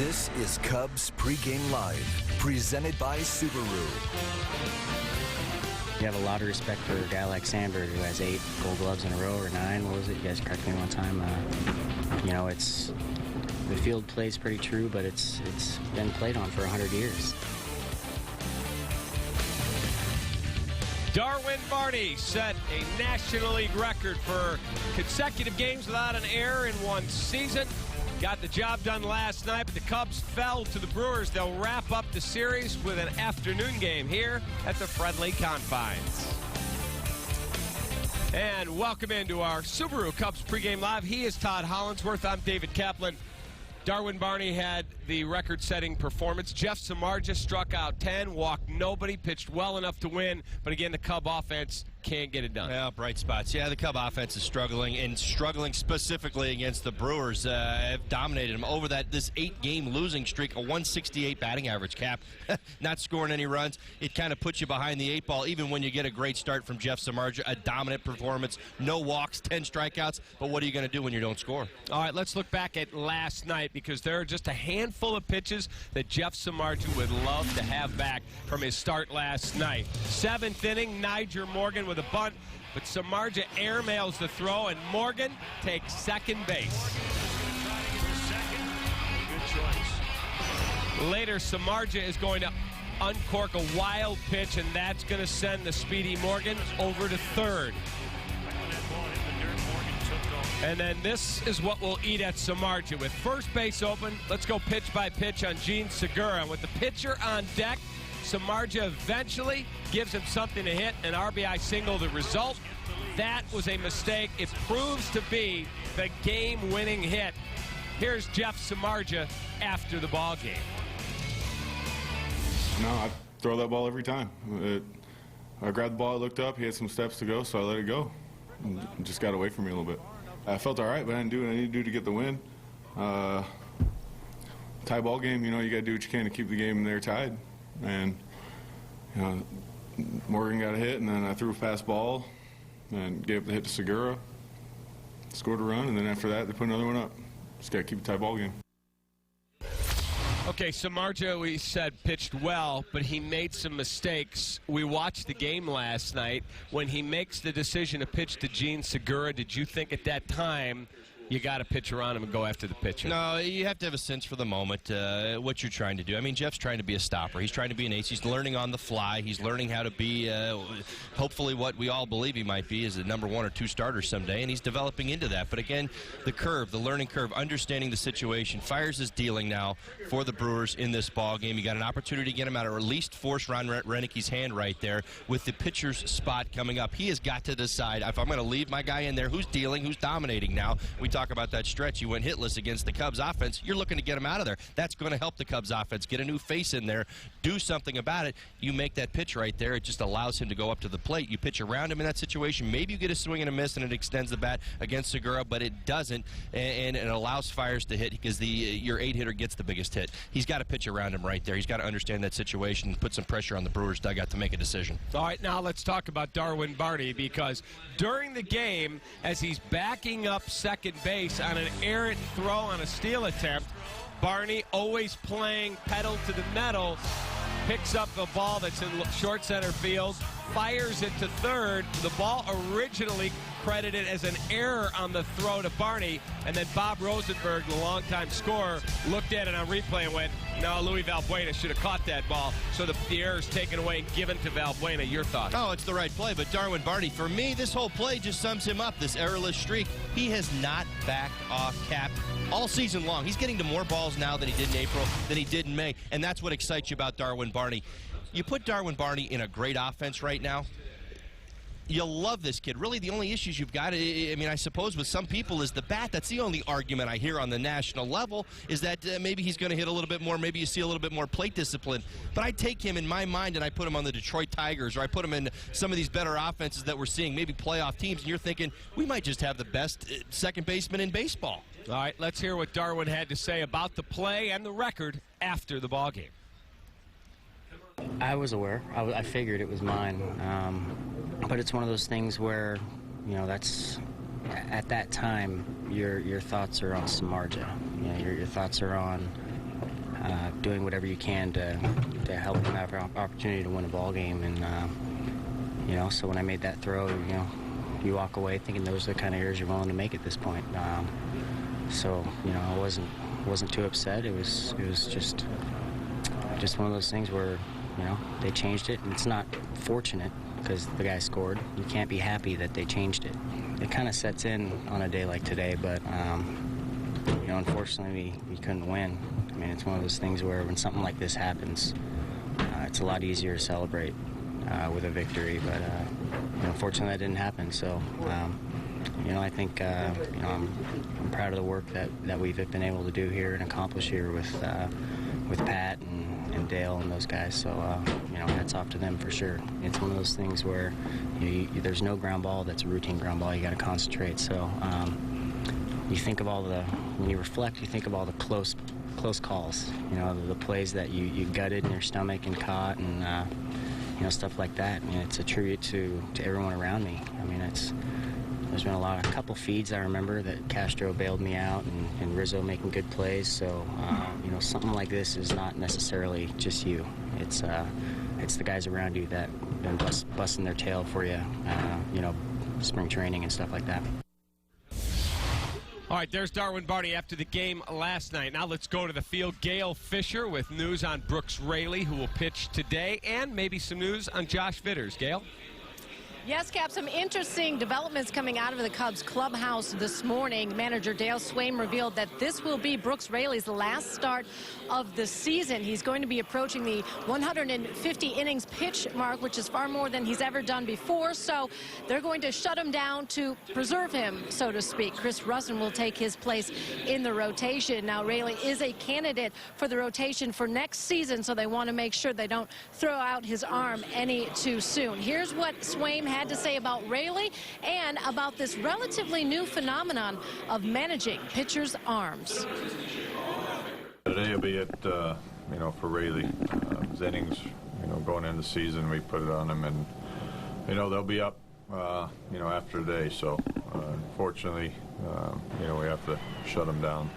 This is Cubs Pregame Live, presented by Subaru. You have a lot of respect for a guy like Sandberg, who has 8 Gold Gloves in a row, or 9. What was it? You guys correct me one time. You know, it's the field plays pretty true, but it's been played on for 100 years. Darwin Barney set a National League record for consecutive games without an error in one season. Got the job done last night, but the Cubs fell to the Brewers. They'll wrap up the series with an afternoon game here at the friendly confines. And welcome into our Subaru Cubs pregame live. He is Todd Hollinsworth. I'm David Kaplan. Darwin Barney had the record-setting performance. Jeff Samardzija struck out 10, walked nobody, pitched well enough to win. But again, the Cub offense can't get it done. Yeah, bright spots. Yeah, the Cub offense is struggling, and struggling specifically against the Brewers. Have dominated them over this 8-game losing streak, a 168 batting average, Cap. Not scoring any runs. It kind of puts you behind the 8 ball, even when you get a great start from Jeff Samardzija. A dominant performance, no walks, 10 strikeouts. But what are you going to do when you don't score? All right, let's look back at last night, because there are just a handful of pitches that Jeff Samardzija would love to have back from his start last night. 7th inning, Nyjer Morgan with a bunt, but Samardzija airmails the throw, and Morgan takes second base. Later, Samardzija is going to uncork a wild pitch, and that's going to send the speedy Morgan over to third. And then this is what we'll eat at Samardzija. With first base open, let's go pitch by pitch on Jean Segura. With the pitcher on deck, Samardzija eventually gives him something to hit, an RBI single. The result, that was a mistake. It proves to be the game-winning hit. Here's Jeff Samardzija after the ball game. No, I throw that ball every time. I grabbed the ball, I looked up, he had some steps to go, so I let it go. It just got away from me a little bit. I felt all right, but I didn't do what I needed to do to get the win. Tie ball game, you know, you got to do what you can to keep the game there tied. And, you know, Morgan got a hit, and then I threw a fast ball and gave the hit to Segura, scored a run, and then after that, they put another one up. Just got to keep a tie ball game. Okay, Samardzija, we said, pitched well, but he made some mistakes. We watched the game last night. When he makes the decision to pitch to Jean Segura, did you think at that time you got to pitch around him and go after the pitcher? No, you have to have a sense for the moment, what you're trying to do. I mean, Jeff's trying to be a stopper. He's trying to be an ace. He's learning on the fly. He's learning how to be, hopefully what we all believe he might be is a number 1 or 2 starter someday, and he's developing into that. But again, the curve, the learning curve, understanding the situation. Fires is dealing now for the Brewers in this ball game. You got an opportunity to get him out, or at least force Ron Renicke's hand right there with the pitcher's spot coming up. He has got to decide if I'm going to leave my guy in there, who's dealing, who's dominating now. We talk about that stretch. You went hitless against the Cubs offense. You're looking to get him out of there. That's going to help the Cubs offense. Get a new face in there. Do something about it. You make that pitch right there. It just allows him to go up to the plate. You pitch around him in that situation. Maybe you get a swing and a miss and it extends the bat against Segura, but it doesn't, and it allows Fires to hit because your 8-hitter gets the biggest hit. He's got to pitch around him right there. He's got to understand that situation and put some pressure on the Brewers dugout to make a decision. All right, now let's talk about Darwin Barney, because during the game, as he's backing up second base on an errant throw on a steal attempt, Barney, always playing pedal to the metal, picks up a ball that's in short center field, fires it to third. The ball originally credited as an error on the throw to Barney, and then Bob Rosenberg, the longtime scorer, looked at it on replay and went, no, Luis Valbuena should have caught that ball. So the error's taken away and given to Valbuena. Your thoughts? Oh, it's the right play, but Darwin Barney, for me, this whole play just sums him up, this errorless streak. He has not backed off, Cap, all season long. He's getting to more balls now than he did in April, than he did in May, and that's what excites you about Darwin Barney. You put Darwin Barney in a great offense right now, you'll love this kid. Really, the only issues you've got, I mean, I suppose with some people, is the bat. That's the only argument I hear on the national level, is that maybe he's going to hit a little bit more, maybe you see a little bit more plate discipline. But I take him in my mind and I put him on the Detroit Tigers, or I put him in some of these better offenses that we're seeing, maybe playoff teams, and you're thinking, we might just have the best second baseman in baseball. All right, let's hear what Darwin had to say about the play and the record after the ballgame. I was aware. I figured it was mine. But it's one of those things where, you know, that's at that time your thoughts are on Samardzija. You know, your thoughts are on doing whatever you can to help them have an opportunity to win a ball game. And you know, so when I made that throw, you know, you walk away thinking those are the kind of errors you're willing to make at this point. So you know, I wasn't too upset. It was just one of those things where, you know, they changed it, and it's not fortunate because the guy scored. You can't be happy that they changed it. It kind of sets in on a day like today, but you know, unfortunately we couldn't win. I mean, it's one of those things where when something like this happens, it's a lot easier to celebrate with a victory, but you know, unfortunately that didn't happen. So you know, I think you know, I'm proud of the work that we've been able to do here and accomplish here with Pat and Dale and those guys. So you know, hats off to them for sure. It's one of those things where there's no ground ball that's a routine ground ball. You got to concentrate. So you think of all the, when you reflect, you think of all the close calls. You know, the plays that you gutted in your stomach and caught, and you know, stuff like that. I mean, it's a tribute to everyone around me. I mean, there's been a couple feeds I remember that Castro bailed me out, and Rizzo making good plays. So you know, something like this is not necessarily just you. It's the guys around you that been busting their tail for you. You know, spring training and stuff like that. All right, there's Darwin Barney after the game last night. Now let's go to the field. Gail Fisher with news on Brooks Raley, who will pitch today, and maybe some news on Josh Vitters. Gail? Yes, Cap, some interesting developments coming out of the Cubs clubhouse this morning. Manager Dale Swaim revealed that this will be Brooks Raley's last start of the season. He's going to be approaching the 150 innings pitch mark, which is far more than he's ever done before. So they're going to shut him down to preserve him, so to speak. Chris Russin will take his place in the rotation. Now, Raley is a candidate for the rotation for next season, so they want to make sure they don't throw out his arm any too soon. Here's what Swaim had to say about Raley and about this relatively new phenomenon of managing pitchers' arms. Today will be it, you know, for Raley. His innings, you know, going into the season, we put it on him, and you know, they'll be up, you know, after today. So unfortunately, you know, we have to shut him down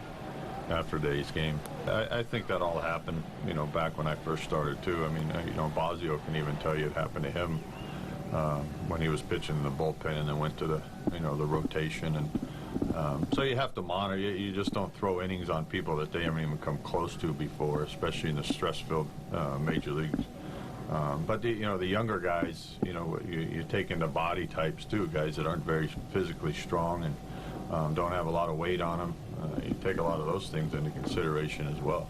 after today's game. I think that all happened, you know, back when I first started too. I mean, you know, Bosio can even tell you it happened to him. When he was pitching in the bullpen and then went to the, you know, the rotation. And so you have to monitor. You just don't throw innings on people that they haven't even come close to before, especially in the stress-filled major leagues. But you know, the younger guys, you know, you take into body types too, guys that aren't very physically strong and don't have a lot of weight on them. You take a lot of those things into consideration as well.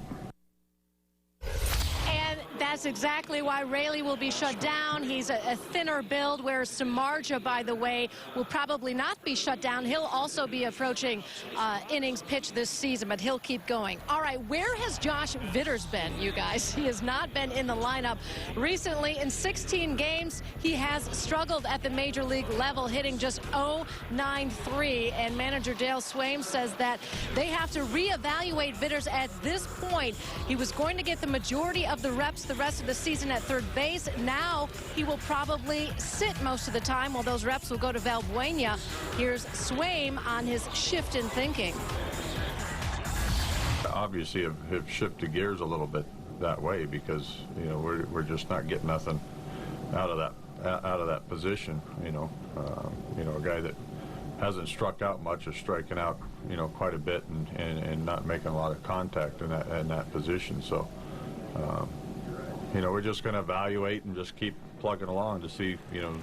That's exactly why Raley will be shut down. He's a thinner build, whereas Samardzija, by the way, will probably not be shut down. He'll also be approaching innings pitched this season, but he'll keep going. All right, where has Josh Vitters been, you guys? He has not been in the lineup recently. In 16 games, he has struggled at the major league level, hitting just .093, and manager Dale Swaim says that they have to reevaluate Vitters at this point. He was going to get the majority of the reps the rest of the season at third base. Now he will probably sit most of the time, while those reps will go to Valbuena. Here's Swaim on his shift in thinking. Obviously have shifted gears a little bit that way, because you know, we're just not getting nothing out of that position. You know, a guy that hasn't struck out much is striking out, you know, quite a bit, and not making a lot of contact in that position. So you know, we're just going to evaluate and just keep plugging along to see, you know,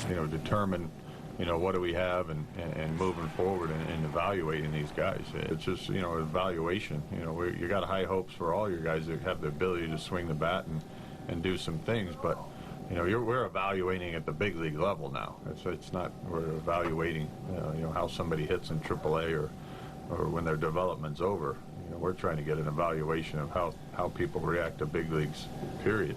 you know, determine, you know, what do we have, and moving forward and evaluating these guys. It's just, you know, evaluation. You know, you got high hopes for all your guys that have the ability to swing the bat and do some things, but you know, we're evaluating at the big league level now. It's not, we're evaluating, you know, how somebody hits in AAA or when their development's over. You know, we're trying to get an evaluation of how people react to big leagues, period.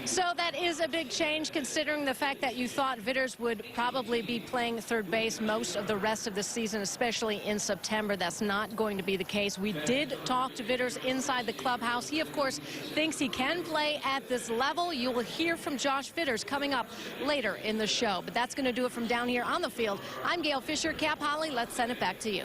So that is a big change, considering the fact that you thought Vitters would probably be playing third base most of the rest of the season, especially in September. That's not going to be the case. We did talk to Vitters inside the clubhouse. He, of course, thinks he can play at this level. You will hear from Josh Vitters coming up later in the show. But that's going to do it from down here on the field. I'm Gail Fisher. Cap Holly, let's send it back to you.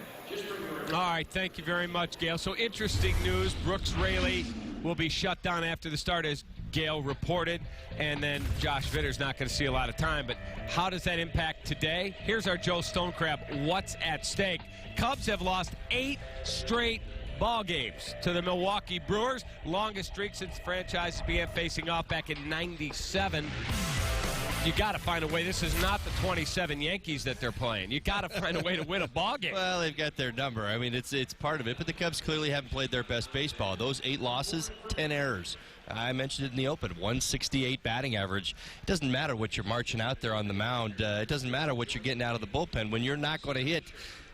All right, thank you very much, Gail. So interesting news. Brooks Raley will be shut down after the start, as Gail reported, and then Josh Vitter's not going to see a lot of time. But how does that impact today? Here's our Joe Stonecrab. What's at stake? Cubs have lost 8 straight ball games to the Milwaukee Brewers, longest streak since the franchise began facing off back in '97. You got to find a way. This is not the 27 Yankees that they're playing. You got to find a way to win a ball game. Well, they've got their number. I mean, it's part of it, but the Cubs clearly haven't played their best baseball. Those 8 losses, 10 errors. I mentioned it in the open, 168 batting average. It doesn't matter what you're marching out there on the mound. It doesn't matter what you're getting out of the bullpen when you're not going to hit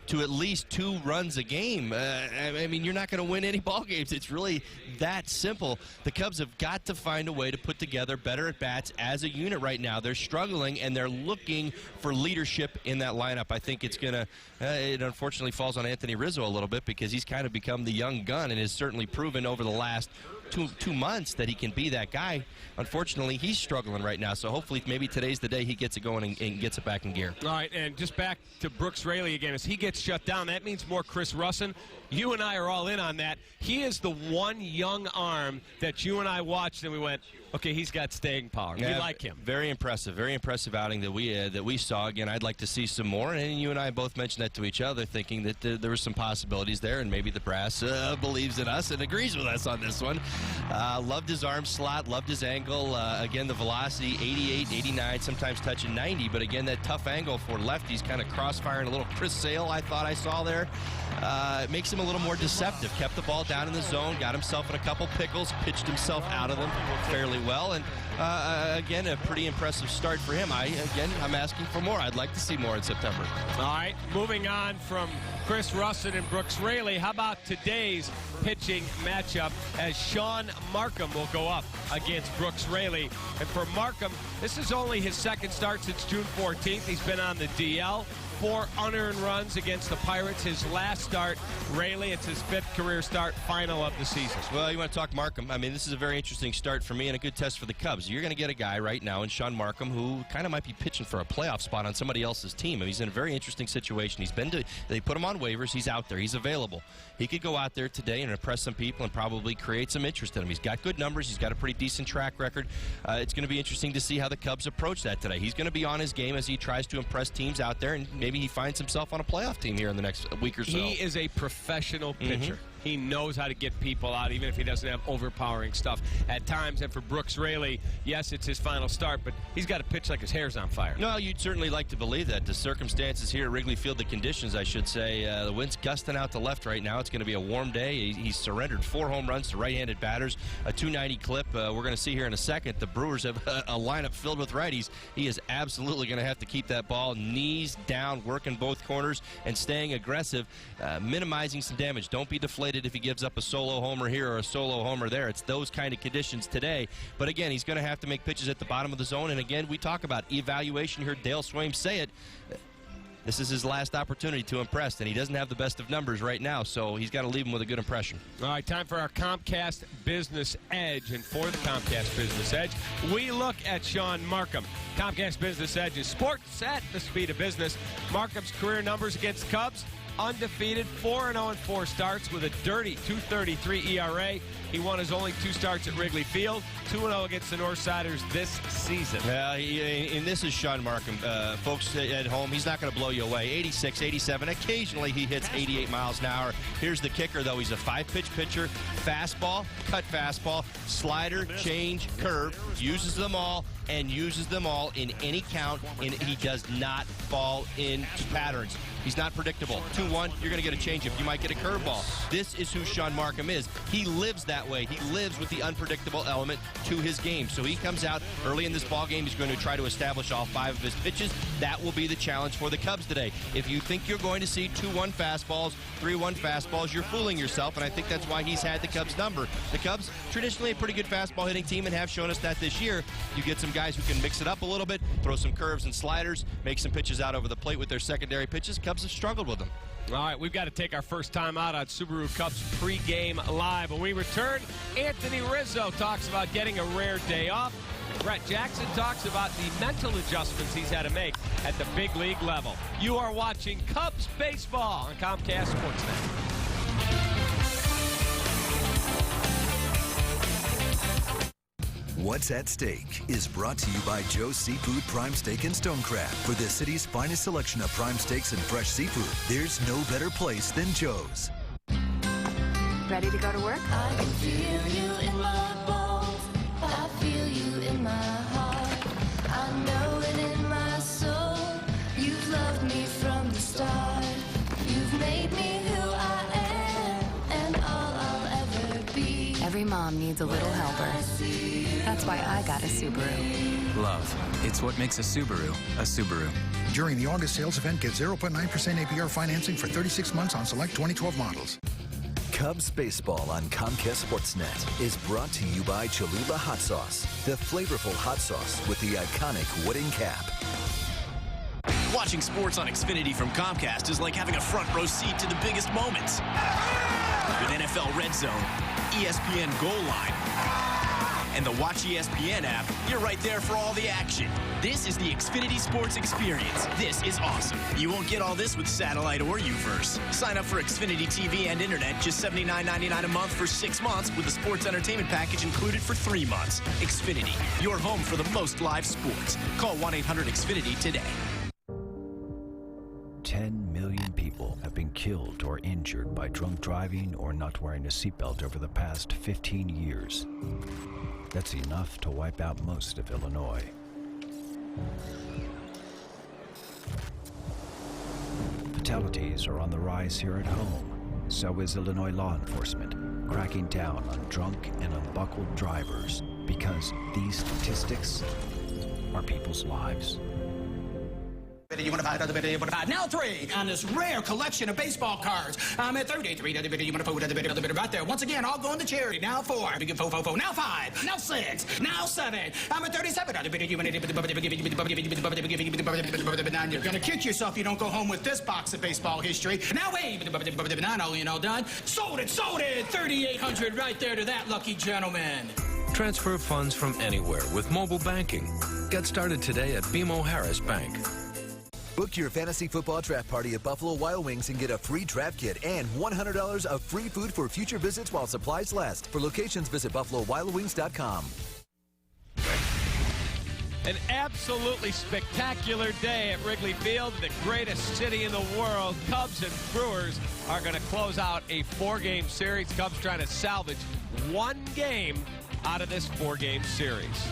to at least 2 runs a game. I mean, you're not going to win any ball games. It's really that simple. The Cubs have got to find a way to put together better at-bats as a unit right now. They're struggling, and they're looking for leadership in that lineup. I think it's going to, it unfortunately falls on Anthony Rizzo a little bit because he's kind of become the young gun and has certainly proven over the last two months that he can be that guy. Unfortunately, he's struggling right now, so hopefully maybe today's the day he gets it going and gets it back in gear. All right, and just back to Brooks Raley again. As he gets shut down, that means more Chris Russin. You and I are all in on that. He is the one young arm that you and I watched and we went, okay, he's got staying power. Yeah, we like him. Very impressive outing that we saw. Again, I'd like to see some more, and you and I both mentioned that to each other, thinking that there were some possibilities there, and maybe the brass believes in us and agrees with us on this one. Loved his arm slot, loved his angle. Again, the velocity, 88, 89, sometimes touching 90, but again, that tough angle for lefties, kind of crossfiring a little Chris Sale I thought I saw there. It makes him a little more deceptive. Kept the ball down in the zone, got himself in a couple pickles, pitched himself out of them fairly well, and again, a pretty impressive start for him. I'm asking for more. I'd like to see more in September. All right, moving on from Chris Russin and Brooks Raley, how about today's pitching matchup as Sean Markham will go up against Brooks Raley. And for Markham, this is only his second start since June 14th. He's been on the DL. 4 unearned runs against the Pirates. His last start, Raley, it's his 5th career start, final of the season. Well, you want to talk Markham. I mean, this is a very interesting start for me and a good test for the Cubs. You're going to get a guy right now in Sean Markham who kind of might be pitching for a playoff spot on somebody else's team. I mean, he's in a very interesting situation. They put him on waivers. He's out there. He's available. He could go out there today and impress some people and probably create some interest in him. He's got good numbers. He's got a pretty decent track record. It's going to be interesting to see how the Cubs approach that today. He's going to be on his game as he tries to impress teams out there, and maybe he finds himself on a playoff team here in the next week or so. He is a professional pitcher. He knows how to get people out, even if he doesn't have overpowering stuff at times. And for Brooks Raley, yes, it's his final start, but he's got to pitch like his hair's on fire. No, you'd certainly like to believe that. The circumstances here at Wrigley Field, the conditions, I should say, the wind's gusting out to left right now. It's going to be a warm day. He's surrendered 4 home runs to right-handed batters, a 290 clip. We're going to see here in a second. The Brewers have a lineup filled with righties. He is absolutely going to have to keep that ball knees down, working both corners, and staying aggressive, minimizing some damage. Don't be deflated if he gives up a solo homer here or a solo homer there. It's those kind of conditions today. But again, he's going to have to make pitches at the bottom of the zone. And again, we talk about evaluation here. Dale Swaim say it. This is his last opportunity to impress, and he doesn't have the best of numbers right now, so he's got to leave him with a good impression. All right, time for our Comcast Business Edge. And for the Comcast Business Edge, we look at Sean Markham. Comcast Business Edge is sports at the speed of business. Markham's career numbers against Cubs: undefeated, 4-0 in 4 starts with a dirty .233 ERA. He won his only 2 starts at Wrigley Field, 2-0 against the Northsiders this season. And this is Sean Markham. Folks at home, he's not going to blow you away. 86, 87. Occasionally he hits 88 miles an hour. Here's the kicker, though. He's a 5-pitch pitcher. Fastball, cut fastball, slider, change, curve. Uses them all and uses them all in any count, and he does not fall into patterns. He's not predictable. 2-1, you're going to get a changeup. You might get a curveball. This is who Sean Markham is. He lives that way. He lives with the unpredictable element to his game. So he comes out early in this ball game. He's going to try to establish all 5 of his pitches. That will be the challenge for the Cubs today. If you think you're going to see 2-1 fastballs, 3-1 fastballs, you're fooling yourself, and I think that's why he's had the Cubs number. The Cubs, traditionally a pretty good fastball hitting team, and have shown us that this year. You get some guys who can mix it up a little bit, throw some curves and sliders, make some pitches out over the plate with their secondary pitches. Cubs have struggled with them. All right, we've got to take our first time out on Subaru Cubs Pregame Live. When we return, Anthony Rizzo talks about getting a rare day off. Brett Jackson talks about the mental adjustments he's had to make at the big league level. You are watching Cubs baseball on Comcast Sportsnet. What's at Stake is brought to you by Joe's Seafood Prime Steak and Stone Crab. For the city's finest selection of prime steaks and fresh seafood, there's no better place than Joe's. Ready to go to work? I can feel you in my bones. I feel you in my heart. I know it in my soul. You've loved me from the start. You've made me who I am and all I'll ever be. Every mom needs a little helper. That's why I got a Subaru. Love. It's what makes a Subaru a Subaru. During the August sales event, get 0.9% APR financing for 36 months on select 2012 models. Cubs baseball on Comcast Sportsnet is brought to you by Cholula Hot Sauce, the flavorful hot sauce with the iconic wooden cap. Watching sports on Xfinity from Comcast is like having a front row seat to the biggest moments. With NFL Red Zone, ESPN Goal Line, and the Watch ESPN app, you're right there for all the action. This is the Xfinity Sports Experience. This is awesome. You won't get all this with satellite or UVerse. Sign up for Xfinity TV and internet, just $79.99 a month for 6 months with a sports entertainment package included for 3 months. Xfinity, your home for the most live sports. Call 1-800-XFINITY today. 10 million people have been killed or injured by drunk driving or not wearing a seatbelt over the past 15 years. That's enough to wipe out most of Illinois. Fatalities are on the rise here at home. So is Illinois law enforcement, cracking down on drunk and unbuckled drivers because these statistics are people's lives. You want to buy another bit? You want to buy now 3 on this rare collection of baseball cards. I'm at 33. You want to put another bit right there. Once again, all going to charity. Now 4. Now 5. Now 6. Now 7. I'm at 37. Now you're gonna kick yourself. You don't go home with this box of baseball history. Now wait. Not all done. Sold it. 3,800 right there to that lucky gentleman. Transfer funds from anywhere with mobile banking. Get started today at BMO Harris Bank. Book your fantasy football draft party at Buffalo Wild Wings and get a free draft kit and $100 of free food for future visits while supplies last. For locations, visit BuffaloWildWings.com. An absolutely spectacular day at Wrigley Field, the greatest city in the world. Cubs and Brewers are going to close out a 4-game series. Cubs trying to salvage 1 game out of this 4-game series.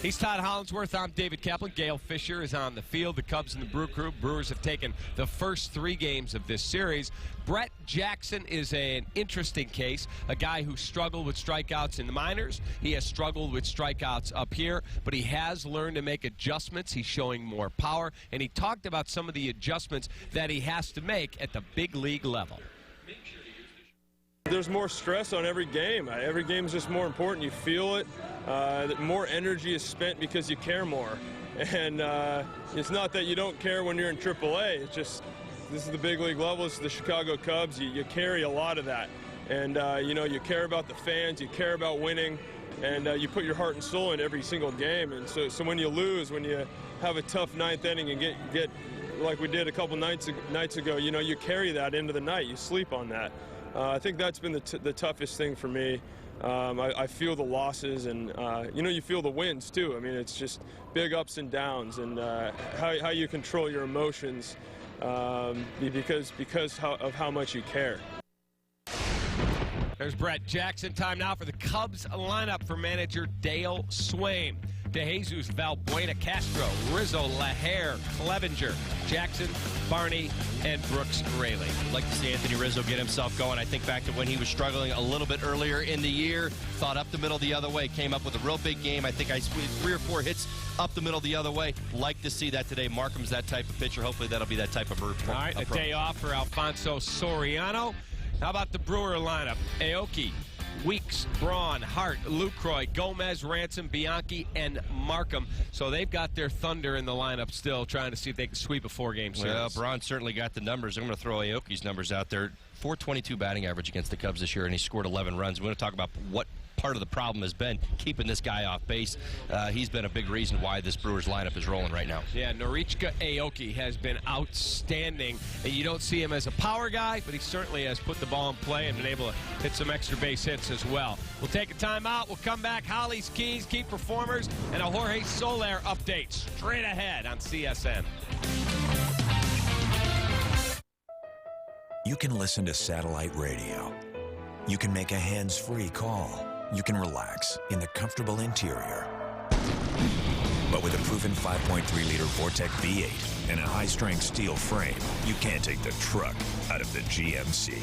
He's Todd Hollingsworth. I'm David Kaplan. Gail Fisher is on the field. The Cubs and the Brew Crew. Brewers have taken the first 3 games of this series. Brett Jackson is an interesting case, a guy who struggled with strikeouts in the minors. He has struggled with strikeouts up here, but he has learned to make adjustments. He's showing more power, and he talked about some of the adjustments that he has to make at the big league level. There's more stress on every game. Every game is just more important. You feel it. More energy is spent because you care more. And it's not that you don't care when you're in AAA. It's just this is the big league level. This is the Chicago Cubs. You carry a lot of that. And, you care about the fans. You care about winning. And you put your heart and soul in every single game. And so when you lose, when you have a tough 9th inning and get like we did a couple nights ago, you carry that into the night. You sleep on that. I think that's been the toughest thing for me. I feel the losses, and you feel the wins too. I mean, it's just big ups and downs, and how you control your emotions because of how much you care. There's Brett Jackson. Time now for the Cubs lineup for manager Dale Swain. DeJesus, Valbuena, Castro, Rizzo, LaHare, Clevenger, Jackson, Barney, and Brooks Raley. Like to see Anthony Rizzo get himself going. I think back to when he was struggling a little bit earlier in the year, thought up the middle the other way, came up with a real big game. I think I 3 or 4 hits up the middle the other way. Like to see that today. Markham's that type of pitcher. Hopefully that'll be that type of approach. All right, a day off for Alfonso Soriano. How about the Brewer lineup? Aoki, Weeks, Braun, Hart, Lucroy, Gomez, Ransom, Bianchi, and Markham. So they've got their thunder in the lineup still, trying to see if they can sweep a 4-game series. Well, Braun certainly got the numbers. I'm going to throw Aoki's numbers out there. .422 batting average against the Cubs this year, and he scored 11 runs. We want to talk about what part of the problem has been keeping this guy off base. He's been a big reason why this Brewers lineup is rolling right now. Yeah, Norichka Aoki has been outstanding. And you don't see him as a power guy, but he certainly has put the ball in play and been able to hit some extra base hits as well. We'll take a timeout. We'll come back. Holly's Keys, key performers, and a Jorge Soler update straight ahead on CSN. You can listen to satellite radio. You can make a hands-free call. You can relax in the comfortable interior. But with a proven 5.3-liter Vortec V8 and a high-strength steel frame, you can't take the truck out of the GMC.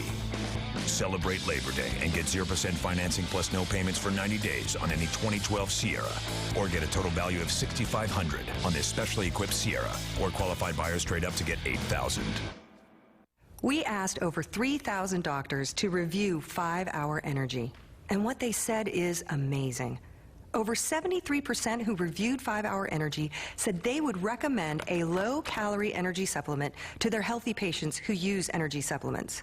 Celebrate Labor Day and get 0% financing plus no payments for 90 days on any 2012 Sierra. Or get a total value of $6,500 on this specially equipped Sierra. Or qualified buyers trade up to get $8,000. We asked over 3,000 doctors to review 5-Hour Energy, and what they said is amazing. Over 73% who reviewed 5-Hour Energy said they would recommend a low-calorie energy supplement to their healthy patients who use energy supplements.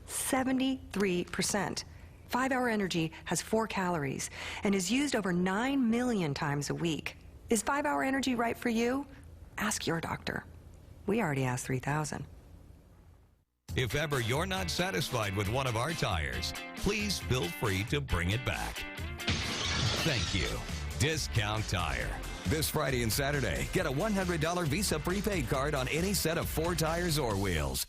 73%. 5-Hour Energy has 4 calories and is used over 9 million times a week. Is 5-Hour Energy right for you? Ask your doctor. We already asked 3,000. If ever you're not satisfied with one of our tires, please feel free to bring it back. Thank you. Discount Tire. This Friday and Saturday, get a $100 Visa prepaid card on any set of 4 tires or wheels.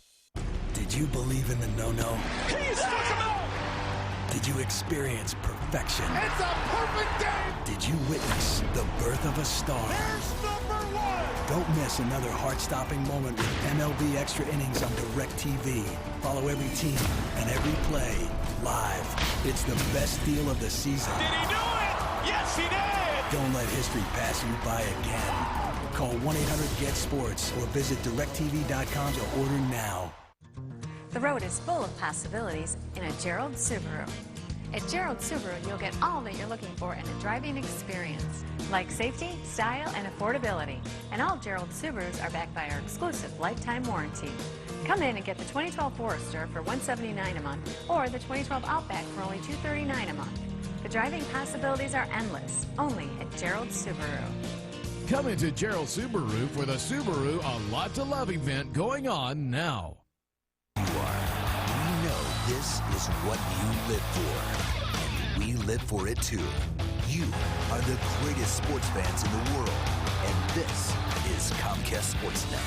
Did you believe in the no-no? He struck him out! Did you experience perfection? It's a perfect game! Did you witness the birth of a star? There's number 1! Don't miss another heart-stopping moment with MLB Extra Innings on DirecTV. Follow every team and every play live. It's the best deal of the season. Did he do it? Yes, he did! Don't let history pass you by again. Call 1-800-GET-SPORTS or visit directtv.com to order now. The road is full of possibilities in a Gerald Subaru. At Gerald Subaru, you'll get all that you're looking for in a driving experience, like safety, style, and affordability. And all Gerald Subarus are backed by our exclusive lifetime warranty. Come in and get the 2012 Forester for $179 a month, or the 2012 Outback for only $239 a month. The driving possibilities are endless, only at Gerald Subaru. Come into Gerald Subaru for the Subaru A Lot to Love event going on now. We know this is what you live for, and we live for it too. You are the greatest sports fans in the world, and this is Comcast Sportsnet,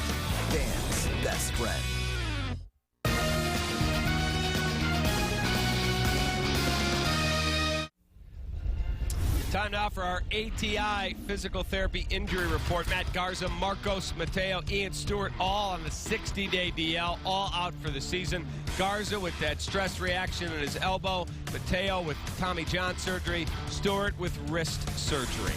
fans' best friend. Time now for our ATI physical therapy injury report. Matt Garza, Marcos Mateo, Ian Stewart, all on the 60-day DL, all out for the season. Garza with that stress reaction in his elbow, Mateo with Tommy John surgery, Stewart with wrist surgery.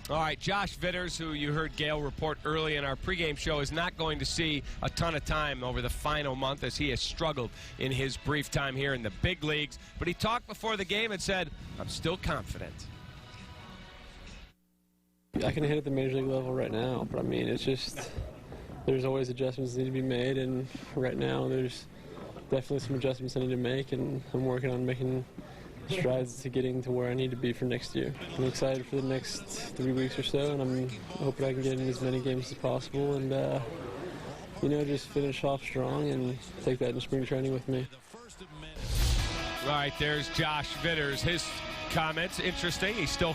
All right, Josh Vitters, who you heard Gail report early in our pregame show, is not going to see a ton of time over the final month as he has struggled in his brief time here in the big leagues. But he talked before the game and said, I'm still confident. I can hit at the major league level right now, but I mean, it's just, there's always adjustments that need to be made, and right now there's definitely some adjustments I need to make, and I'm working on making strides to getting to where I need to be for next year. I'm excited for the next 3 weeks or so, and I'm hoping I can get in as many games as possible and, you know, just finish off strong and take that in spring training with me. All right, there's Josh Vitters. His comments, interesting. He's still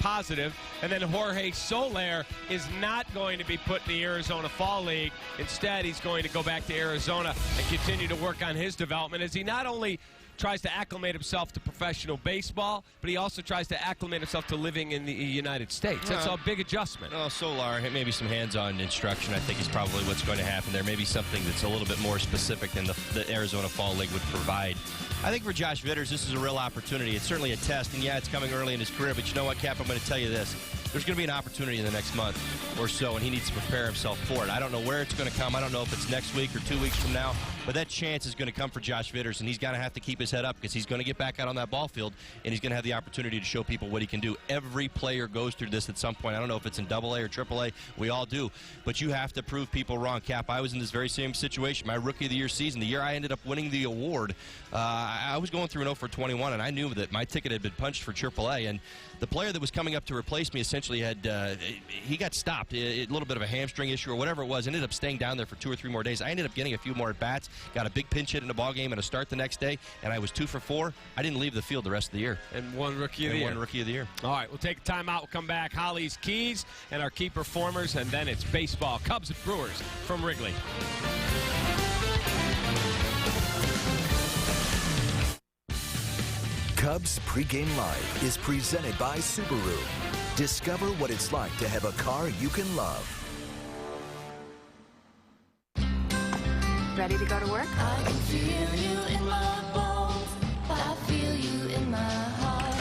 positive. And then Jorge Soler is not going to be put in the Arizona Fall League. Instead, he's going to go back to Arizona and continue to work on his development as he not only tries to acclimate himself to professional baseball, but he also tries to acclimate himself to living in the United States. That's a big adjustment. Well, Solar, maybe some hands-on instruction, I think, is probably what's going to happen there. Maybe something that's a little bit more specific than the Arizona Fall League would provide. I think for Josh Vitters, this is a real opportunity. It's certainly a test, and yeah, it's coming early in his career, but you know what, Cap, I'm going to tell you this. There's going to be an opportunity in the next month or so, and he needs to prepare himself for it. I don't know where it's going to come. I don't know if it's next week or 2 weeks from now. But that chance is going to come for Josh Vitters, and he's going to have to keep his head up because he's going to get back out on that ball field, and he's going to have the opportunity to show people what he can do. Every player goes through this at some point. I don't know if it's in AA or AAA. We all do. But you have to prove people wrong. Cap, I was in this very same situation. My Rookie of the Year season, the year I ended up winning the award, I was going through an 0-for-21, and I knew that my ticket had been punched for AAA, and the player that was coming up to replace me essentially he got stopped, a little bit of a hamstring issue or whatever it was, ended up staying down there for 2 or 3 more days. I ended up getting a few more at-bats, got a big pinch hit in the ball game and a start the next day, and I was 2 for 4. I didn't leave the field the rest of the year. And one Rookie of the Year. One Rookie of the Year. All right, we'll take a timeout. We'll come back. Holly's Keys and our key performers, and then it's baseball. Cubs and Brewers from Wrigley. Cubs Pregame Live is presented by Subaru. Discover what it's like to have a car you can love. Ready to go to work? I can feel you in my bones. I feel you in my heart.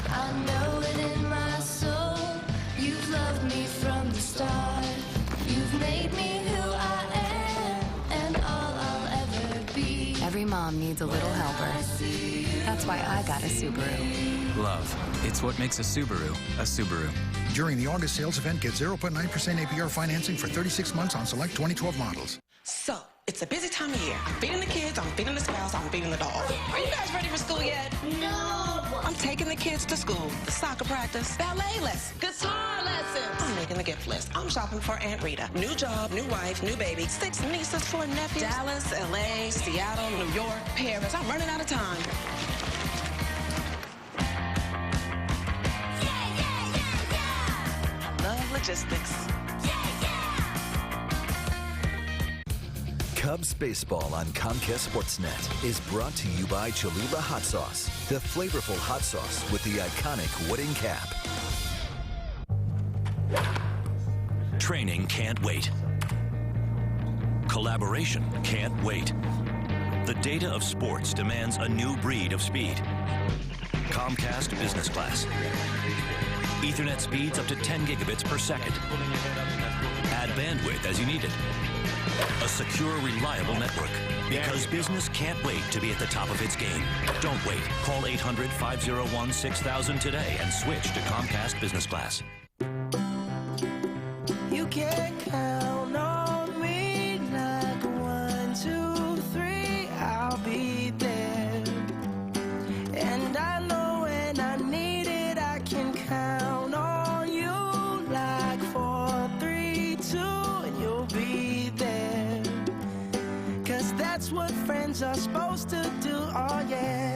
I know it in my soul. You've loved me from the start. You've made me who I am and all I'll ever be. Every mom needs a little helper. That's why I got a Subaru. Love. It's what makes a Subaru a Subaru. During the August sales event, get 0.9% APR financing for 36 months on select 2012 models. So, it's a busy time of year. I'm feeding the kids, I'm feeding the spouse, I'm feeding the dog. Are you guys ready for school yet? No. I'm taking the kids to school, the soccer practice, ballet lesson, guitar lessons. I'm making the gift list. I'm shopping for Aunt Rita. New job, new wife, new baby, 6 nieces, 4 nephews. Dallas, LA, Seattle, New York, Paris. I'm running out of time. Love logistics. Cubs baseball on Comcast Sportsnet is brought to you by Cholula Hot Sauce, the flavorful hot sauce with the iconic wooden cap. Training can't wait. Collaboration can't wait. The data of sports demands a new breed of speed. Comcast Business Class. Ethernet speeds up to 10 gigabits per second. Add bandwidth as you need it. A secure, reliable network. Because business can't wait to be at the top of its game. Don't wait. Call 800-501-6000 today and switch to Comcast Business Class. You can count on me like 1, 2, 3. I'll be there. And I know when I need it, I can count on you like 4, 3, 2, and you'll be there. 'Cause that's what friends are supposed to do, oh yeah.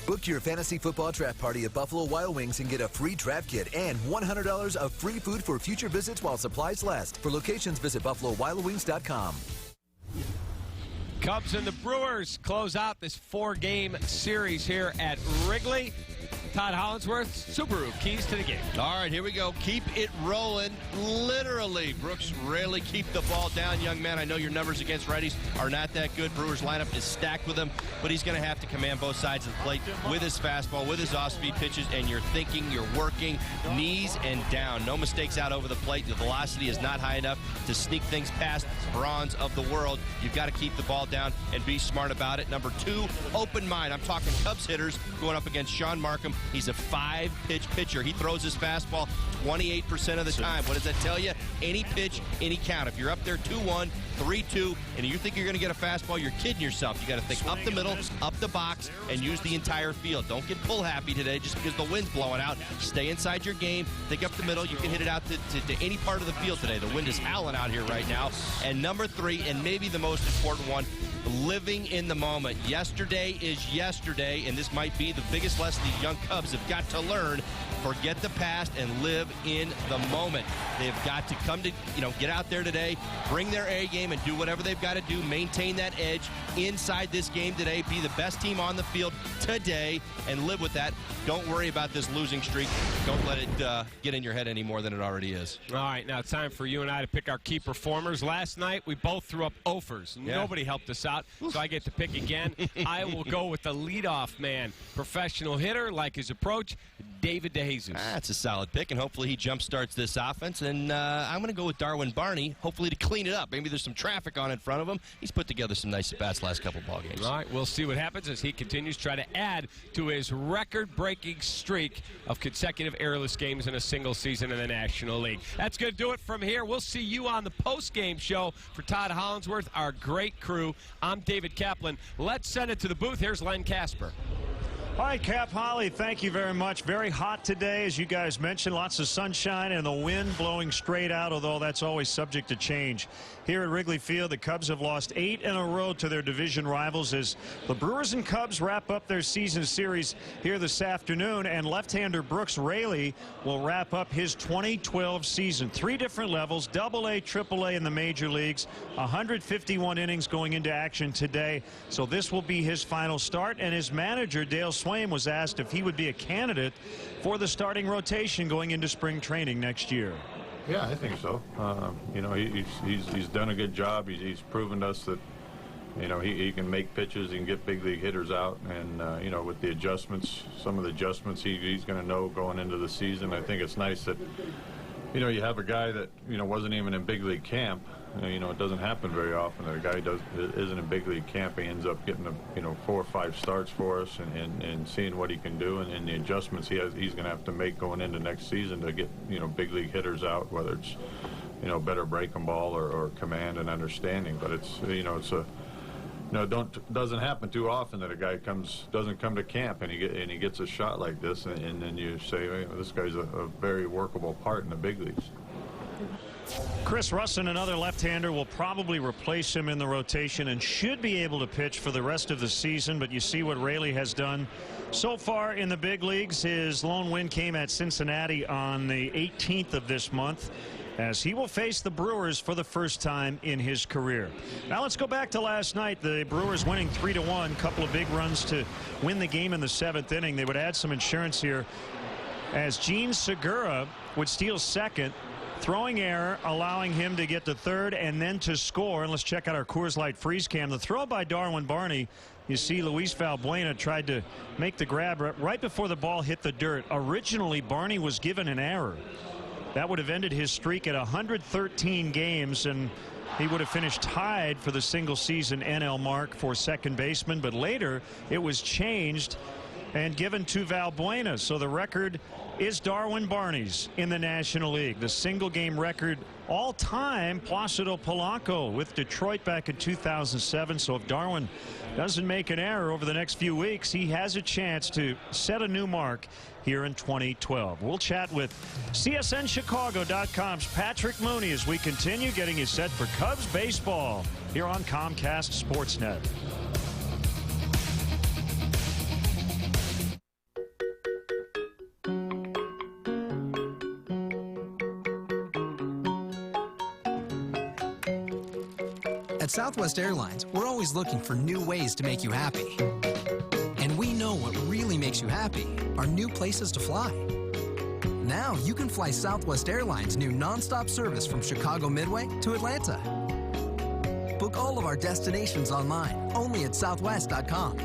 Book your fantasy football draft party at Buffalo Wild Wings and get a free draft kit and $100 of free food for future visits while supplies last. For locations, visit BuffaloWildWings.com. Cubs and the Brewers close out this 4-game series here at Wrigley. Todd Hollinsworth, Subaru, keys to the game. All right, here we go. Keep it rolling. Literally, Brooks rarely keep the ball down, young man. I know your numbers against righties are not that good. Brewers lineup is stacked with them, but he's going to have to command both sides of the plate with his fastball, with his off-speed pitches, and you're thinking, you're working, knees and down. No mistakes out over the plate. The velocity is not high enough to sneak things past Braun's of the world. You've got to keep the ball down and be smart about it. Number 2, open mind. I'm talking Cubs hitters going up against Sean Markham. He's a 5-pitch pitcher. He throws his fastball 28% of the time. What does that tell you? Any pitch, any count. If you're up there 2-1, 3-2, and you think you're going to get a fastball, you're kidding yourself. You got to think up the middle, up the box, and use the entire field. Don't get pull happy today just because the wind's blowing out. Stay inside your game. Think up the middle. You can hit it out to any part of the field today. The wind is howling out here right now. And number 3, and maybe the most important one, living in the moment. Yesterday is yesterday, and this might be the biggest lesson these young Cubs have got to learn. Forget the past and live in the moment. They've got to come to, get out there today, bring their A game, and do whatever they've got to do, maintain that edge inside this game today, be the best team on the field today, and live with that. Don't worry about this losing streak. Don't let it get in your head any more than it already is. All right, now it's time for you and I to pick our key performers. Last night, we both threw up offers. Yeah. Nobody helped us out, so I get to pick again. I will go with the leadoff man, professional hitter, like his approach, David DeJesus. Jesus. That's a solid pick, and hopefully he jump-starts this offense. And I'm going to go with Darwin Barney, hopefully to clean it up. Maybe there's some traffic on in front of him. He's put together some nice at-bats last couple ball games. All right, we'll see what happens as he continues to try to add to his record-breaking streak of consecutive errorless games in a single season in the National League. That's going to do it from here. We'll see you on the post-game show. For Todd Hollinsworth, our great crew, I'm David Kaplan. Let's send it to the booth. Here's Len Casper. All right, Cap, Holly, thank you very much. Very hot today, as you guys mentioned. Lots of sunshine and the wind blowing straight out, although that's always subject to change. Here at Wrigley Field, the Cubs have lost 8 in a row to their division rivals as the Brewers and Cubs wrap up their season series here this afternoon, and left-hander Brooks Raley will wrap up his 2012 season. 3 different levels, AA, AAA in the major leagues, 151 innings going into action today. So this will be his final start, and his manager, Dale Swaim, was asked if he would be a candidate for the starting rotation going into spring training next year. Yeah, I think so. You know, he's done a good job. He's proven to us that, you know, he can make pitches, he can get big league hitters out, and you know, with the adjustments, some of the adjustments he's going to know going into the season. I think it's nice that, you know, you have a guy that, you know, wasn't even in big league camp. You know, it doesn't happen very often that a guy isn't in big league camp. He ends up getting, you know, 4 or 5 starts for us and seeing what he can do and the adjustments he's going to have to make going into next season to get, you know, big league hitters out, whether it's, you know, better breaking ball or command and understanding. But it's, you know, it's a, you know, doesn't happen too often that a guy doesn't come to camp and he gets a shot like this, and then you say, hey, this guy's a very workable part in the big leagues. Chris Russin, another left-hander, will probably replace him in the rotation and should be able to pitch for the rest of the season. But you see what Raley has done so far in the big leagues. His lone win came at Cincinnati on the 18th of this month, as he will face the Brewers for the first time in his career. Now let's go back to last night. The Brewers winning 3-1, couple of big runs to win the game in the 7th inning. They would add some insurance here as Gene Segura would steal second. Throwing error, allowing him to get to third and then to score. And let's check out our Coors Light freeze cam. The throw by Darwin Barney. You see Luis Valbuena tried to make the grab right before the ball hit the dirt. Originally, Barney was given an error. That would have ended his streak at 113 games, and he would have finished tied for the single season NL mark for second baseman. But later, it was changed and given to Valbuena. So the record is Darwin Barney's in the National League. The single game record all time, Placido Polanco with Detroit back in 2007. So if Darwin doesn't make an error over the next few weeks, he has a chance to set a new mark here in 2012. We'll chat with CSNChicago.com's Patrick Mooney as we continue getting you set for Cubs baseball here on Comcast Sportsnet. At Southwest Airlines, we're always looking for new ways to make you happy. And we know what really makes you happy are new places to fly. Now you can fly Southwest Airlines' new nonstop service from Chicago Midway to Atlanta. Book all of our destinations online, only at southwest.com.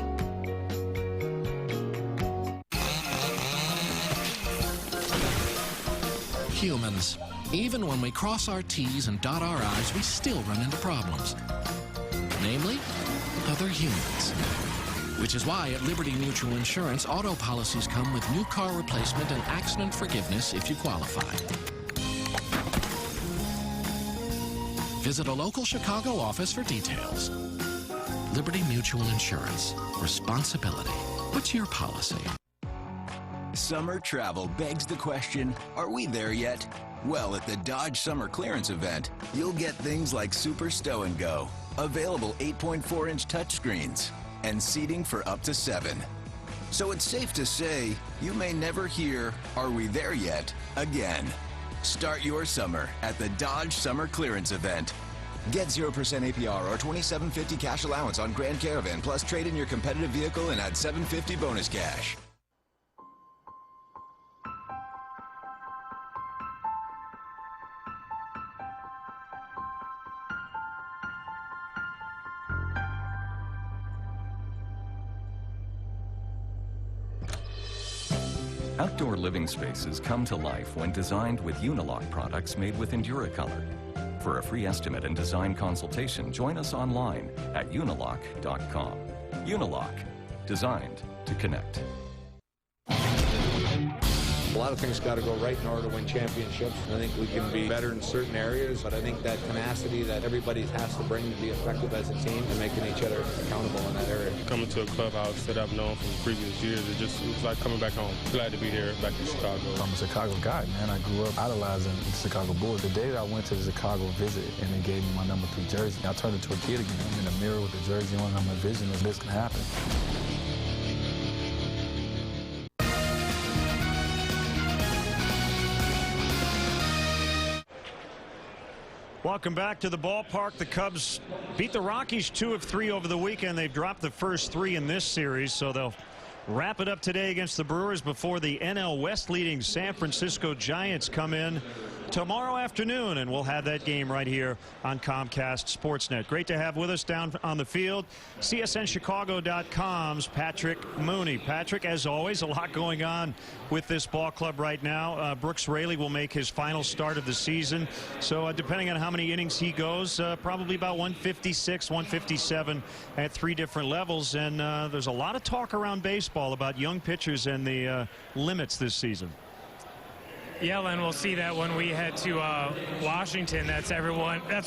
Humans. Even when we cross our T's and dot our I's, we still run into problems. Namely, other humans. Which is why at Liberty Mutual Insurance, auto policies come with new car replacement and accident forgiveness if you qualify. Visit a local Chicago office for details. Liberty Mutual Insurance. Responsibility. What's your policy? Summer travel begs the question, are we there yet? Well, at the Dodge Summer Clearance event, you'll get things like Super Stow and Go, available 8.4-inch touchscreens, and seating for up to 7. So it's safe to say you may never hear, are we there yet, again. Start your summer at the Dodge Summer Clearance event. Get 0% APR or $27.50 cash allowance on Grand Caravan, plus trade in your competitive vehicle and add $750 bonus cash. Outdoor living spaces come to life when designed with Unilock products made with EnduraColor. For a free estimate and design consultation, join us online at unilock.com. Unilock, designed to connect. A lot of things got to go right in order to win championships. I think we can be better in certain areas, but I think that tenacity that everybody has to bring to be effective as a team and making each other accountable in that area. Coming to a clubhouse that I've known from previous years, it was like coming back home. Glad to be here back in Chicago. I'm a Chicago guy, man. I grew up idolizing the Chicago Bulls. The day that I went to the Chicago visit and they gave me my number 3 jersey, I turned into a kid again. I'm in the mirror with the jersey on, I'm envisioning this can happen. Welcome back to the ballpark. The Cubs beat the Rockies 2 of 3 over the weekend. They've dropped the first 3 in this series, so they'll wrap it up today against the Brewers before the NL West leading San Francisco Giants come in tomorrow afternoon, and we'll have that game right here on Comcast Sportsnet. Great to have with us down on the field, CSNChicago.com's Patrick Mooney. Patrick, as always, a lot going on with this ball club right now. Brooks Raley will make his final start of the season, so depending on how many innings he goes, probably about 156, 157 at 3 different levels, and there's a lot of talk around baseball about young pitchers and the limits this season. Yeah, Len, we'll see that when we head to Washington. That's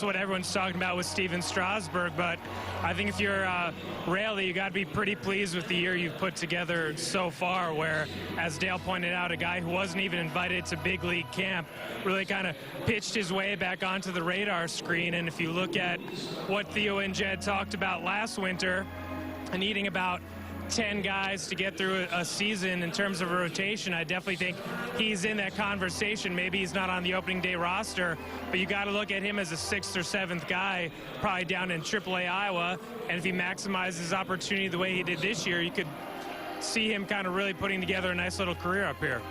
what everyone's talking about with Steven Strasburg. But I think if you're Raley, you got to be pretty pleased with the year you've put together so far, where, as Dale pointed out, a guy who wasn't even invited to big league camp really kind of pitched his way back onto the radar screen. And if you look at what Theo and Jed talked about last winter, and needing about 10 guys to get through a season in terms of a rotation, I definitely think he's in that conversation. Maybe he's not on the opening day roster, but you got to look at him as a 6th or 7th guy, probably down in AAA Iowa. And if he maximizes his opportunity the way he did this year, you could see him kind of really putting together a nice little career up here.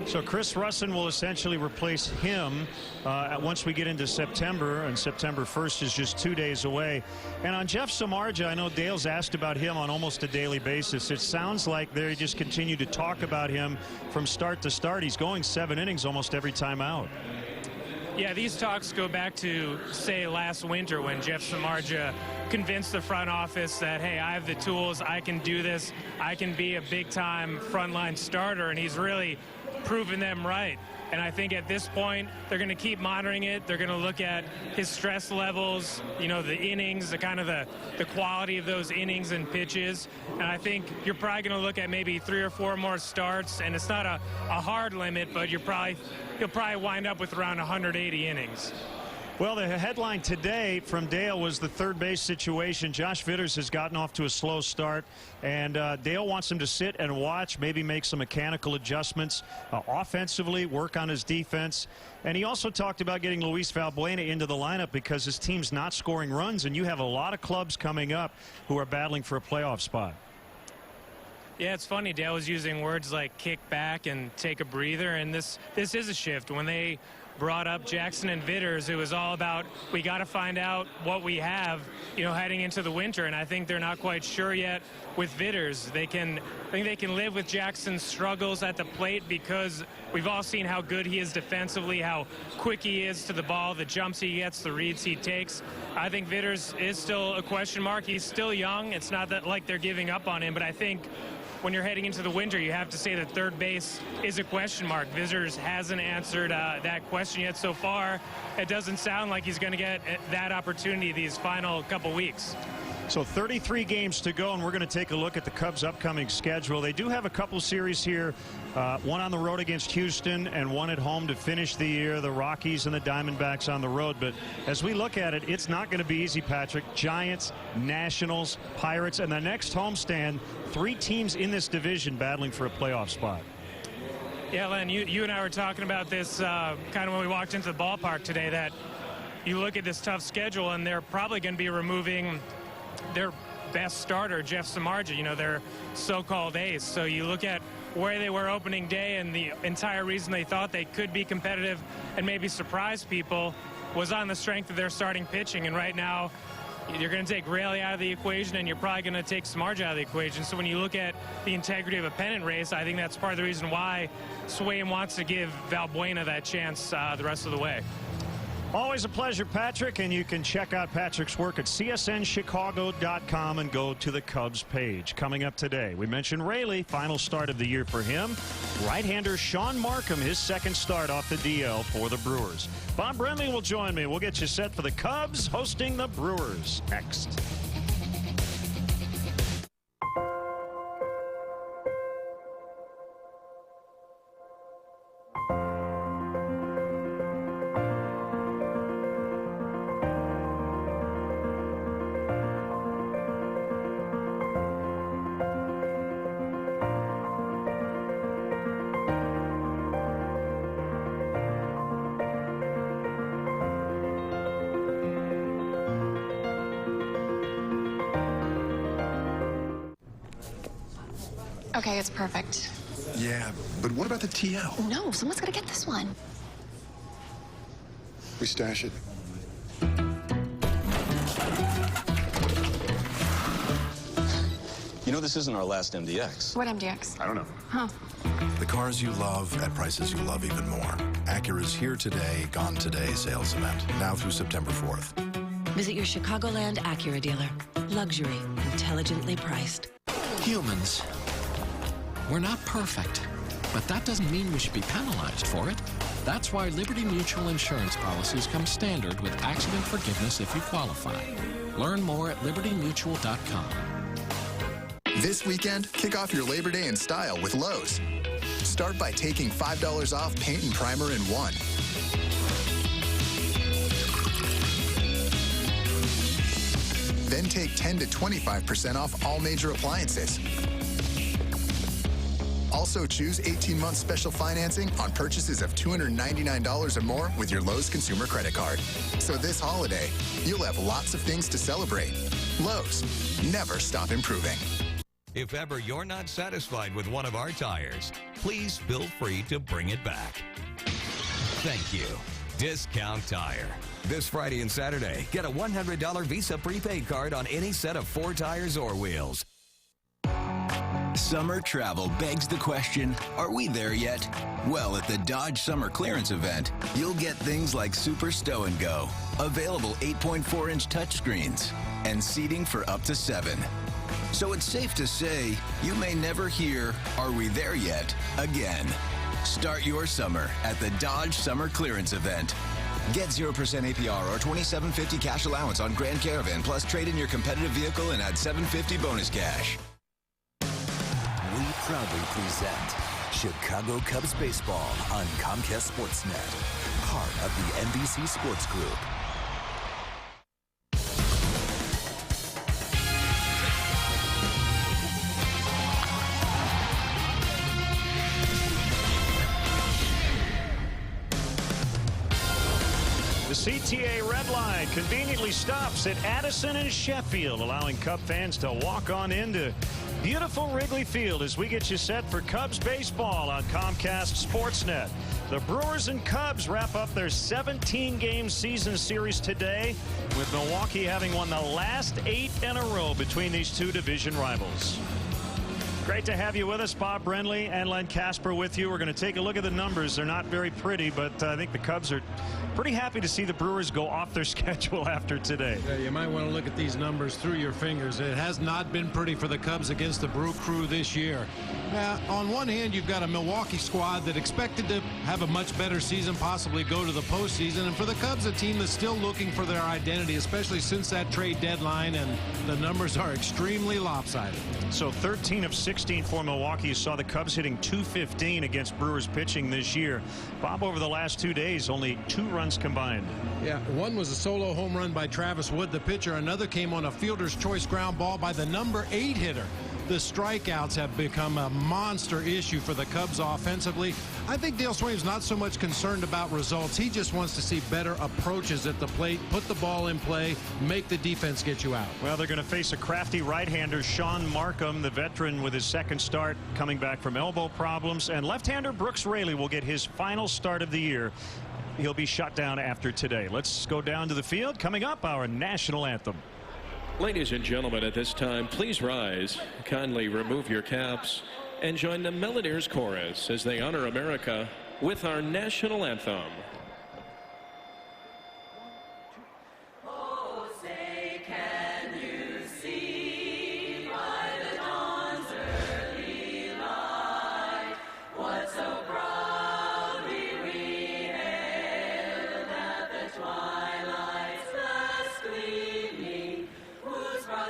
So Chris Russin will essentially replace him once we get into September, and September 1st is just 2 days away. And on Jeff Samardzija, I know Dale's asked about him on almost a daily basis. It sounds like they just continue to talk about him from start to start. He's going 7 innings almost every time out. Yeah, these talks go back to, say, last winter when Jeff Samardzija convinced the front office that, hey, I have the tools, I can do this, I can be a big-time frontline starter, and he's really proven them right. And I think at this point, they're going to keep monitoring it. They're going to look at his stress levels, you know, the innings, the kind of the quality of those innings and pitches. And I think you're probably going to look at maybe 3 or 4 more starts. And it's not a hard limit, but you'll probably wind up with around 180 innings. Well, the headline today from Dale was the third base situation. Josh Vitters has gotten off to a slow start, and Dale wants him to sit and watch, maybe make some mechanical adjustments offensively, work on his defense. And he also talked about getting Luis Valbuena into the lineup because his team's not scoring runs, and you have a lot of clubs coming up who are battling for a playoff spot. Yeah, it's funny. Dale was using words like kick back and take a breather, and this is a shift. When they brought up Jackson and Vitters, it was all about, we got to find out what we have, you know, heading into the winter. And I think they're not quite sure yet with Vitters. I think they can live with Jackson's struggles at the plate because we've all seen how good he is defensively, how quick he is to the ball, the jumps he gets, the reads he takes. I think Vitters is still a question mark. He's still young. It's not that like they're giving up on him, but I think when you're heading into the winter, you have to say that third base is a question mark. Vitters hasn't answered that question yet so far. It doesn't sound like he's going to get that opportunity these final couple weeks. So 33 games to go, and we're going to take a look at the Cubs' upcoming schedule. They do have a couple series here, one on the road against Houston and one at home to finish the year, the Rockies and the Diamondbacks on the road. But as we look at it, it's not going to be easy, Patrick. Giants, Nationals, Pirates, and the next homestand, 3 teams in this division battling for a playoff spot. Yeah, Len, you and I were talking about this kind of when we walked into the ballpark today, that you look at this tough schedule and they're probably going to be removing their best starter, Jeff Samardzija, you know, their so-called ace. So you look at where they were opening day, and the entire reason they thought they could be competitive and maybe surprise people was on the strength of their starting pitching. And right now, you're going to take Raley out of the equation, and you're probably going to take Samardzija out of the equation. So when you look at the integrity of a pennant race, I think that's part of the reason why Swaim wants to give Valbuena that chance the rest of the way. Always a pleasure, Patrick, and you can check out Patrick's work at csnchicago.com and go to the Cubs page. Coming up today, we mentioned Raley, final start of the year for him. Right-hander Sean Markham, his second start off the DL for the Brewers. Bob Brenly will join me. We'll get you set for the Cubs hosting the Brewers next. Okay, it's perfect. Yeah, but what about the TL? No, someone's gonna get this one. We stash it. You know, this isn't our last MDX. What MDX? I don't know. Huh. The cars you love at prices you love even more. Acura's Here Today, Gone Today sales event, now through September 4th. Visit your Chicagoland Acura dealer. Luxury, intelligently priced. Humans. We're not perfect, but that doesn't mean we should be penalized for it. That's why Liberty Mutual insurance policies come standard with accident forgiveness if you qualify. Learn more at libertymutual.com. This weekend, kick off your Labor Day in style with Lowe's. Start by taking $5 off paint and primer in one. Then take 10 to 25% off all major appliances. Also choose 18-month special financing on purchases of $299 or more with your Lowe's consumer credit card. So this holiday, you'll have lots of things to celebrate. Lowe's, never stop improving. If ever you're not satisfied with one of our tires, please feel free to bring it back. Thank you. Discount Tire. This Friday and Saturday, get a $100 Visa prepaid card on any set of 4 tires or wheels. Summer travel begs the question, are we there yet? Well, at the Dodge Summer Clearance event, you'll get things like Super Stow and Go, available 8.4-inch touchscreens, and seating for up to 7. So it's safe to say you may never hear, are we there yet, again. Start your summer at the Dodge Summer Clearance event. Get 0% APR or $27.50 cash allowance on Grand Caravan, plus trade in your competitive vehicle and add $750 bonus cash. We proudly present Chicago Cubs baseball on Comcast Sportsnet, part of the NBC Sports Group. The CTA red line conveniently stops at Addison and Sheffield, allowing Cub fans to walk on into beautiful Wrigley Field as we get you set for Cubs baseball on Comcast Sportsnet. The Brewers and Cubs wrap up their 17-game season series today, with Milwaukee having won the last 8 in a row between these two division rivals. Great to have you with us. Bob Brenly and Len Kasper with you. We're going to take a look at the numbers. They're not very pretty, but I think the Cubs are pretty happy to see the Brewers go off their schedule after today. Yeah, you might want to look at these numbers through your fingers. It has not been pretty for the Cubs against the Brew Crew this year. On one hand, you've got a Milwaukee squad that expected to have a much better season, possibly go to the postseason. And for the Cubs, a team that's still looking for their identity, especially since that trade deadline, and the numbers are extremely lopsided. So 13 of 16 for Milwaukee. You saw the Cubs hitting .215 against Brewers pitching this year. Bob, over the last 2 days, only 2 runs combined. Yeah, one was a solo home run by Travis Wood, the pitcher. Another came on a fielder's choice ground ball by the number 8 hitter. The strikeouts have become a monster issue for the Cubs offensively. I think Dale Swaim's not so much concerned about results. He just wants to see better approaches at the plate, put the ball in play, make the defense get you out. Well, they're going to face a crafty right-hander, Sean Markham, the veteran with his second start, coming back from elbow problems. And left-hander Brooks Raley will get his final start of the year. He'll be shut down after today. Let's go down to the field. Coming up, our national anthem. Ladies and gentlemen, at this time, please rise, kindly remove your caps, and join the Melodiers Chorus as they honor America with our national anthem.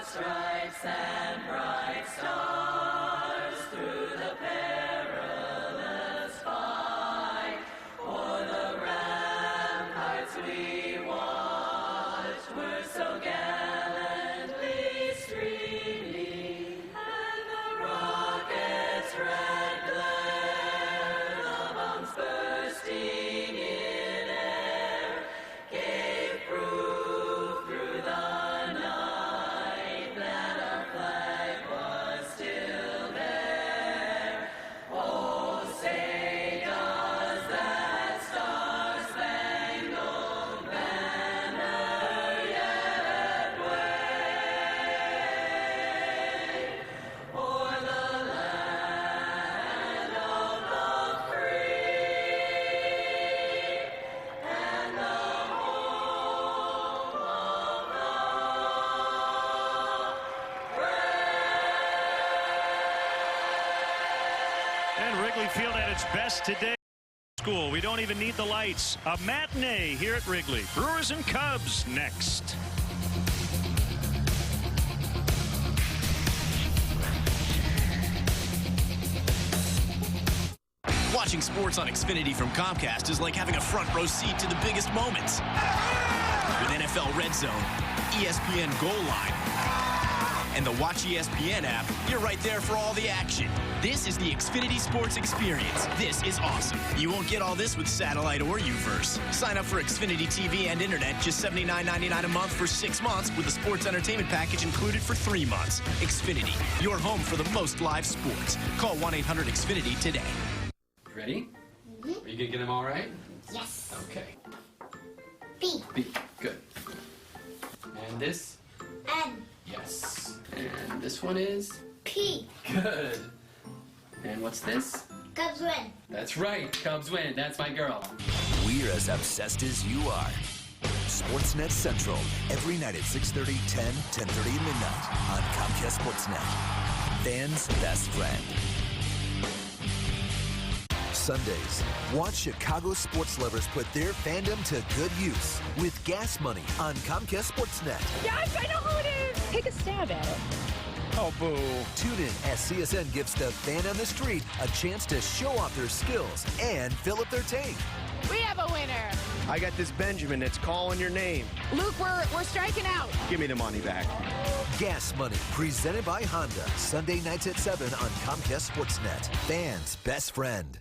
Stripes and bright stars through the perilous fight. O'er the ramparts we watched were so gallantly streaming, and the rockets' red glare, the bombs bursting in air, gave proof through the Field at its best today. School. We don't even need the lights. A matinee here at Wrigley. Brewers and Cubs next. Watching sports on Xfinity from Comcast is like having a front row seat to the biggest moments. With NFL Red Zone, ESPN Goal Line, and the Watch ESPN app, you're right there for all the action. This is the Xfinity Sports Experience. This is awesome. You won't get all this with satellite or UVerse. Sign up for Xfinity TV and Internet, just $79.99 a month for 6 months with a sports entertainment package included for 3 months. Xfinity, your home for the most live sports. Call 1-800-XFINITY today. Ready? Are you gonna get them all right? Yes. Okay. B. B. Good. And this? N. Yes. And this one is? P. Good. And what's this? Cubs win. That's right. Cubs win. That's my girl. We're as obsessed as you are. Sportsnet Central, every night at 6:30, 10, 10:30 midnight on Comcast Sportsnet. Fans' best friend. Sundays, watch Chicago sports lovers put their fandom to good use with Gas Money on Comcast Sportsnet. Yes, I know who it is. Take a stab at it. Oh, boo. Tune in as CSN gives the fan on the street a chance to show off their skills and fill up their tank. We have a winner. I got this Benjamin that's calling your name. Luke, we're striking out. Give me the money back. Gas Money, presented by Honda. Sunday nights at 7 on Comcast Sportsnet. Fans' best friend.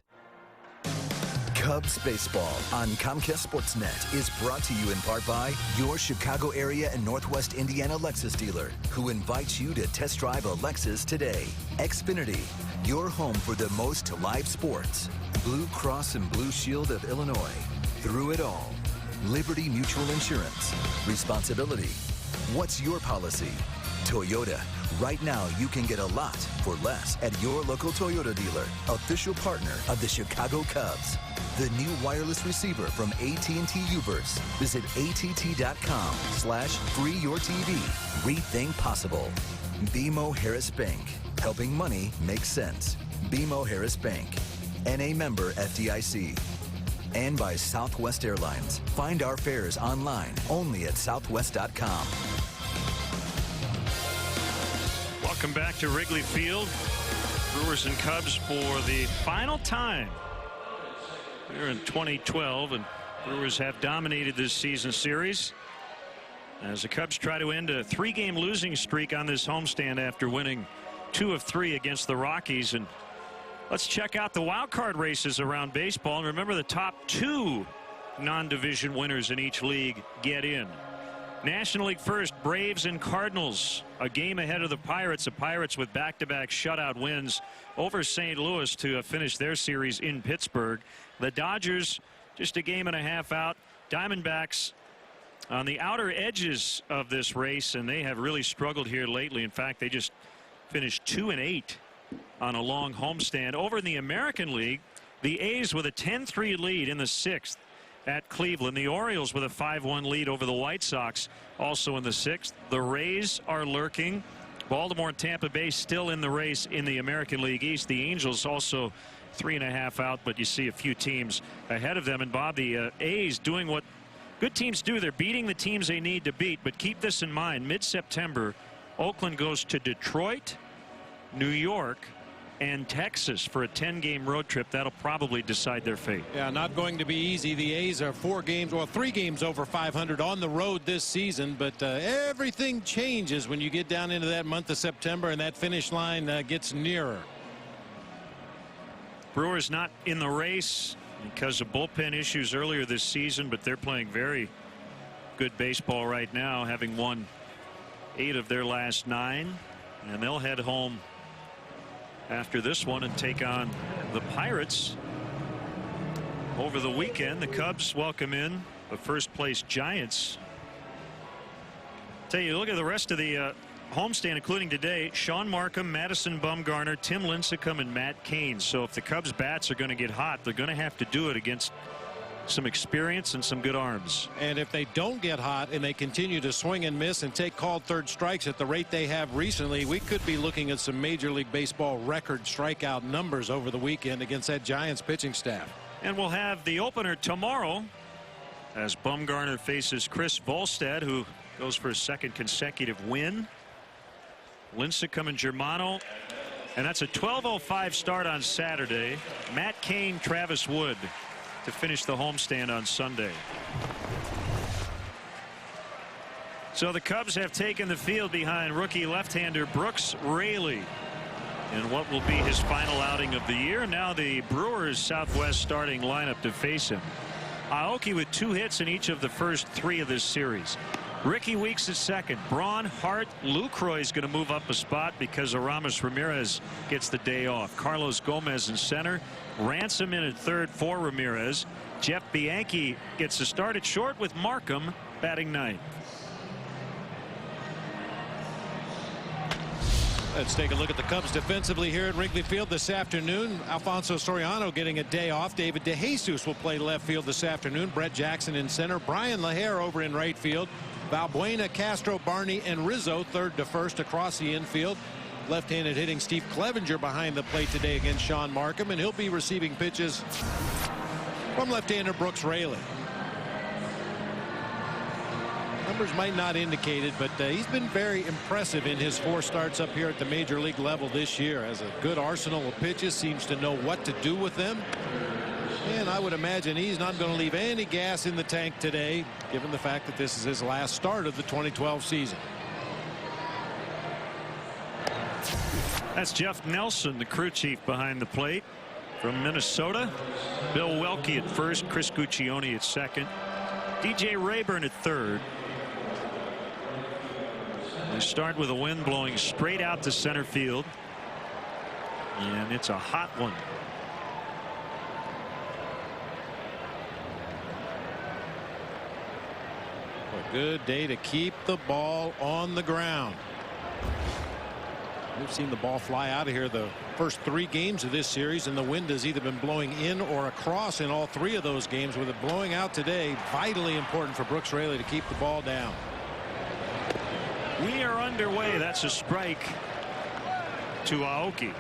Cubs baseball on Comcast Sportsnet is brought to you in part by your Chicago area and Northwest Indiana Lexus dealer, who invites you to test drive a Lexus today. Xfinity, your home for the most live sports. Blue Cross and Blue Shield of Illinois. Through it all. Liberty Mutual Insurance. Responsibility. What's your policy? Toyota. Right now, you can get a lot for less at your local Toyota dealer, official partner of the Chicago Cubs. The new wireless receiver from AT&T UVerse. Visit att.com/freeyourtv. Rethink possible. BMO Harris Bank. Helping money make sense. BMO Harris Bank. NA member FDIC. And by Southwest Airlines. Find our fares online only at southwest.com. Welcome back to Wrigley Field. Brewers and Cubs for the final time. We're in 2012, and Brewers have dominated this season series as the Cubs try to end a 3-game losing streak on this homestand after winning 2 of 3 against the Rockies. And let's check out the wild card races around baseball. And remember, the top 2 non-division winners in each league get in. National League first, Braves and Cardinals, a game ahead of the Pirates. The Pirates with back-to-back shutout wins over St. Louis to finish their series in Pittsburgh. The Dodgers just a game and a half out. Diamondbacks on the outer edges of this race, and they have really struggled here lately. In fact, they just finished 2-8 on a long homestand. Over in the American League, the A's with a 10-3 lead in the 6th at Cleveland. The Orioles with a 5-1 lead over the White Sox also in the 6th. The Rays are lurking. Baltimore and Tampa Bay still in the race in the American League East. The Angels also 3.5 out, but you see a few teams ahead of them. And Bob, the A's doing what good teams do. They're beating the teams they need to beat. But keep this in mind, mid-September, Oakland goes to Detroit, New York, and Texas for a 10-game road trip. That'll probably decide their fate. Yeah, not going to be easy. The A's are 3 games over 500 on the road this season, but everything changes when you get down into that month of September and that finish line gets nearer. Brewers not in the race because of bullpen issues earlier this season, but they're playing very good baseball right now, having won 8 of their last 9, and they'll head home after this one and take on the Pirates over the weekend. The Cubs welcome in the first place Giants. Tell you, look at the rest of the homestand, including today: Sean Markham, Madison Bumgarner, Tim Lincecum, and Matt Cain. So if the Cubs bats are going to get hot, they're going to have to do it against some experience and some good arms. And if they don't get hot and they continue to swing and miss and take called third strikes at the rate they have recently, we could be looking at some Major League Baseball record strikeout numbers over the weekend against that Giants pitching staff. And we'll have the opener tomorrow as Bumgarner faces Chris Volstad, who goes for a 2nd consecutive win. Lincecum and Germano, and that's a 12:05 start on Saturday. Matt Cain, Travis Wood to finish the homestand on Sunday. So the Cubs have taken the field behind rookie left-hander Brooks Raley in what will be his final outing of the year. Now the Brewers Southwest starting lineup to face him. Aoki with 2 hits in each of the first 3 of this series. Ricky Weeks at second. Braun, Hart, Lucroy is going to move up a spot because Aramis Ramirez gets the day off. Carlos Gomez in center. Ransom in at third for Ramirez. Jeff Bianchi gets a start at short with Markham batting 9th. Let's take a look at the Cubs defensively here at Wrigley Field this afternoon. Alfonso Soriano getting a day off. David DeJesus will play left field this afternoon. Brett Jackson in center. Brian LaHare over in right field. Valbuena, Castro, Barney, and Rizzo third to first across the infield. Left-handed hitting Steve Clevenger behind the plate today against Sean Markham, and he'll be receiving pitches from left-hander Brooks Raley. Numbers might not indicate it, but he's been very impressive in his 4 starts up here at the major league level this year. Has a good arsenal of pitches, seems to know what to do with them. And I would imagine he's not going to leave any gas in the tank today, given the fact that this is his last start of the 2012 season. That's Jeff Nelson, the crew chief behind the plate from Minnesota. Bill Welke at first, Chris Guccione at second, DJ Rayburn at third. They start with a wind blowing straight out to center field, and it's a hot one. A good day to keep the ball on the ground. We've seen the ball fly out of here the first 3 games of this series, and the wind has either been blowing in or across in all 3 of those games. With it blowing out today, vitally important for Brooks Raley to keep the ball down. We are underway. That's a strike to Aoki.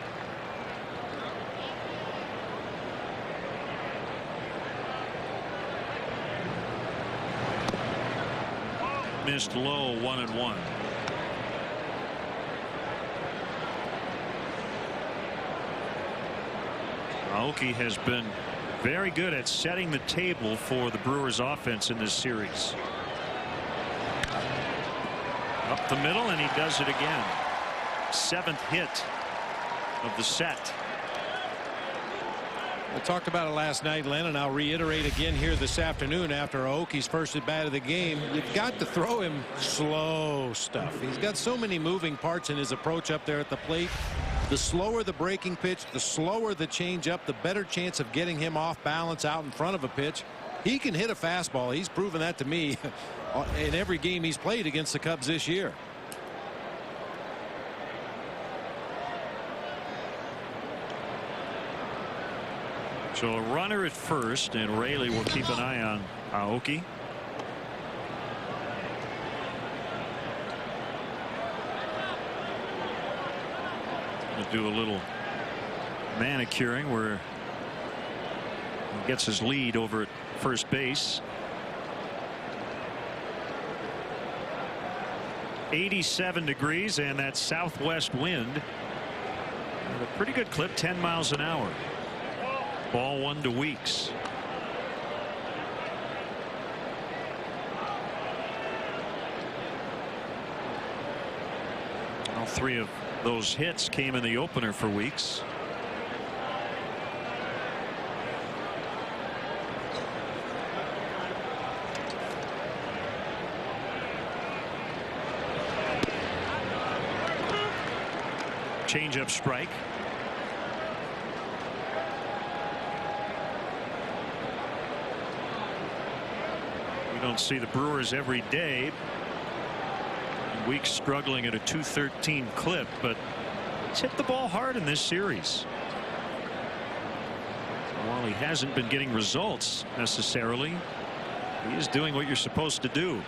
Missed low, 1-1. Aoki has been very good at setting the table for the Brewers offense in this series. Up the middle, and he does it again. 7th hit of the set. We talked about it last night, Len, and I'll reiterate again here this afternoon after Aoki's first at bat of the game. You've got to throw him slow stuff. He's got so many moving parts in his approach up there at the plate. The slower the breaking pitch, the slower the changeup, the better chance of getting him off balance out in front of a pitch. He can hit a fastball. He's proven that to me in every game he's played against the Cubs this year. So a runner at first, and Raley will keep an eye on Aoki. We'll do a little manicuring where he gets his lead over at first base. 87 degrees and that southwest wind at a pretty good clip, 10 miles an hour. Ball 1 to Weeks. All 3 of those hits came in the opener for Weeks. Change-up strike. We don't see the Brewers every day. Weeks struggling at a .213 clip, but he's hit the ball hard in this series. So while he hasn't been getting results necessarily, he is doing what you're supposed to do.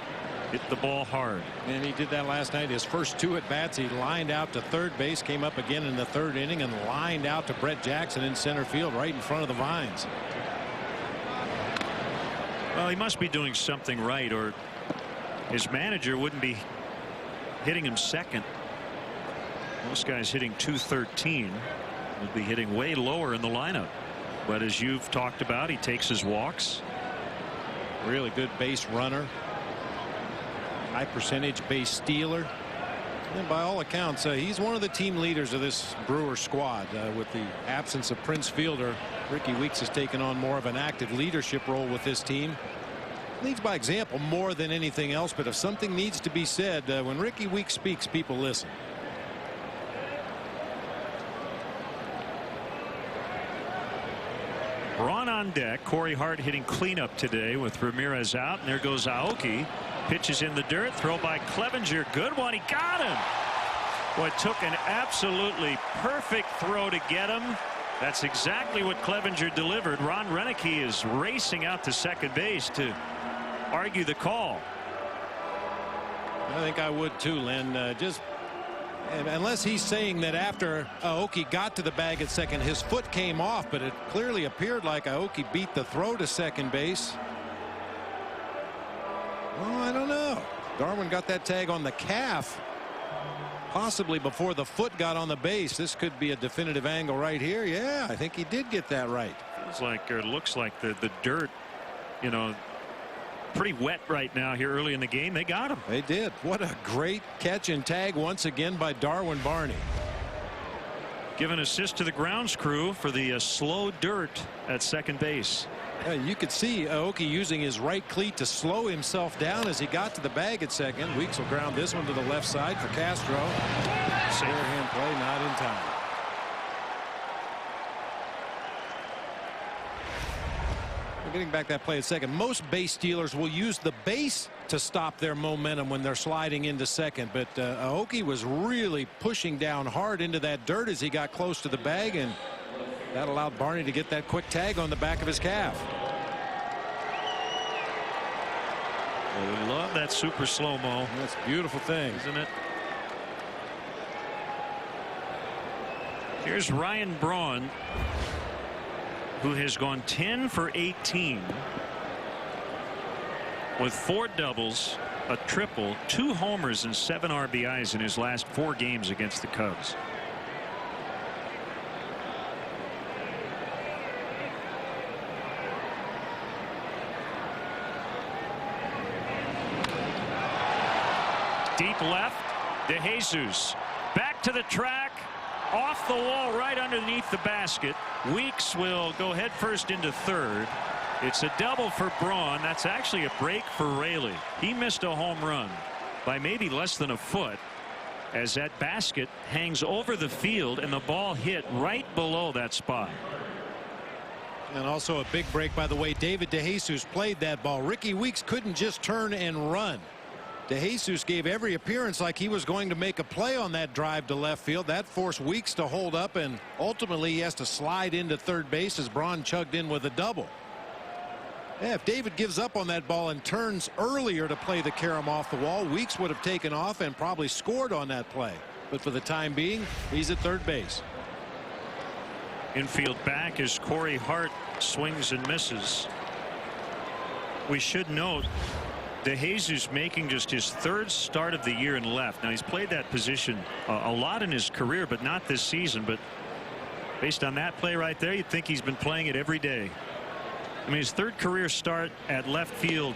Hit the ball hard. And he did that last night. His first 2 at bats, he lined out to third base, came up again in the 3rd inning, and lined out to Brett Jackson in center field right in front of the vines. Well, he must be doing something right, or his manager wouldn't be hitting him second. Most guys hitting .213 would be hitting way lower in the lineup. But as you've talked about, he takes his walks. Really good base runner. High percentage base stealer. And by all accounts, he's one of the team leaders of this Brewers squad. With the absence of Prince Fielder, Ricky Weeks has taken on more of an active leadership role with this team. Leads by example more than anything else, but if something needs to be said, when Ricky Weeks speaks, people listen. Braun on deck. Corey Hart hitting cleanup today with Ramirez out, and there goes Aoki. Pitches in the dirt. Throw by Clevenger. Good one. He got him. Boy, it took an absolutely perfect throw to get him. That's exactly what Clevenger delivered. Ron Renicky is racing out to second base to argue the call. I think I would too, Len. Unless he's saying that after Aoki got to the bag at second, his foot came off, but it clearly appeared like Aoki beat the throw to second base. Well, I don't know. Darwin got that tag on the calf, possibly before the foot got on the base. This could be a definitive angle right here. Yeah, I think he did get that right. Feels like, or looks like the dirt, you know, pretty wet right now here early in the game. They got him. They did. What a great catch and tag once again by Darwin Barney. Give an assist to the grounds crew for the slow dirt at second base. You could see Aoki using his right cleat to slow himself down as he got to the bag at second. Weeks will ground this one to the left side for Castro. Forehand play, not in time. Getting back that play at second. Most base stealers will use the base to stop their momentum when they're sliding into second, but Aoki was really pushing down hard into that dirt as he got close to the bag, and that allowed Barney to get that quick tag on the back of his calf. Well, we love that super slow-mo. That's a beautiful thing, isn't it? Here's Ryan Braun, who has gone 10 for 18 with 4 doubles, a triple, 2 homers, and 7 RBIs in his last 4 games against the Cubs. Deep left, DeJesus back to the track, off the wall right underneath the basket. Weeks will go head first into third. It's a double for Braun. That's actually a break for Raley. He missed a home run by maybe less than a foot as that basket hangs over the field and the ball hit right below that spot. And also a big break by the way David DeJesus played that ball. Ricky Weeks couldn't just turn and run. DeJesus gave every appearance like he was going to make a play on that drive to left field. That forced Weeks to hold up, and ultimately he has to slide into third base as Braun chugged in with a double. Yeah, if David gives up on that ball and turns earlier to play the carom off the wall, Weeks would have taken off and probably scored on that play. But for the time being, he's at third base. Infield back as Corey Hart swings and misses. We should note DeJesus making just his third start of the year in left. Now he's played that position a lot in his career, but not this season. But based on that play right there, you'd think he's been playing it every day. I mean, his third career start at left field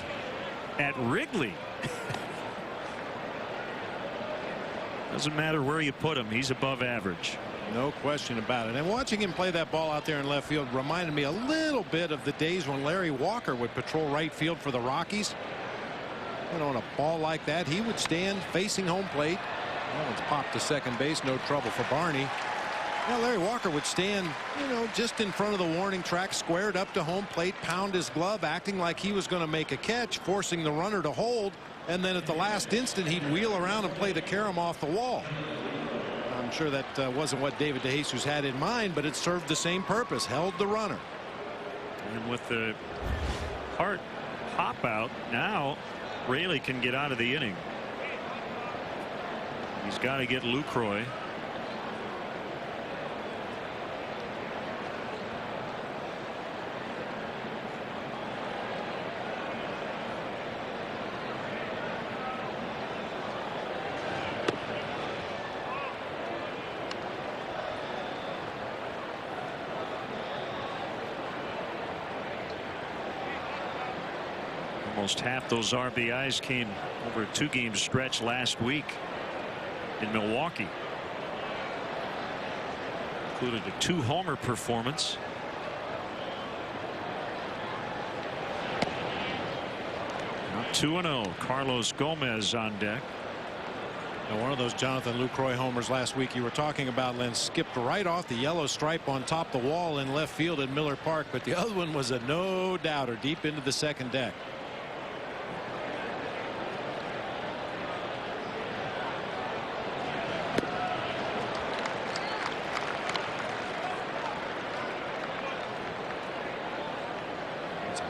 at Wrigley. Doesn't matter where you put him, he's above average. No question about it. And watching him play that ball out there in left field reminded me a little bit of the days when Larry Walker would patrol right field for the Rockies. You know, on a ball like that, he would stand facing home plate. That one's popped to second base. No trouble for Barney. Now Larry Walker would stand, you know, just in front of the warning track, squared up to home plate, pound his glove, acting like he was going to make a catch, forcing the runner to hold, and then at the last instant he'd wheel around and play the carom off the wall. I'm sure that wasn't what David DeJesus had in mind, but it served the same purpose, held the runner. And with the Hart pop out, now Raley can get out of the inning. He's got to get Lucroy. Almost half those RBIs came over a 2-game stretch last week in Milwaukee. Included a 2-homer performance. Now 2-0. Carlos Gomez on deck. Now one of those Jonathan Lucroy homers last week you were talking about, Len, skipped right off the yellow stripe on top the wall in left field at Miller Park, but the other one was a no-doubter deep into the second deck.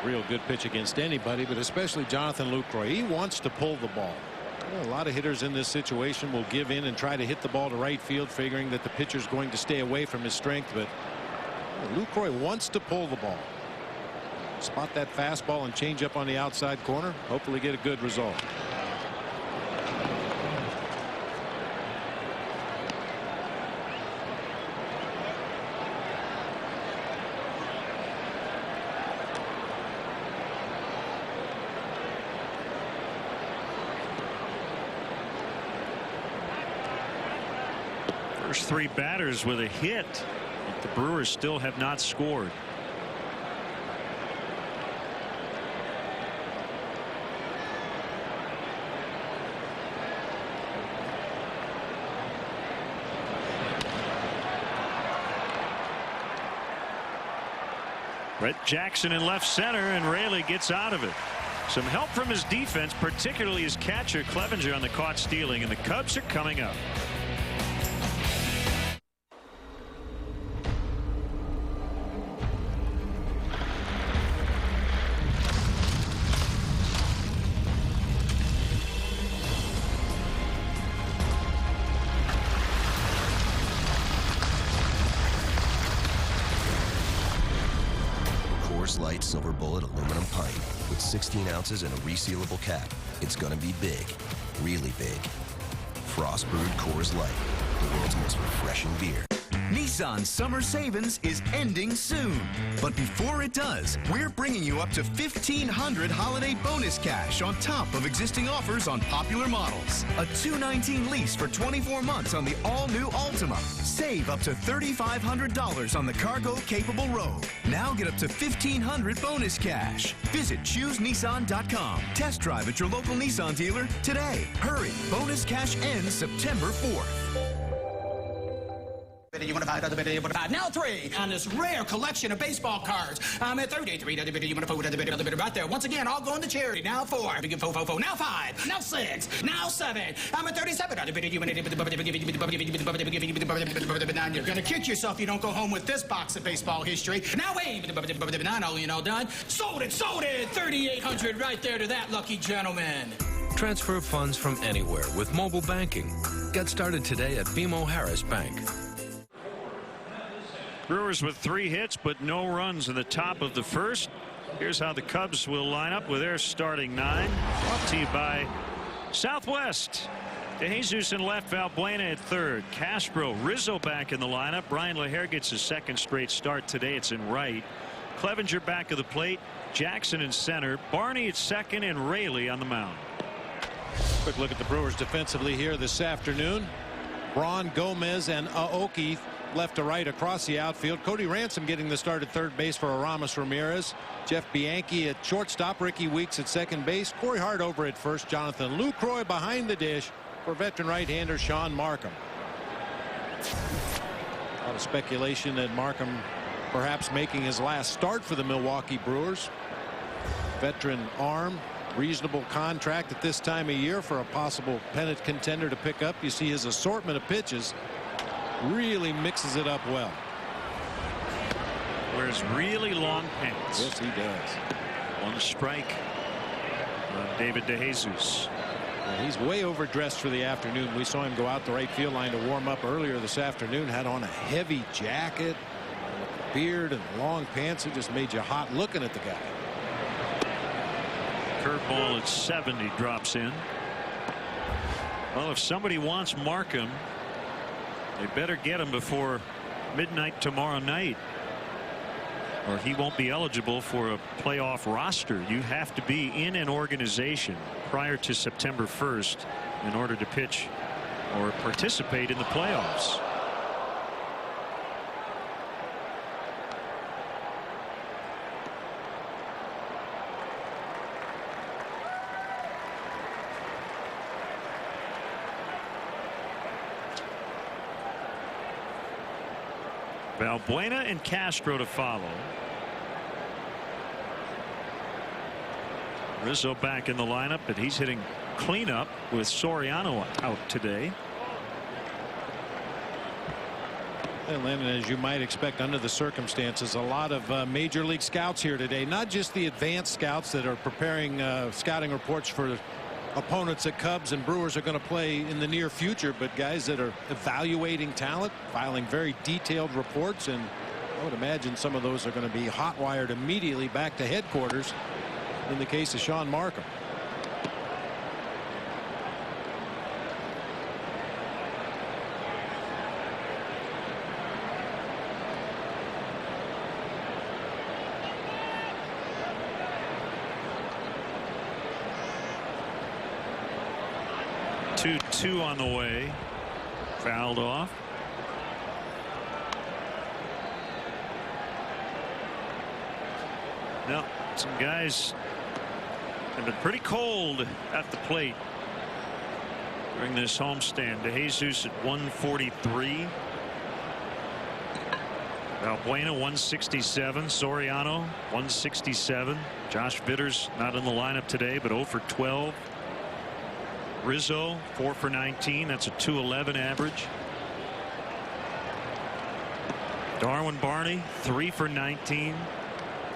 Real good pitch against anybody, but especially Jonathan Lucroy. He wants to pull the ball. A lot of hitters in this situation will give in and try to hit the ball to right field, figuring that the pitcher's going to stay away from his strength, but Lucroy wants to pull the ball. Spot that fastball and change up on the outside corner, hopefully get a good result. First 3 batters with a hit. But the Brewers still have not scored. Brett Jackson in left center, and Raley gets out of it. Some help from his defense, particularly his catcher Clevenger on the caught stealing, and the Cubs are coming up. Light Silver Bullet aluminum pint with 16 ounces and a resealable cap. It's gonna be big, really big. Frost brewed Coors Light, the world's most refreshing beer. Nissan's summer savings is ending soon. But before it does, we're bringing you up to $1,500 holiday bonus cash on top of existing offers on popular models. A $219 lease for 24 months on the all-new Altima. Save up to $3,500 on the cargo-capable Rogue. Now get up to $1,500 bonus cash. Visit ChooseNissan.com. Test drive at your local Nissan dealer today. Hurry, bonus cash ends September 4th. you want to fight, you want to fight. Now 3 on this rare collection of baseball cards. I'm at 33, you want to food, right there. Once again, all going to charity. Now 4, begin 4, now 5, now 6, now 7. I'm at 37, you want to 9. You're going to kick yourself if you don't go home with this box of baseball history. Now 8, 9, done. Sold it, 3,800 right there to that lucky gentleman. Transfer funds from anywhere with mobile banking. Get started today at BMO Harris Bank. Brewers with 3 hits but no runs in the top of the first. Here's how the Cubs will line up with their starting 9. Brought to you by Southwest. DeJesus in left, Valbuena at third. Castro, Rizzo back in the lineup. Brian LaHair gets his second straight start today. It's in right. Clevenger back of the plate. Jackson in center. Barney at second and Raley on the mound. Quick look at the Brewers defensively here this afternoon. Braun, Gomez, and Aoki left to right across the outfield. Cody Ransom getting the start at third base for Aramis Ramirez. Jeff Bianchi at shortstop. Ricky Weeks at second base. Corey Hart over at first. Jonathan Lucroy behind the dish for veteran right-hander Sean Markham. A lot of speculation that Markham perhaps making his last start for the Milwaukee Brewers. Veteran arm. Reasonable contract at this time of year for a possible pennant contender to pick up. You see his assortment of pitches really mixes it up well. Wears really long pants. Yes, he does. 1 strike on David DeJesus. Well, he's way overdressed for the afternoon. We saw him go out the right field line to warm up earlier this afternoon. Had on a heavy jacket, beard, and long pants. It just made you hot looking at the guy. Curveball at 70 drops in. Well, if somebody wants Markham, they better get him before midnight tomorrow night, or he won't be eligible for a playoff roster. You have to be in an organization prior to September 1st in order to pitch or participate in the playoffs. Valbuena and Castro to follow. Rizzo back in the lineup, but he's hitting cleanup with Soriano out today. And Landon, as you might expect under the circumstances, a lot of major league scouts here today. Not just the advanced scouts that are preparing scouting reports for opponents that Cubs and Brewers are going to play in the near future, but guys that are evaluating talent, filing very detailed reports, and I would imagine some of those are going to be hot wired immediately back to headquarters in the case of Sean Markham. Two on the way. Fouled off. Now, some guys have been pretty cold at the plate during this homestand. DeJesus at 143. Valbuena 167. Soriano 167. Josh Vitter's not in the lineup today, but 0 for 12. Rizzo 4 for 19. That's a 211 average. Darwin Barney 3 for 19.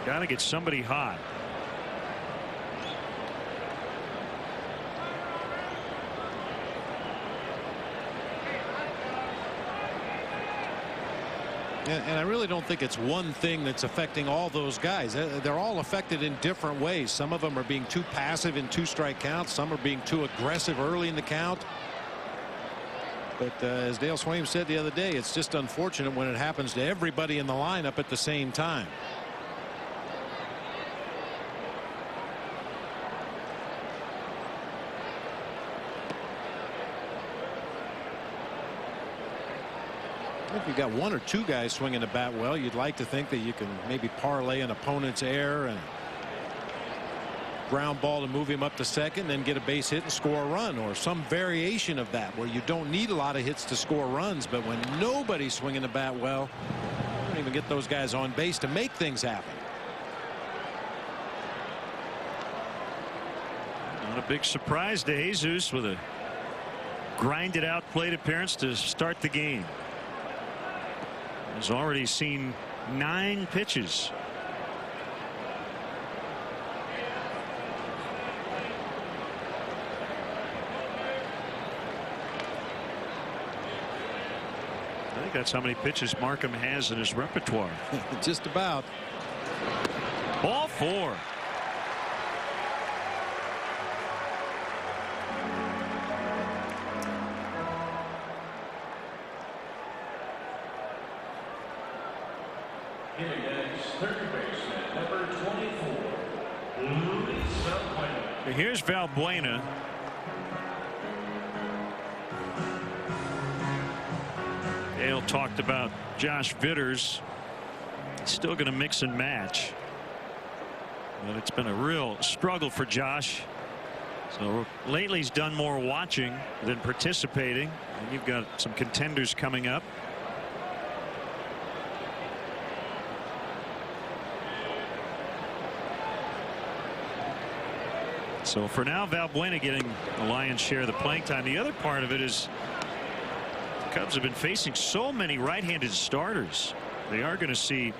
Got to get somebody hot. And I really don't think it's one thing that's affecting all those guys. They're all affected in different ways. Some of them are being too passive in 2-strike counts. Some are being too aggressive early in the count. But as Dale Swaim said the other day, it's just unfortunate when it happens to everybody in the lineup at the same time. If you've got 1 or 2 guys swinging the bat well, you'd like to think that you can maybe parlay an opponent's error and ground ball to move him up to second, then get a base hit and score a run, or some variation of that where you don't need a lot of hits to score runs. But when nobody's swinging the bat well, you don't even get those guys on base to make things happen. Not a big surprise to Jesus with a grinded out plate appearance to start the game. Has already seen 9 pitches. I think that's how many pitches Markham has in his repertoire. Just about. Ball 4. Here's Valbuena. Dale talked about Josh Vitters. Still going to mix and match. But it's been a real struggle for Josh. So lately he's done more watching than participating. And you've got some contenders coming up. So for now, Valbuena getting the lion's share of the playing time. The other part of it is the Cubs have been facing so many right-handed starters. They are going to see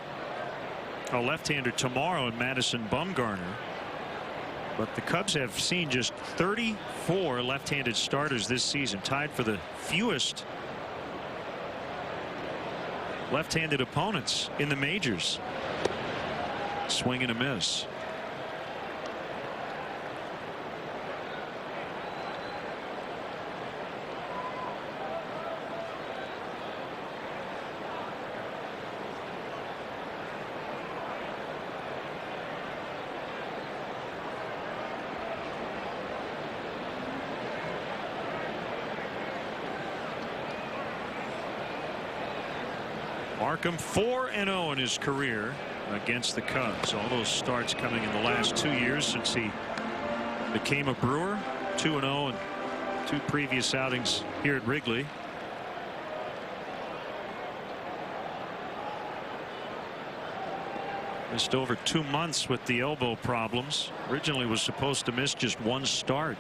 a left-hander tomorrow in Madison Bumgarner. But the Cubs have seen just 34 left-handed starters this season, tied for the fewest left-handed opponents in the majors. Swing and a miss. Markham 4-0 in his career against the Cubs. All those starts coming in the last 2 years since he became a Brewer. 2-0 and 2 previous outings here at Wrigley. Missed over 2 months with the elbow problems. Originally was supposed to miss just 1 start.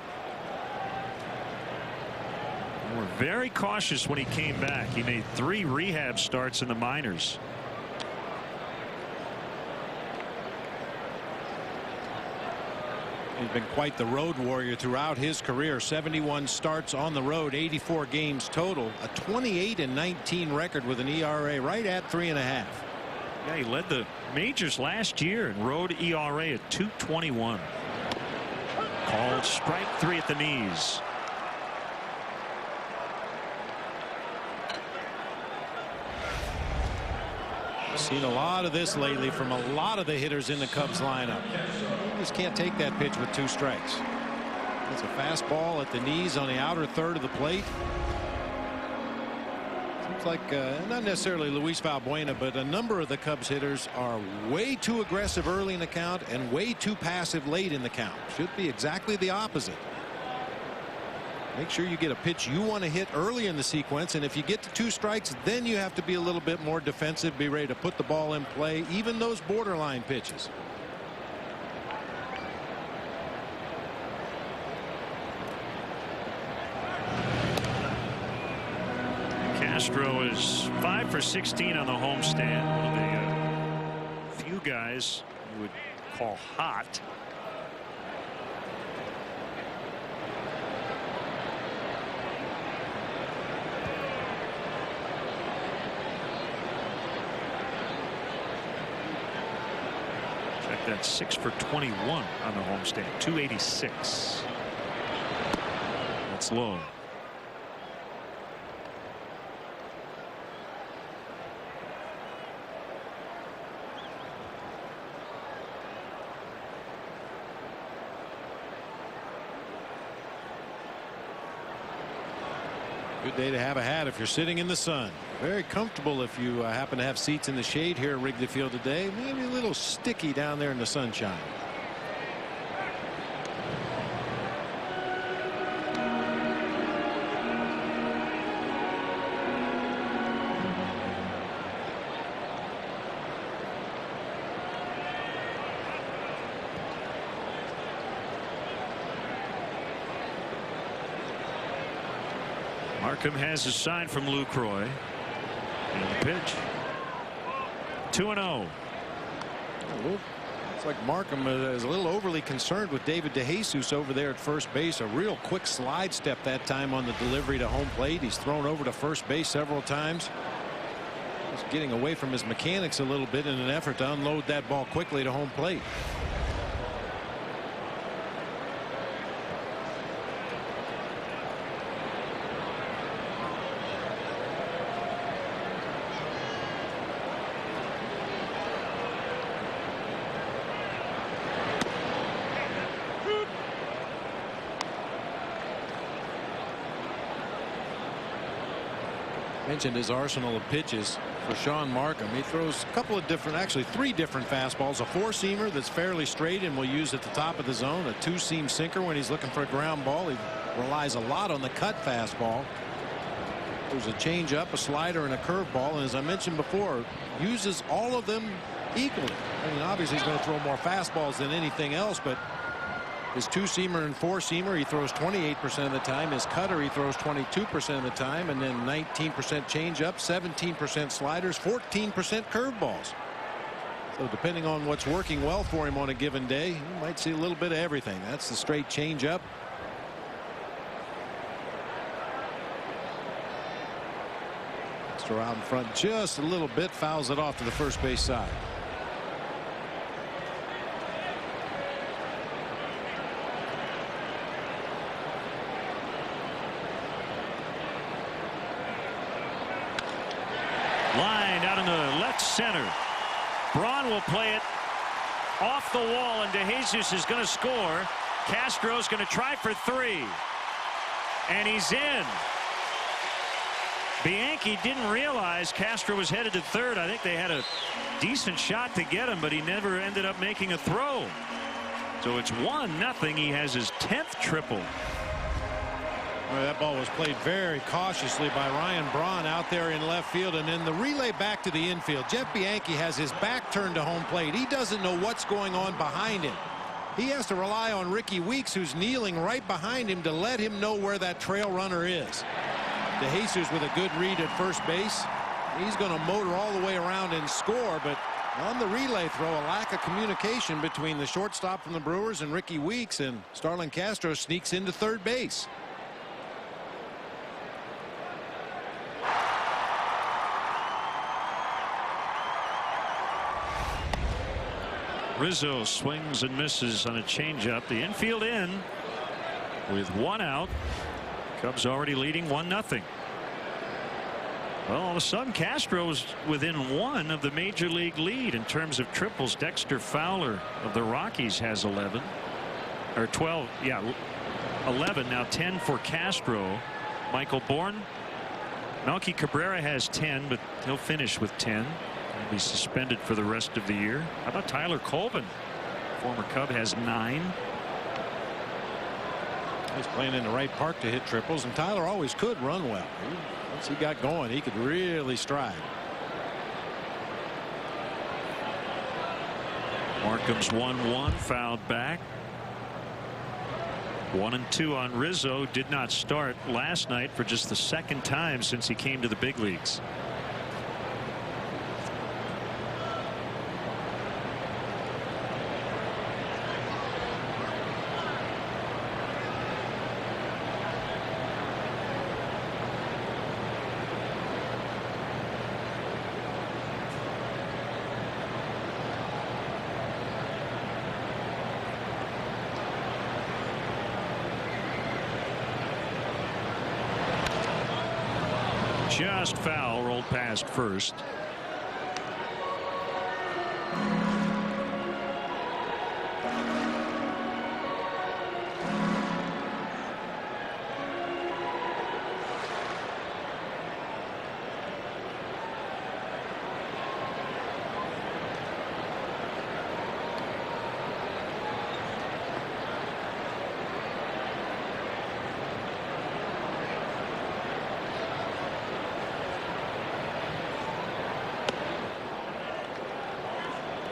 We're very cautious when he came back. He made 3 rehab starts in the minors. He's been quite the road warrior throughout his career. 71 starts on the road, 84 games total, a 28-19 record with an ERA right at 3.5. Yeah, he led the majors last year in road ERA at 2.21. Called strike 3 at the knees. Seen a lot of this lately from a lot of the hitters in the Cubs lineup. You just can't take that pitch with 2 strikes. It's a fastball at the knees on the outer third of the plate. Seems like not necessarily Luis Valbuena, but a number of the Cubs hitters are way too aggressive early in the count and way too passive late in the count. Should be exactly the opposite. Make sure you get a pitch you want to hit early in the sequence, and if you get to 2 strikes, then you have to be a little bit more defensive, be ready to put the ball in play, even those borderline pitches. Castro is 5 for 16 on the homestand. One of the few guys you would call hot. That's 6 for 21 on the homestand. 286. That's low. Good day to have a hat if you're sitting in the sun. Very comfortable if you happen to have seats in the shade here at Wrigley Field today. Maybe a little sticky down there in the sunshine. Markham has a sign from Lucroy. And the pitch. 2-0. It's like Markham is a little overly concerned with David DeJesus over there at first base. A real quick slide step that time on the delivery to home plate. He's thrown over to first base several times. He's getting away from his mechanics a little bit in an effort to unload that ball quickly to home plate. Mentioned his arsenal of pitches for Sean Markham. He throws a couple of different, actually 3 different fastballs. A 4-seamer that's fairly straight and will use at the top of the zone. A 2-seam sinker when he's looking for a ground ball. He relies a lot on the cut fastball. There's a changeup, a slider, and a curveball. And as I mentioned before, uses all of them equally. I mean, obviously he's going to throw more fastballs than anything else, but his 2-seamer and 4-seamer he throws 28% of the time. His cutter he throws 22% of the time, and then 19% changeup, 17% sliders, 14% curveballs. So depending on what's working well for him on a given day, you might see a little bit of everything. That's the straight changeup. Throw out in front just a little bit, fouls it off to the first base side. Line out in the left center. Braun will play it off the wall, and DeJesus is going to score. Castro's going to try for 3. And he's in. Bianchi didn't realize Castro was headed to third. I think they had a decent shot to get him, but he never ended up making a throw. So it's 1-0. He has his 10th triple. Well, that ball was played very cautiously by Ryan Braun out there in left field, and then the relay back to the infield. Jeff Bianchi has his back turned to home plate. He doesn't know what's going on behind him. He has to rely on Ricky Weeks, who's kneeling right behind him, to let him know where that trail runner is. DeJesus with a good read at first base. He's going to motor all the way around and score, but on the relay throw, a lack of communication between the shortstop from the Brewers and Ricky Weeks, and Starlin Castro sneaks into third base. Rizzo swings and misses on a changeup. The infield in with 1 out. Cubs already leading 1-0. Well, all of a sudden Castro's within 1 of the major league lead in terms of triples. Dexter Fowler of the Rockies has 11 or 12. Yeah, 11 now. 10 for Castro. Michael Bourne. Melky Cabrera has 10, but he'll finish with 10. He'll be suspended for the rest of the year. How about Tyler Colvin? Former Cub has 9. He's playing in the right park to hit triples, and Tyler always could run well. Once he got going, he could really stride. Markham's 1-1, fouled back. 1-2 on Rizzo. Did not start last night for just the 2nd time since he came to the big leagues. Just foul, rolled past first.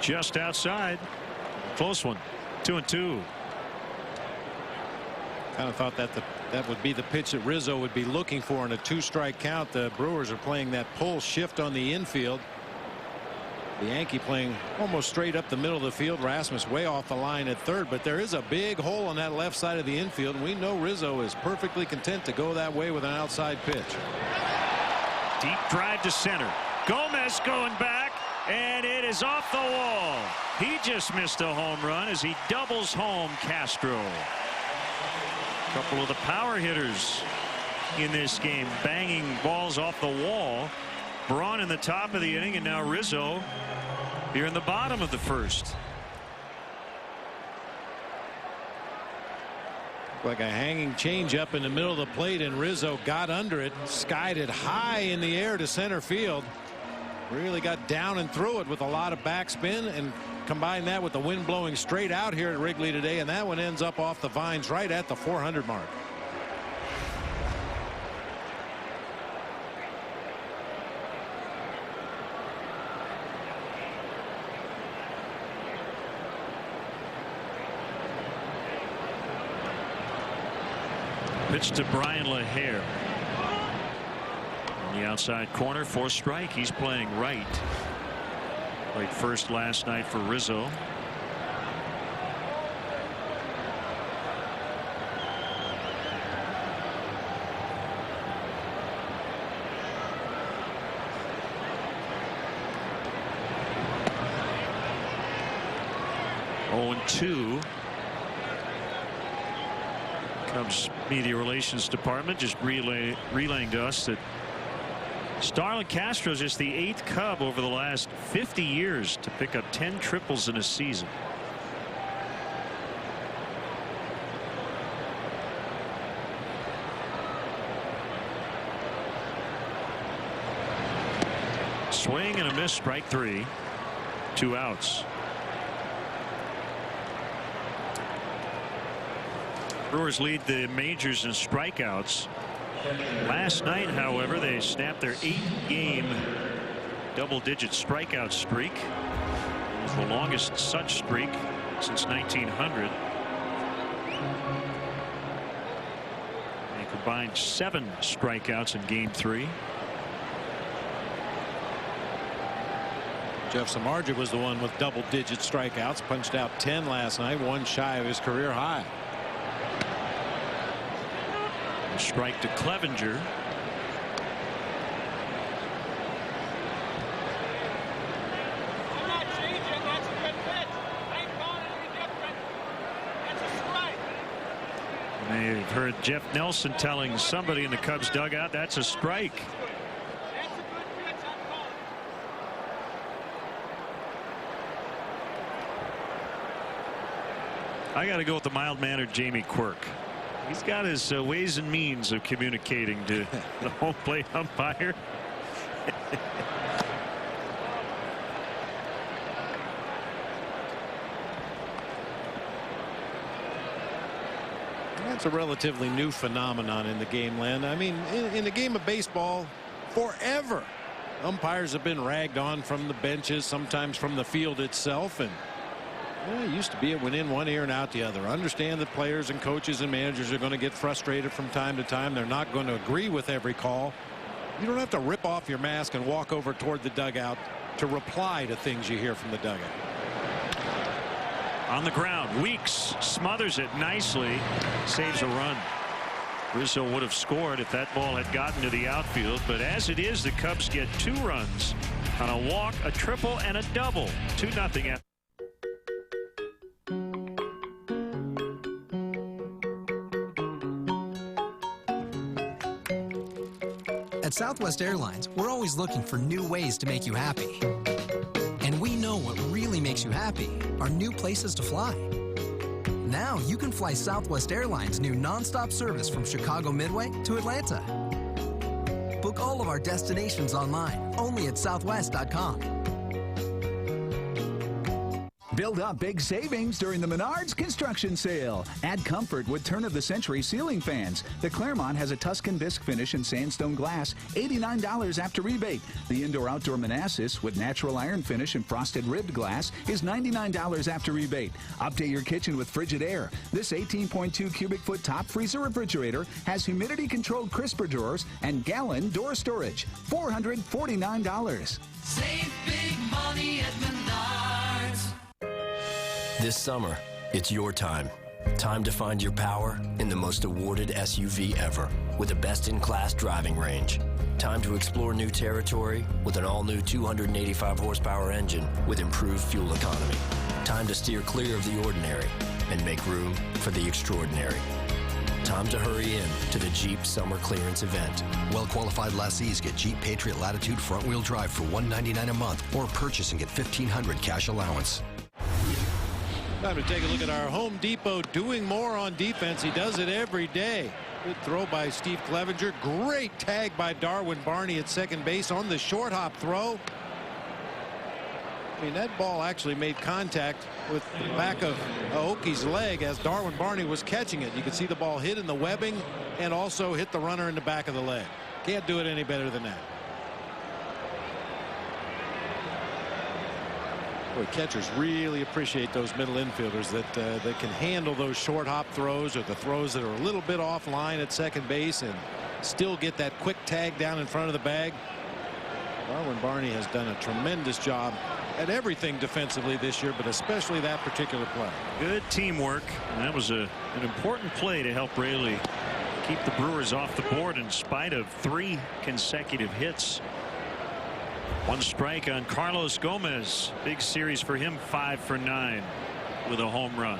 Just outside. Close one. 2-2. Kind of thought that that would be the pitch that Rizzo would be looking for in a 2-strike count. The Brewers are playing that pull shift on the infield. The Yankee playing almost straight up the middle of the field. Rasmus way off the line at third, but there is a big hole on that left side of the infield, and we know Rizzo is perfectly content to go that way with an outside pitch. Deep drive to center. Gomez going back, and it is off the wall. He just missed a home run as he doubles home Castro. A couple of the power hitters in this game banging balls off the wall. Braun in the top of the inning, and now Rizzo here in the bottom of the first. Like a hanging changeup in the middle of the plate, and Rizzo got under it, skied it high in the air to center field. Really got down and through it with a lot of backspin, and combine that with the wind blowing straight out here at Wrigley today, and that one ends up off the vines right at the 400 mark. Pitch to Brian LaHare. On the outside corner for strike. He's playing right. Played first last night for Rizzo. (0-2). Cubs media relations department just relaying to us that Starlin Castro is just the 8th Cub over the last 50 years to pick up 10 triples in a season. Swing and a miss, strike 3. 2 outs. Brewers lead the majors in strikeouts. Last night, however, they snapped their 8-game double-digit strikeout streak. It was the longest such streak since 1900. They combined 7 strikeouts in Game 3. Jeff Samardzija was the one with double-digit strikeouts. Punched out 10 last night, 1 shy of his career high. A strike to Clevenger. They've heard Jeff Nelson telling somebody in the Cubs dugout that's a strike. I got to go with the mild-mannered Jamie Quirk. He's got his ways and means of communicating to the home plate umpire. That's a relatively new phenomenon in the game, Len. I mean, in the game of baseball, forever, umpires have been ragged on from the benches, sometimes from the field itself, and it used to be it went in one ear and out the other. Understand that players and coaches and managers are going to get frustrated from time to time. They're not going to agree with every call. You don't have to rip off your mask and walk over toward the dugout to reply to things you hear from the dugout. On the ground, Weeks smothers it nicely, saves a run. Rizzo would have scored if that ball had gotten to the outfield, but as it is, the Cubs get 2 runs on a walk, a triple, and a double. 2-0. At Southwest Airlines, we're always looking for new ways to make you happy. And we know what really makes you happy are new places to fly. Now you can fly Southwest Airlines' new nonstop service from Chicago Midway to Atlanta. Book all of our destinations online, only at southwest.com. Build up big savings during the Menards construction sale. Add comfort with turn-of-the-century ceiling fans. The Claremont has a Tuscan bisque finish and sandstone glass, $89 after rebate. The indoor-outdoor Manassas with natural iron finish and frosted ribbed glass is $99 after rebate. Update your kitchen with Frigidaire. This 18.2 cubic foot top freezer refrigerator has humidity-controlled crisper drawers and gallon door storage. $449. Save big money at Menards. This summer, it's your time. Time to find your power in the most awarded SUV ever with a best-in-class driving range. Time to explore new territory with an all-new 285 horsepower engine with improved fuel economy. Time to steer clear of the ordinary and make room for the extraordinary. Time to hurry in to the Jeep Summer Clearance Event. Well-qualified lessees get Jeep Patriot Latitude front-wheel drive for $199 a month or purchase and get $1,500 cash allowance. Time to take a look at our Home Depot doing more on defense. He does it every day. Good throw by Steve Clevenger. Great tag by Darwin Barney at second base on the short hop throw. I mean, that ball actually made contact with the back of Aoki's leg as Darwin Barney was catching it. You could see the ball hit in the webbing and also hit the runner in the back of the leg. Can't do it any better than that. Boy, catchers really appreciate those middle infielders that can handle those short hop throws or the throws that are a little bit offline at second base and still get that quick tag down in front of the bag. Darwin Barney has done a tremendous job at everything defensively this year, but especially that particular play. Good teamwork, and that was an important play to help Raley keep the Brewers off the board in spite of 3 consecutive hits. 1 strike on Carlos Gomez. Big series for him, 5 for 9 with a home run.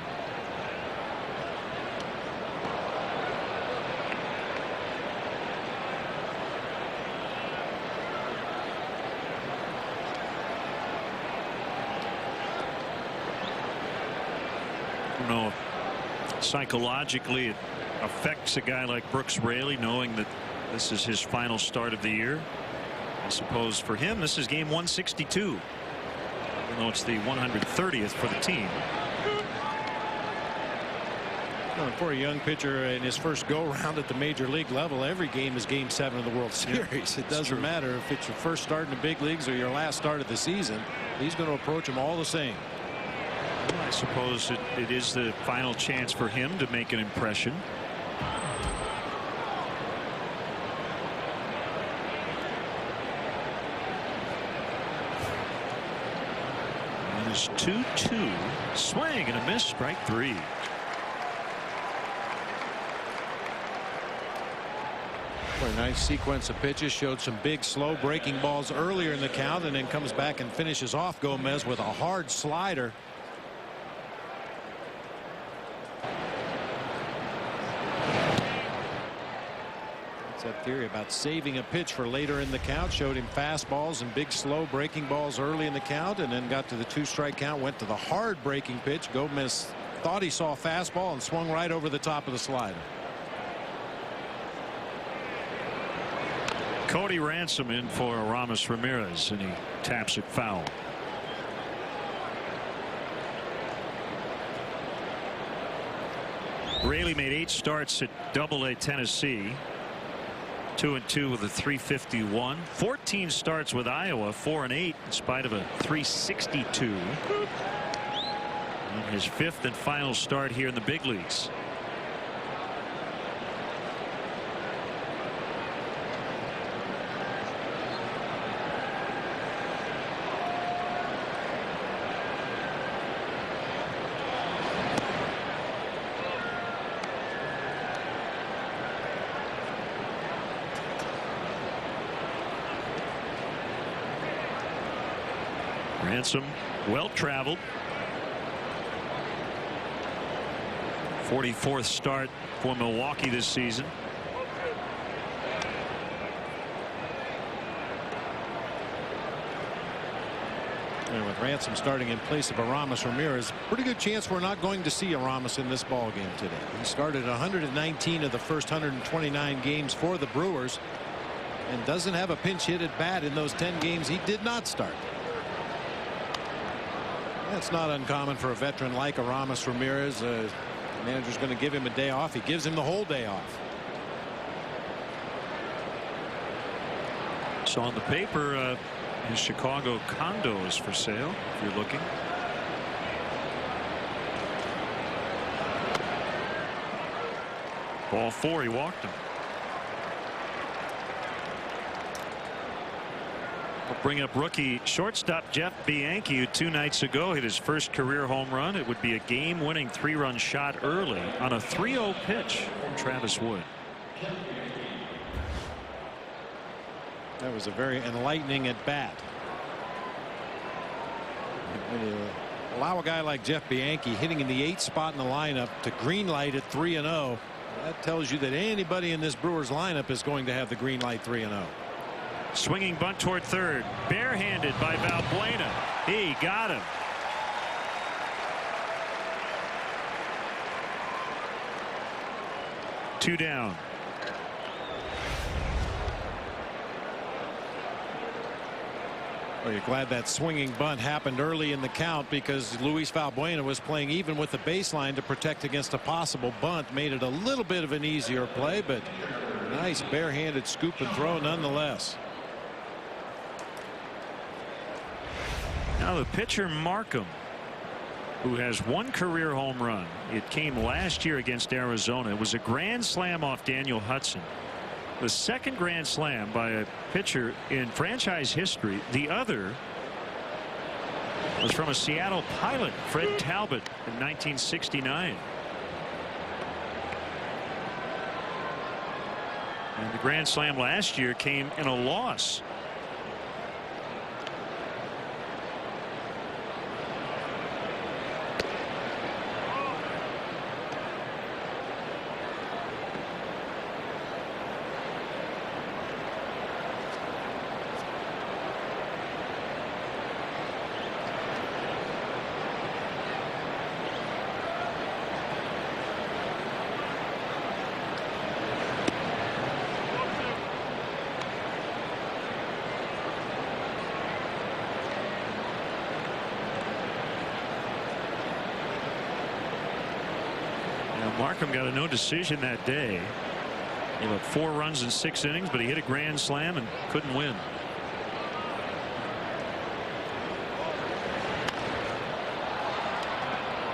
I don't know if psychologically it affects a guy like Brooks Raley knowing that this is his final start of the year. I suppose for him this is game 162, even though it's the 130th for the team. Well, for a young pitcher in his first go round at the major league level, every game is game 7 of the World Series. It doesn't matter if it's your first start in the big leagues or your last start of the season. He's going to approach them all the same. Well, I suppose it is the final chance for him to make an impression. And it's 2-2. Swing and a miss, strike 3. For a nice sequence of pitches, showed some big slow breaking balls earlier in the count and then comes back and finishes off Gomez with a hard slider. That's that theory about saving a pitch for later in the count. Showed him fastballs and big slow breaking balls early in the count and then got to the 2-strike count, went to the hard breaking pitch. Gomez thought he saw a fastball and swung right over the top of the slider. Cody Ransom in for Aramis Ramirez, and he taps it foul. Raley made 8 starts at AA Tennessee. 2-2 with a 351. 14 starts with Iowa, 4-8 in spite of a 362. And his 5th and final start here in the big leagues. Ransom, well traveled. 44th start for Milwaukee this season. And with Ransom starting in place of Aramis Ramirez, pretty good chance we're not going to see Aramis in this ball game today. He started 119 of the first 129 games for the Brewers and doesn't have a pinch hit at bat in those 10 games he did not start. That's not uncommon for a veteran like Aramis Ramirez. The manager's going to give him a day off. He gives him the whole day off. So on the paper, his Chicago condo is for sale if you're looking. Ball 4, he walked him. We'll bring up rookie shortstop Jeff Bianchi, who 2 nights ago hit his first career home run. It would be a game-winning 3-run shot early on a 3-0 pitch from Travis Wood. That was a very enlightening at bat. When you allow a guy like Jeff Bianchi hitting in the 8th spot in the lineup to green light at 3-0, that tells you that anybody in this Brewers lineup is going to have the green light 3-0. Swinging bunt toward third, barehanded by Valbuena. He got him. Two down. Well, you're glad that swinging bunt happened early in the count, because Luis Valbuena was playing even with the baseline to protect against a possible bunt. Made it a little bit of an easier play, but nice barehanded scoop and throw nonetheless. Now the pitcher Markham, who has 1 career home run. It came last year against Arizona. It was a grand slam off Daniel Hudson. The second grand slam by a pitcher in franchise history. The other was from a Seattle Pilot, Fred Talbot, in 1969. And the grand slam last year came in a loss. Markham got a no decision that day. He had 4 runs in 6 innings, but he hit a grand slam and couldn't win.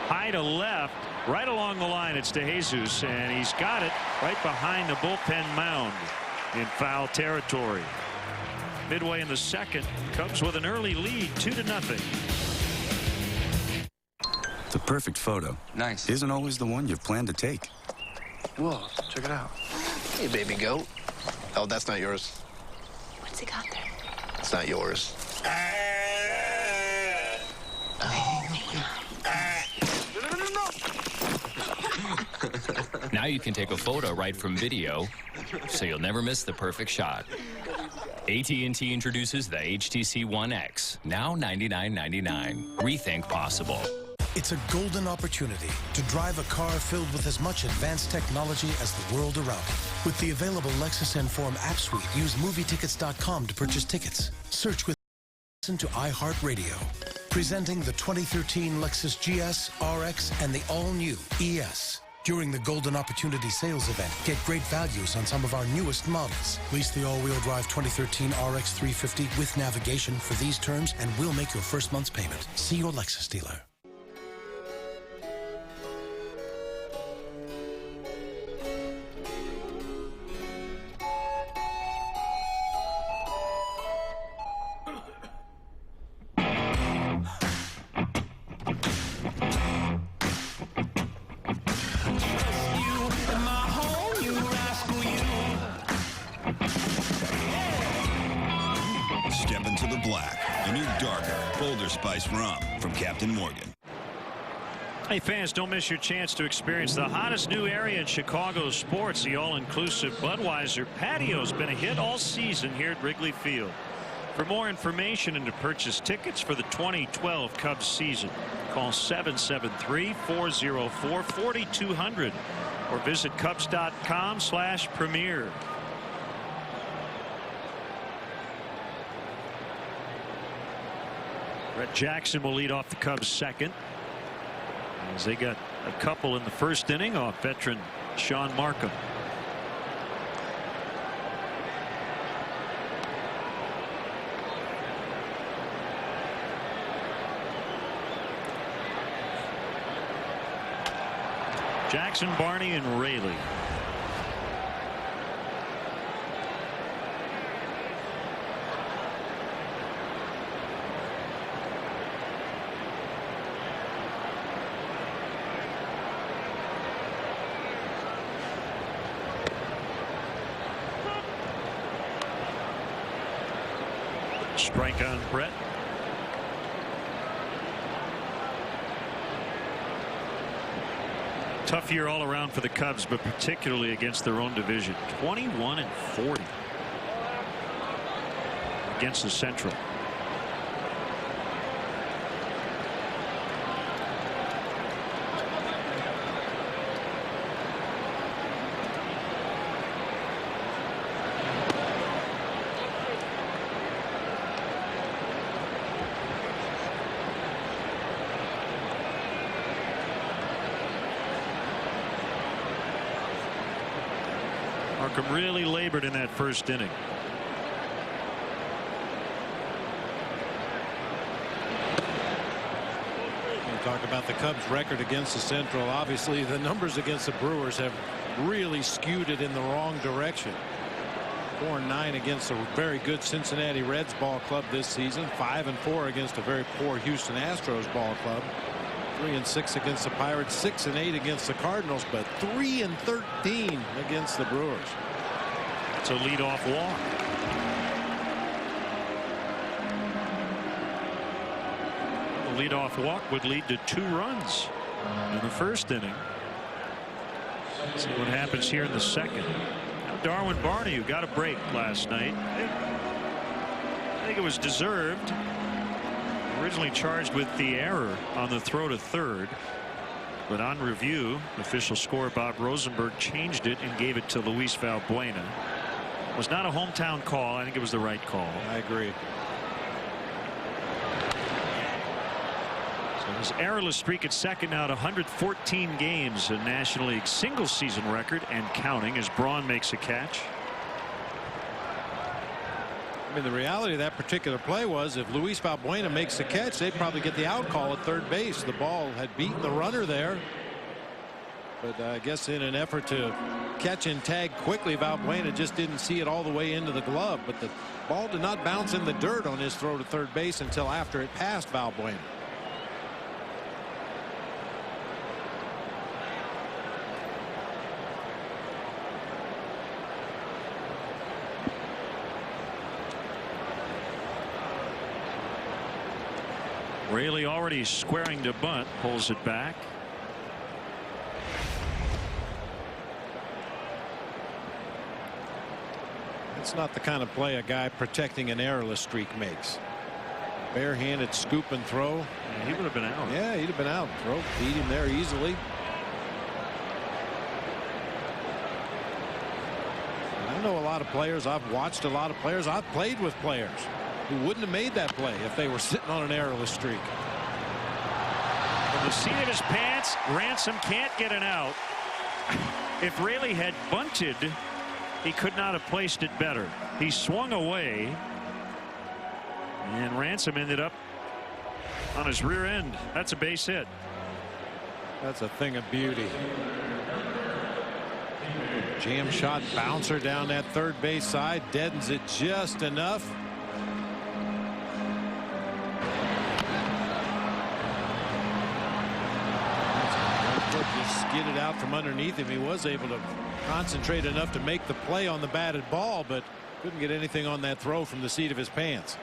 High to left, right along the line. It's DeJesus, and he's got it right behind the bullpen mound in foul territory. Midway in the second, Cubs with an early lead, 2-0. The perfect photo isn't always the one you've planned to take. Whoa, check it out. Hey, baby goat. Oh, that's not yours. What's he got there? It's not yours. Now you can take a photo right from video, so you'll never miss the perfect shot. AT&T introduces the HTC One X, now $99.99. Rethink possible. It's a golden opportunity to drive a car filled with as much advanced technology as the world around it. With the available Lexus Inform app suite, use movietickets.com to purchase tickets. Search with listen to iHeartRadio. Presenting the 2013 Lexus GS, RX, and the all-new ES. During the Golden Opportunity Sales event, get great values on some of our newest models. Lease the all-wheel drive 2013 RX 350 with navigation for these terms, and we'll make your first month's payment. See your Lexus dealer. Step into the black, a new darker, bolder spice rum from Captain Morgan. Hey fans, don't miss your chance to experience the hottest new area in Chicago sports. The all-inclusive Budweiser Patio's been a hit all season here at Wrigley Field. For more information and to purchase tickets for the 2012 Cubs season, call 773-404-4200 or visit Cubs.com/premier. Brett Jackson will lead off the Cubs second, as they got a couple in the first inning off veteran Sean Markham. Jackson, Barney, and Raley. Strike on Brett. Tough year all around for the Cubs, but particularly against their own division. 21-40 against the Central. Markham really labored in that first inning. You talk about the Cubs' record against the Central. Obviously, the numbers against the Brewers have really skewed it in the wrong direction. 4-9 against a very good Cincinnati Reds ball club this season. 5-4 against a very poor Houston Astros ball club. 3-6 against the Pirates, 6-8 against the Cardinals, but 3-13 against the Brewers. It's a leadoff walk. The leadoff walk would lead to 2 runs in the first inning. Let's see what happens here in the second. Now Darwin Barney, who got a break last night. I think it was deserved. Originally charged with the error on the throw to third, but on review, official scorer Bob Rosenberg changed it and gave it to Luis Valbuena. It was not a hometown call. I think it was the right call. I agree. So his errorless streak at second now at 114 games, a National League single season record and counting, as Braun makes a catch. I mean, the reality of that particular play was if Luis Valbuena makes the catch, they'd probably get the out call at third base. The ball had beaten the runner there. But I guess in an effort to catch and tag quickly, Valbuena just didn't see it all the way into the glove. But the ball did not bounce in the dirt on his throw to third base until after it passed Valbuena. Raley already squaring to bunt, pulls it back. It's not the kind of play a guy protecting an errorless streak makes. Barehanded scoop and throw. Yeah, he would have been out. Yeah, he'd have been out. Throw beat him there easily. I know a lot of players. I've watched a lot of players. I've played with players who wouldn't have made that play if they were sitting on an errorless streak. From the seat of his pants, Ransom can't get an out. If Raley had bunted, he could not have placed it better. He swung away, and Ransom ended up on his rear end. That's a base hit. That's a thing of beauty. Jam shot bouncer down that third base side, deadens it just enough. Just skidded out from underneath him. He was able to concentrate enough to make the play on the batted ball, but couldn't get anything on that throw from the seat of his pants.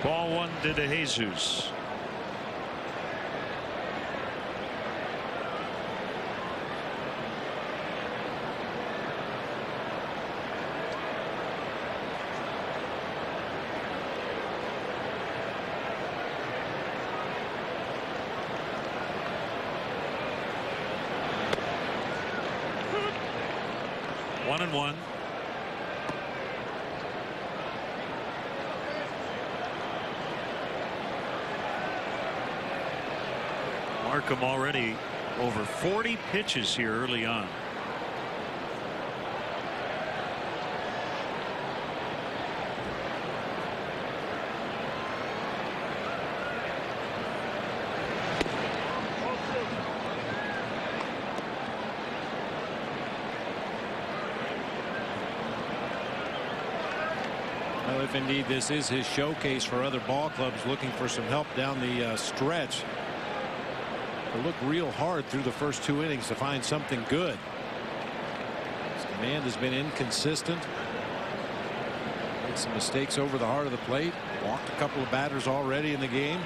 Ball 1 to De Jesus. 1-1. Markham already over 40 pitches here early on. Well, if indeed this is his showcase for other ball clubs looking for some help down the stretch, to look real hard through the first 2 innings to find something good. His command has been inconsistent. Made some mistakes over the heart of the plate. Walked a couple of batters already in the game.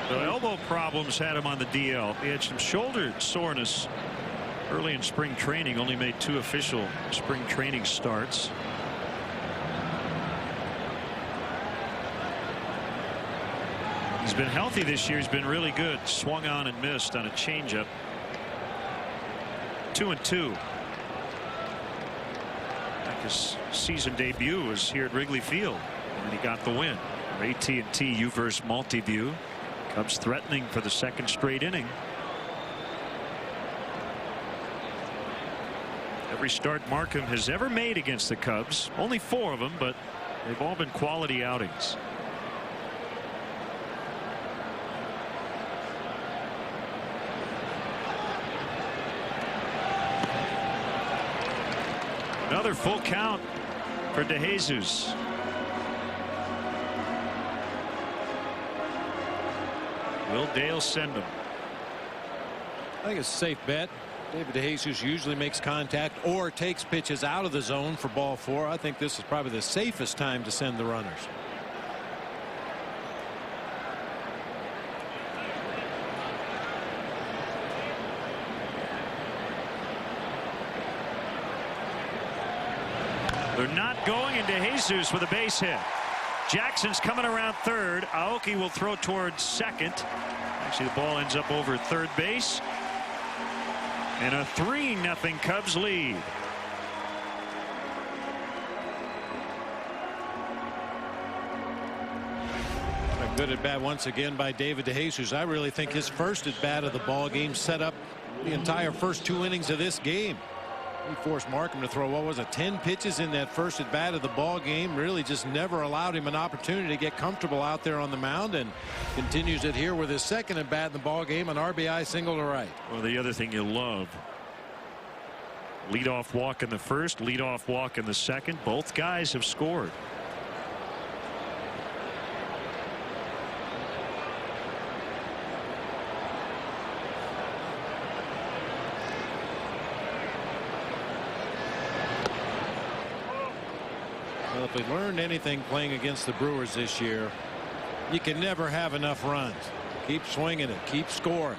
The elbow problems had him on the DL. He had some shoulder soreness early in spring training. Only made 2 official spring training starts. He's been healthy this year. He's been really good. Swung on and missed on a changeup. 2-2. His season debut was here at Wrigley Field, and he got the win. AT&T U-verse Multiview. Cubs threatening for the 2nd straight inning. Every start Markham has ever made against the Cubs, only 4 of them, but they've all been quality outings. Another full count for DeJesus. Will Dale send him? I think it's a safe bet. David DeJesus usually makes contact or takes pitches out of the zone for ball 4. I think this is probably the safest time to send the runners. They're not going, and DeJesus with a base hit. Jackson's coming around third. Aoki will throw towards second. Actually, the ball ends up over third base. And a 3-0 Cubs lead. A good at bat once again by David DeJesus. I really think his first at bat of the ball game set up the entire first 2 innings of this game. He forced Markham to throw, what was it, 10 pitches in that first at bat of the ball game. Really just never allowed him an opportunity to get comfortable out there on the mound, and continues it here with his 2nd at bat in the ball game, an RBI single to right. Well, the other thing you love, leadoff walk in the first, leadoff walk in the second. Both guys have scored. Well, if we learned anything playing against the Brewers this year, you can never have enough runs. Keep swinging it, keep scoring.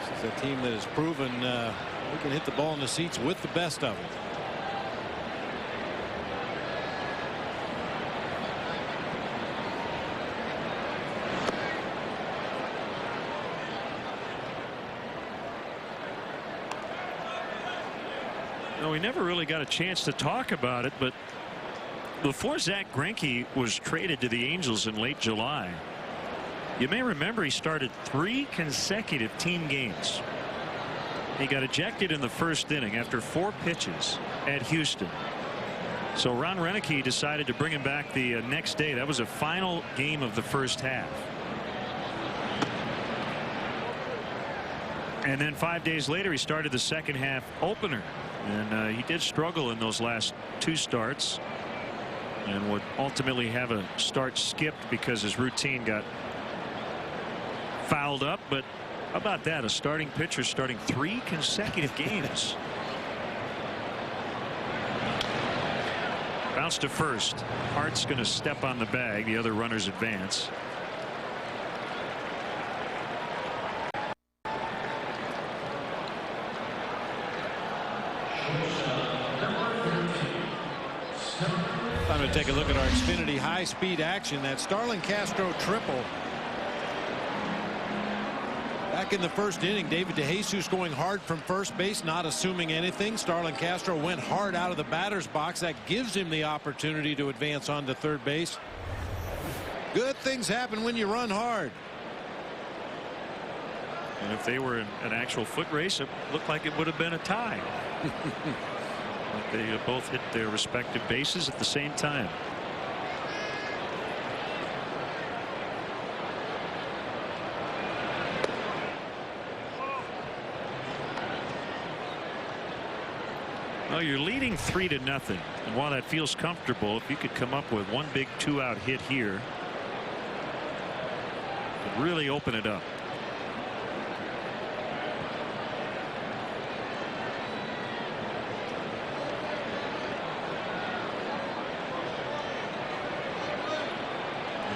This is a team that has proven we can hit the ball in the seats with the best of them. No, we never really got a chance to talk about it, but before Zach Greinke was traded to the Angels in late July, you may remember he started 3 consecutive team games. He got ejected in the first inning after 4 pitches at Houston. So Ron Renicky decided to bring him back the next day. That was a final game of the first half. And then 5 days later, he started the second half opener. And he did struggle in those last 2 starts and would ultimately have a start skipped because his routine got fouled up. But how about that? A starting pitcher starting 3 consecutive games. Bounce to first. Hart's going to step on the bag. The other runners advance. Time to take a look at our Xfinity high-speed action. That Starlin Castro triple Back in the first inning, David DeJesus going hard from first base, not assuming anything. Starlin Castro went hard out of the batter's box. That gives him the opportunity to advance on to third base. Good things happen when you run hard. And if they were in an actual foot race, it looked like it would have been a tie. But they both hit their respective bases at the same time. Well, you're leading 3-0, and while that feels comfortable, if you could come up with one big 2-out hit here, it could really open it up.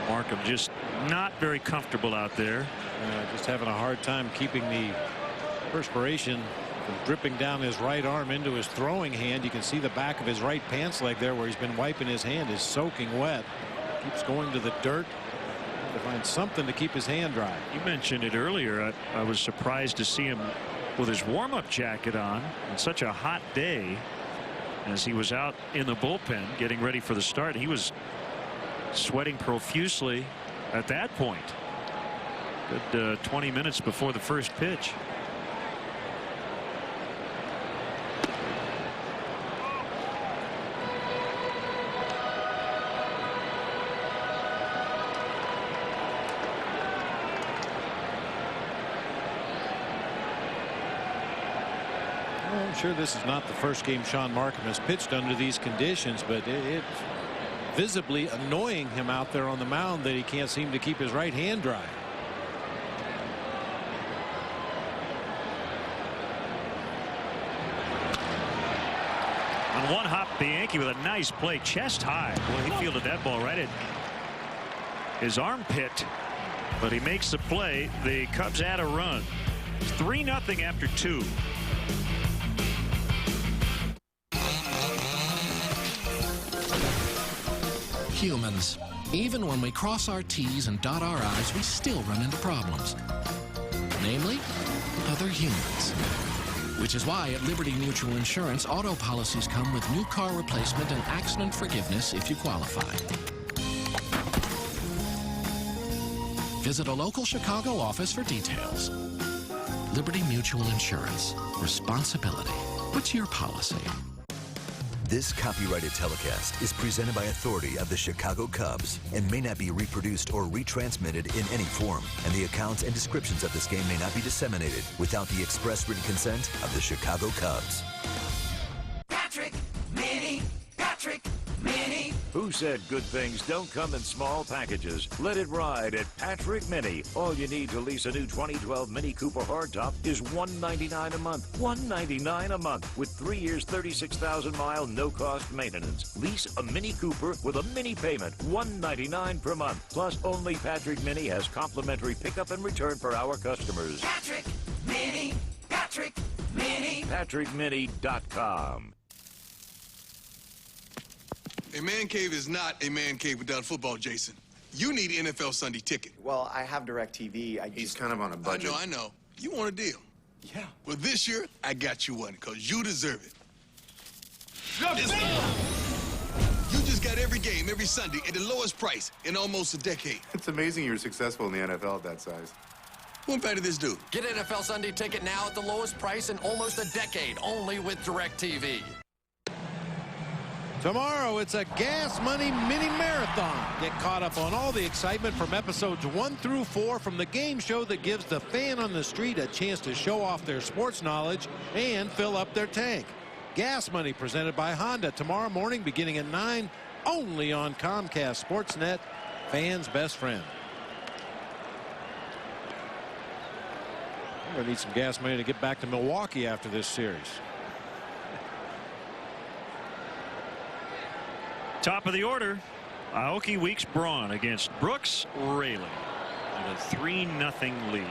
Markham just not very comfortable out there. Just having a hard time keeping the perspiration from dripping down his right arm into his throwing hand. You can see the back of his right pants leg there where he's been wiping his hand is soaking wet. Keeps going to the dirt to find something to keep his hand dry. You mentioned it earlier. I was surprised to see him with his warm-up jacket on on such a hot day as he was out in the bullpen getting ready for the start. He was sweating profusely at that point. Good 20 minutes before the first pitch. I'm sure this is not the first game Sean Markham has pitched under these conditions, but it's visibly annoying him out there on the mound that he can't seem to keep his right hand dry. On one hop, the Yankee with a nice play, chest high. Well, he fielded that ball right at his armpit, but he makes the play. The Cubs add a run. 3-0 after 2. Humans. Even when we cross our T's and dot our I's, we still run into problems. Namely, other humans. Which is why at Liberty Mutual Insurance, auto policies come with new car replacement and accident forgiveness if you qualify. Visit a local Chicago office for details. Liberty Mutual Insurance. Responsibility. What's your policy? This copyrighted telecast is presented by authority of the Chicago Cubs and may not be reproduced or retransmitted in any form, and the accounts and descriptions of this game may not be disseminated without the express written consent of the Chicago Cubs. Patrick, Minnie, Patrick, Minnie. Who said good things don't come in small packages? Let it ride at Patrick Mini. All you need to lease a new 2012 Mini Cooper hardtop is $199 a month. $199 a month with 3 years, 36,000-mile, no-cost maintenance. Lease a Mini Cooper with a mini payment, $199 per month. Plus, only Patrick Mini has complimentary pickup and return for our customers. Patrick, Minnie, Patrick, Minnie. PatrickMini.com. A man cave is not a man cave without football, Jason. You need NFL Sunday Ticket. Well, I have DirecTV. He's kind of on a budget. I know. You want a deal. Yeah. Well, this year, I got you one, because you deserve it. You just got every game, every Sunday, at the lowest price in almost a decade. It's amazing you're successful in the NFL at that size. What better this do? Get NFL Sunday Ticket now at the lowest price in almost a decade, only with DirecTV. Tomorrow, it's a Gas Money Mini Marathon. Get caught up on all the excitement from episodes 1 through 4 from the game show that gives the fan on the street a chance to show off their sports knowledge and fill up their tank. Gas Money presented by Honda tomorrow morning beginning at 9, only on Comcast Sportsnet, fans' best friend. We're going to need some gas money to get back to Milwaukee after this series. Top of the order, Aoki Weeks Braun against Brooks Raley in a 3-0 lead.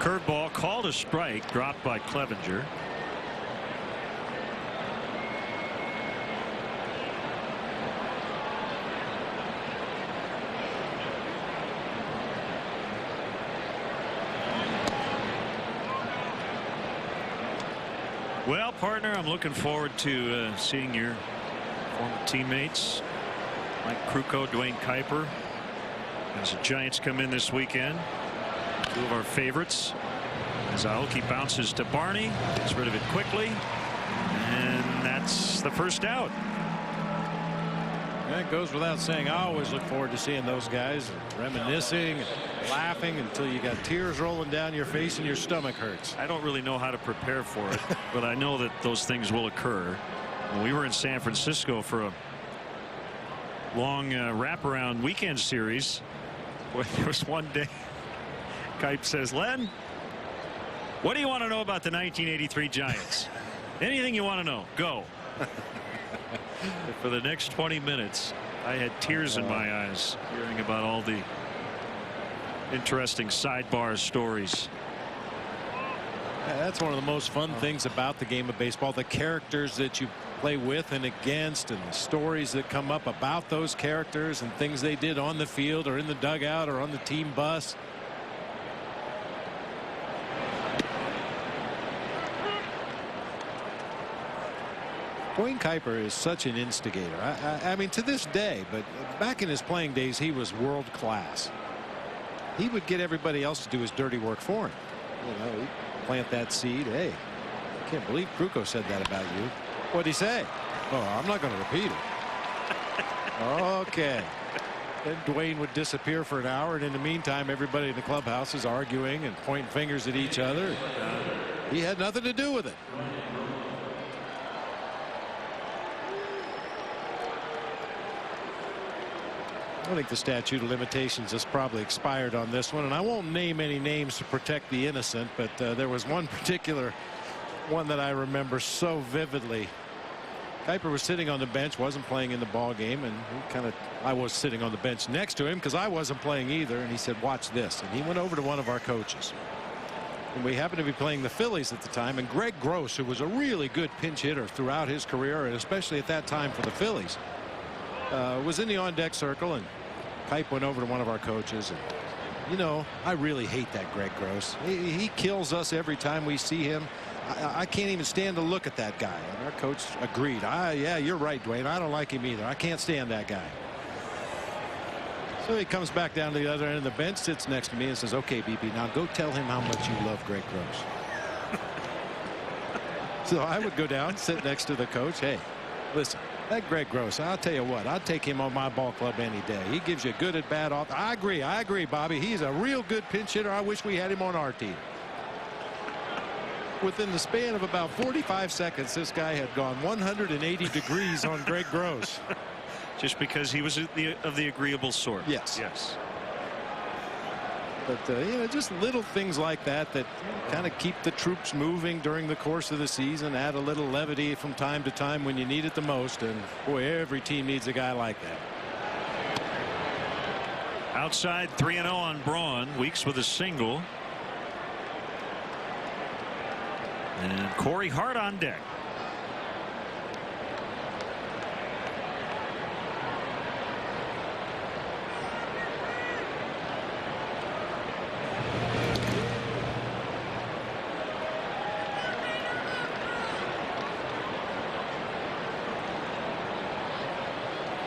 Curveball called a strike, dropped by Clevenger. Well, partner, I'm looking forward to seeing your former teammates, Mike Krukow, Dwayne Kuiper, as the Giants come in this weekend. Two of our favorites. As Aoki bounces to Barney, gets rid of it quickly, and that's the first out. That goes without saying. I always look forward to seeing those guys reminiscing, laughing until you got tears rolling down your face and your stomach hurts. I don't really know how to prepare for it, but I know that those things will occur. When we were in San Francisco for a long wraparound weekend series, boy, there was one day Kipe says, "Len, what do you want to know about the 1983 Giants? Anything you want to know, go." For the next 20 minutes, I had tears in my eyes hearing about all the interesting sidebar stories. That's one of the most fun things about the game of baseball, the characters that you play with and against, and the stories that come up about those characters and things they did on the field or in the dugout or on the team bus. Dwayne Kuiper is such an instigator. I mean, to this day, but back in his playing days, he was world class. He would get everybody else to do his dirty work for him. You know, he'd plant that seed. Hey, I can't believe Krukow said that about you. What'd he say? Oh, I'm not going to repeat it. Okay. Then Dwayne would disappear for an hour, and in the meantime, everybody in the clubhouse is arguing and pointing fingers at each other. He had nothing to do with it. I think the statute of limitations has probably expired on this one, and I won't name any names to protect the innocent, but there was one particular one that I remember so vividly. Kuiper was sitting on the bench, wasn't playing in the ball game, and I was sitting on the bench next to him because I wasn't playing either, and he said, "Watch this," and he went over to one of our coaches, and we happened to be playing the Phillies at the time, and Greg Gross, who was a really good pinch hitter throughout his career, and especially at that time for the Phillies, was in the on-deck circle, and Kipe went over to one of our coaches, and you know, I really hate that Greg Gross. He kills us every time we see him. I can't even stand to look at that guy. And our coach agreed. Yeah, you're right, Dwayne. I don't like him either. I can't stand that guy. So he comes back down to the other end of the bench, sits next to me, and says, "Okay, BB, now go tell him how much you love Greg Gross." So I would go down, sit next to the coach. "Hey, listen, that Greg Gross, I'll tell you what, I'd take him on my ball club any day. He gives you good at bat off." I agree, Bobby. He's a real good pinch hitter. I wish we had him on our team. Within the span of about 45 seconds, this guy had gone 180 degrees on Greg Gross. Just because he was of the agreeable sort. Yes. Yes. But you know, just little things like that kind of keep the troops moving during the course of the season, add a little levity from time to time when you need it the most, and boy, every team needs a guy like that. Outside, 3-0 on Braun. Weeks with a single. And Corey Hart on deck.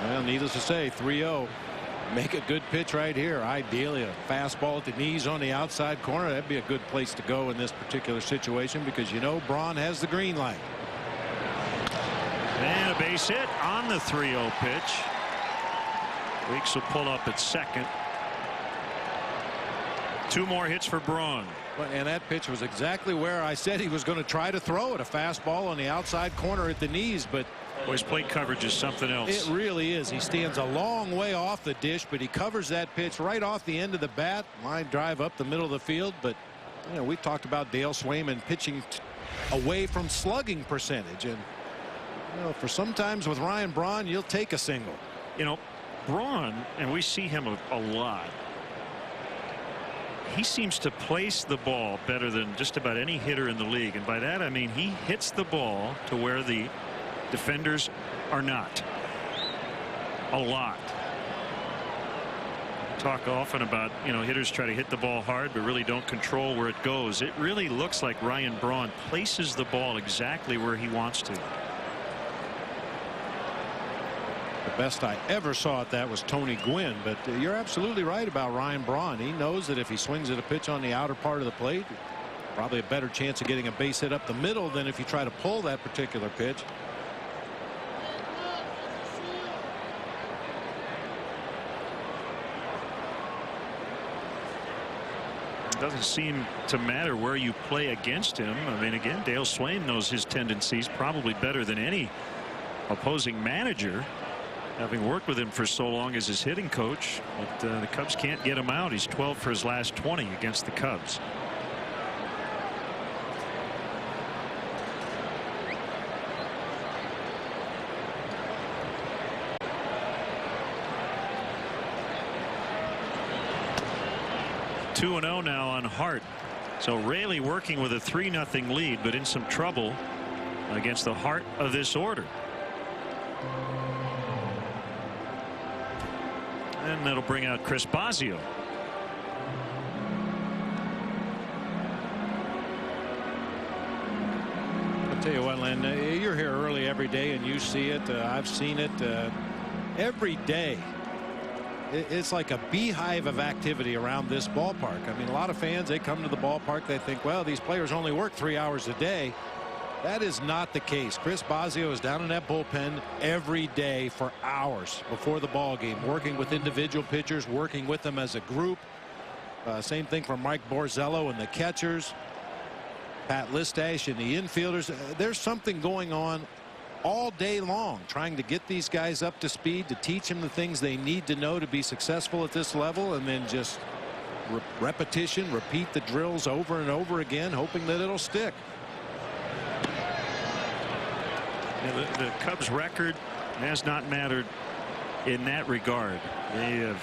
Well, needless to say, 3-0. Make a good pitch right here. Ideally, a fastball at the knees on the outside corner. That'd be a good place to go in this particular situation because you know Braun has the green light. And a base hit on the 3-0 pitch. Weeks will pull up at second. 2 more hits for Braun. And that pitch was exactly where I said he was going to try to throw it. A fastball on the outside corner at the knees, but his plate coverage is something else. It really is. He stands a long way off the dish, but he covers that pitch right off the end of the bat. Line drive up the middle of the field, but you know, we talked about Dale Swayman pitching away from slugging percentage, and you know, for sometimes with Ryan Braun, you'll take a single. You know, Braun, and we see him a lot. he seems to place the ball better than just about any hitter in the league. And by that I mean he hits the ball to where the defenders are not. A lot. Talk often about, you know, hitters try to hit the ball hard but really don't control where it goes. It really looks like Ryan Braun places the ball exactly where he wants to. The best I ever saw at that was Tony Gwynn, but you're absolutely right about Ryan Braun. He knows that if he swings at a pitch on the outer part of the plate, probably a better chance of getting a base hit up the middle than if you try to pull that particular pitch. It doesn't seem to matter where you play against him. I mean, again, Dale Swain knows his tendencies probably better than any opposing manager, having worked with him for so long as his hitting coach. But the Cubs can't get him out. He's 12 for his last 20 against the Cubs. (2-0) now on Hart. So Raley working with a 3-0 lead, but in some trouble against the heart of this order. And that'll bring out Chris Bosio. I'll tell you what, Len, you're here early every day and you see it. I've seen it every day. It's like a beehive of activity around this ballpark. I mean, a lot of fans, they come to the ballpark, they think, well, these players only work 3 hours a day. That is not the case. Chris Bosio is down in that bullpen every day for hours before the ball game, working with individual pitchers, working with them as a group. Same thing for Mike Borzello and the catchers, Pat Listash and the infielders. There's something going on all day long, trying to get these guys up to speed, to teach them the things they need to know to be successful at this level, and then just repetition, repeat the drills over and over again, hoping that it'll stick. Yeah, the Cubs record has not mattered in that regard. They have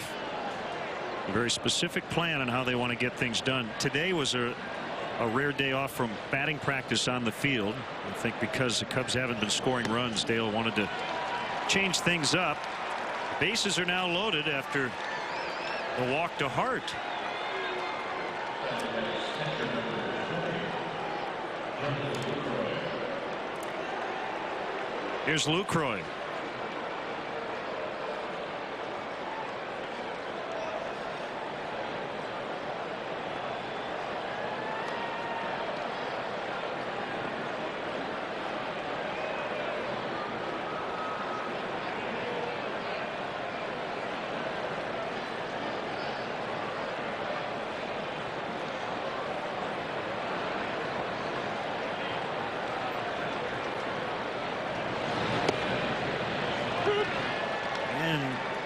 a very specific plan on how they want to get things done. Today was a rare day off from batting practice on the field. I think because the Cubs haven't been scoring runs, Dale wanted to change things up. Bases are now loaded after the walk to Hart. Here's Lucroy.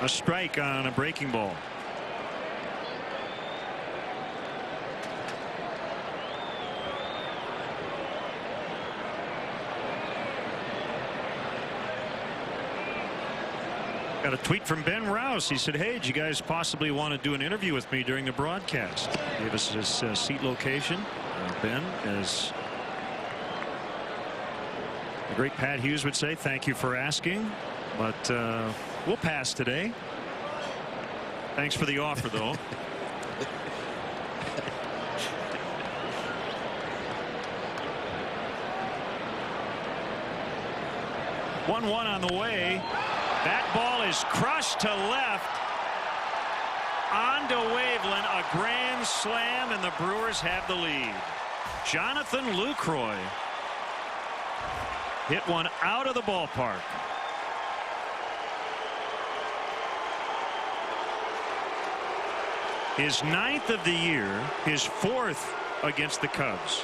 A strike on a breaking ball. Got a tweet from Ben Rouse. He said, hey, do you guys possibly want to do an interview with me during the broadcast? Gave us his seat location. Ben, as the great Pat Hughes would say, thank you for asking, but we'll pass today. Thanks for the offer, though. One on the way. That ball is crushed to left. On to Waveland, a grand slam, and the Brewers have the lead. Jonathan Lucroy hit one out of the ballpark. His 9th of the year, his 4th against the Cubs.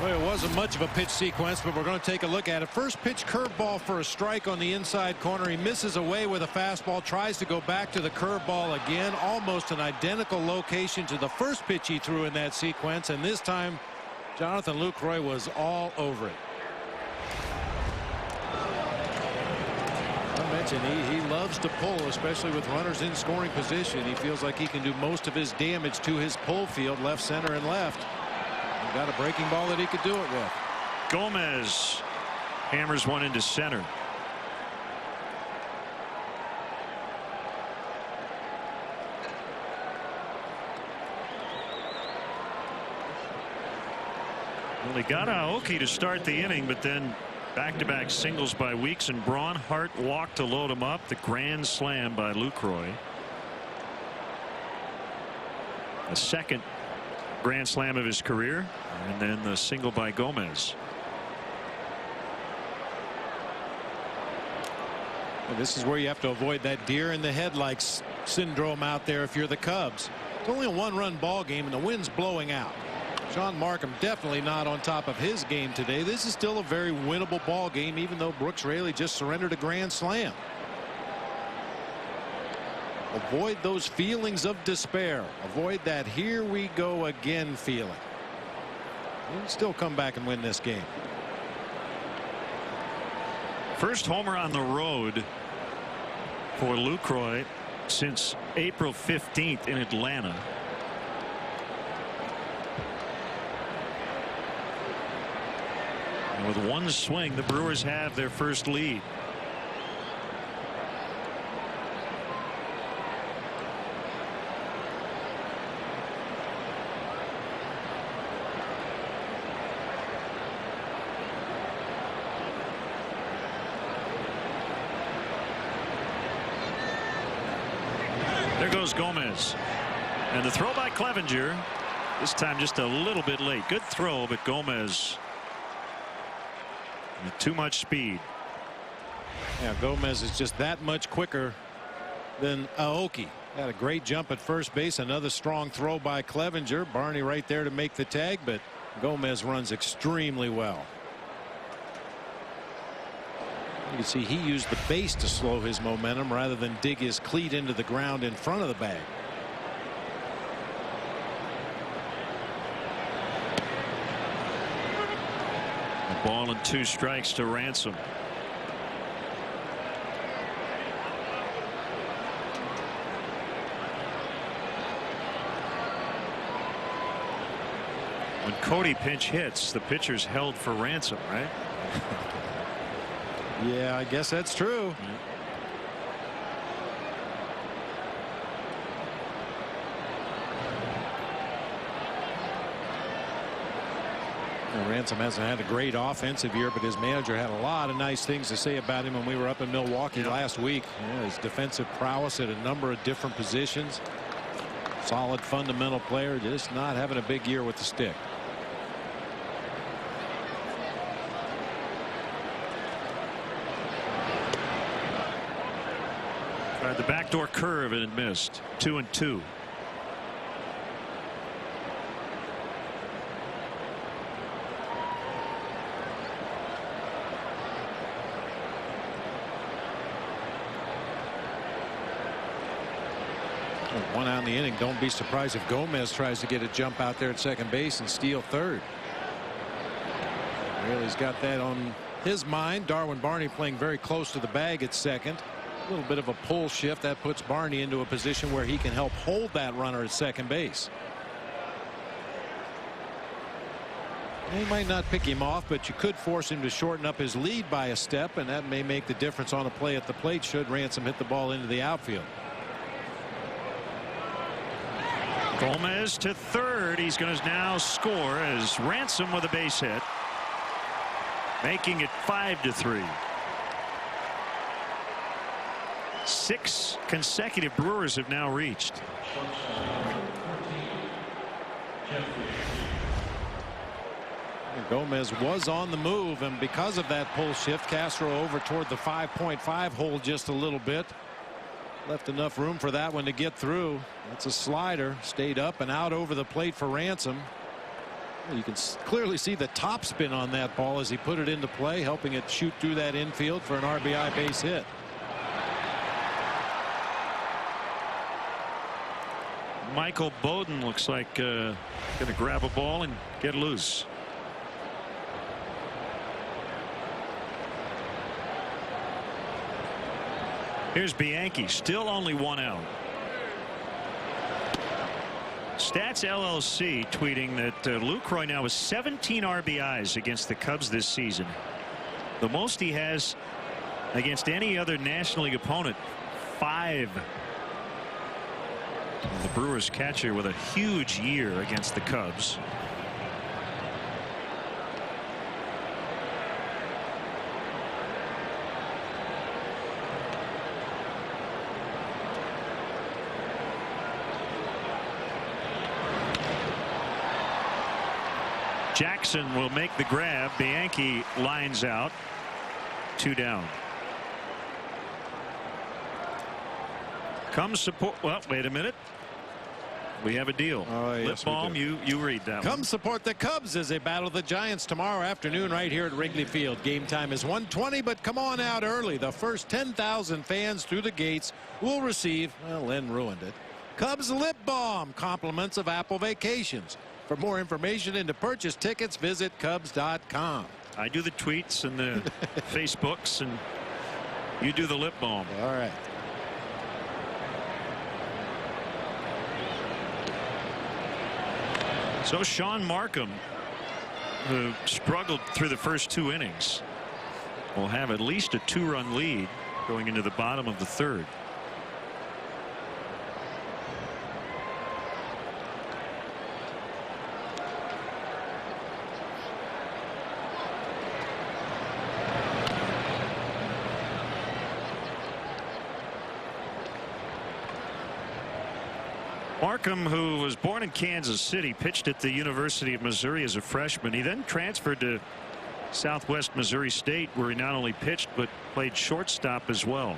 Well, it wasn't much of a pitch sequence, but we're going to take a look at it. First pitch curveball for a strike on the inside corner. He misses away with a fastball, tries to go back to the curveball again. Almost an identical location to the first pitch he threw in that sequence, and this time Jonathan Lucroy was all over it. mentioned, he loves to pull, especially with runners in scoring position. He feels like he can do most of his damage to his pull field, left, center, and left. He got a breaking ball that he could do it with. Gomez hammers one into center. Well, he got Aoki to start the inning, but then back-to-back singles by Weeks and Braun. Hart walked to load him up. The grand slam by Lucroy. A second grand slam of his career, and then the single by Gomez. And this is where you have to avoid that deer in the headlights syndrome out there if you're the Cubs. It's only a one-run ball game and the wind's blowing out. Sean Markham definitely not on top of his game today. This is still a very winnable ball game, even though Brooks Raley just surrendered a grand slam. Avoid those feelings of despair. Avoid that here we go again feeling. You can still come back and win this game. First homer on the road for Lucroy since April 15th in Atlanta. And with one swing, the Brewers have their first lead. There goes Gomez. And the throw by Clevenger. This time just a little bit late. Good throw, but Gomez with too much speed. Yeah, Gomez is just that much quicker than Aoki. Had a great jump at first base. Another strong throw by Clevenger. Barney right there to make the tag, but Gomez runs extremely well. You can see he used the base to slow his momentum rather than dig his cleat into the ground in front of the bag. A ball and 2 strikes to Ransom. When Cody pinch hits, the pitcher's held for Ransom, right? Yeah, I guess that's true. Ransom hasn't had a great offensive year, but his manager had a lot of nice things to say about him when we were up in Milwaukee last week. Yeah, his defensive prowess at a number of different positions. Solid fundamental player, just not having a big year with the stick. Tried the backdoor curve and it missed. 2-2. One out in the inning. Don't be surprised if Gomez tries to get a jump out there at second base and steal third. Raley's got that on his mind. Darwin Barney playing very close to the bag at second. A little bit of a pull shift that puts Barney into a position where he can help hold that runner at second base. He might not pick him off, but you could force him to shorten up his lead by a step, and that may make the difference on a play at the plate should Ransom hit the ball into the outfield. Gomez to third. He's going to now score as Ransom with a base hit, making it 5-3. 6 consecutive Brewers have now reached. Gomez was on the move, and because of that pull shift, Castro over toward the 5.5 hole just a little bit. Left enough room for that one to get through. That's a slider. Stayed up and out over the plate for Ransom. You can clearly see the top spin on that ball as he put it into play, helping it shoot through that infield for an RBI base hit. Michael Bowden looks like going to grab a ball and get loose. Here's Bianchi, still only 1 out. Stats LLC tweeting that Lucroy now has 17 RBIs against the Cubs this season. The most he has against any other National League opponent, 5. The Brewers catcher with a huge year against the Cubs. Jackson will make the grab. Bianchi lines out. 2 down. Come support. Well, wait a minute. We have a deal. Oh, yes, Lipbaum, you read that Come one. support the Cubs as they battle the Giants tomorrow afternoon right here at Wrigley Field. Game time is 1:20, but come on out early. The first 10,000 fans through the gates will receive, well, Len ruined it, Cubs Lip Balm, compliments of Apple Vacations. For more information and to purchase tickets, visit Cubs.com. I do the tweets and the Facebooks, and you do the lip balm. All right. So Sean Markham, who struggled through the first 2 innings, will have at least a 2-run lead going into the bottom of the 3rd. Markham, who was born in Kansas City, pitched at the University of Missouri as a freshman. He then transferred to Southwest Missouri State, where he not only pitched but played shortstop as well.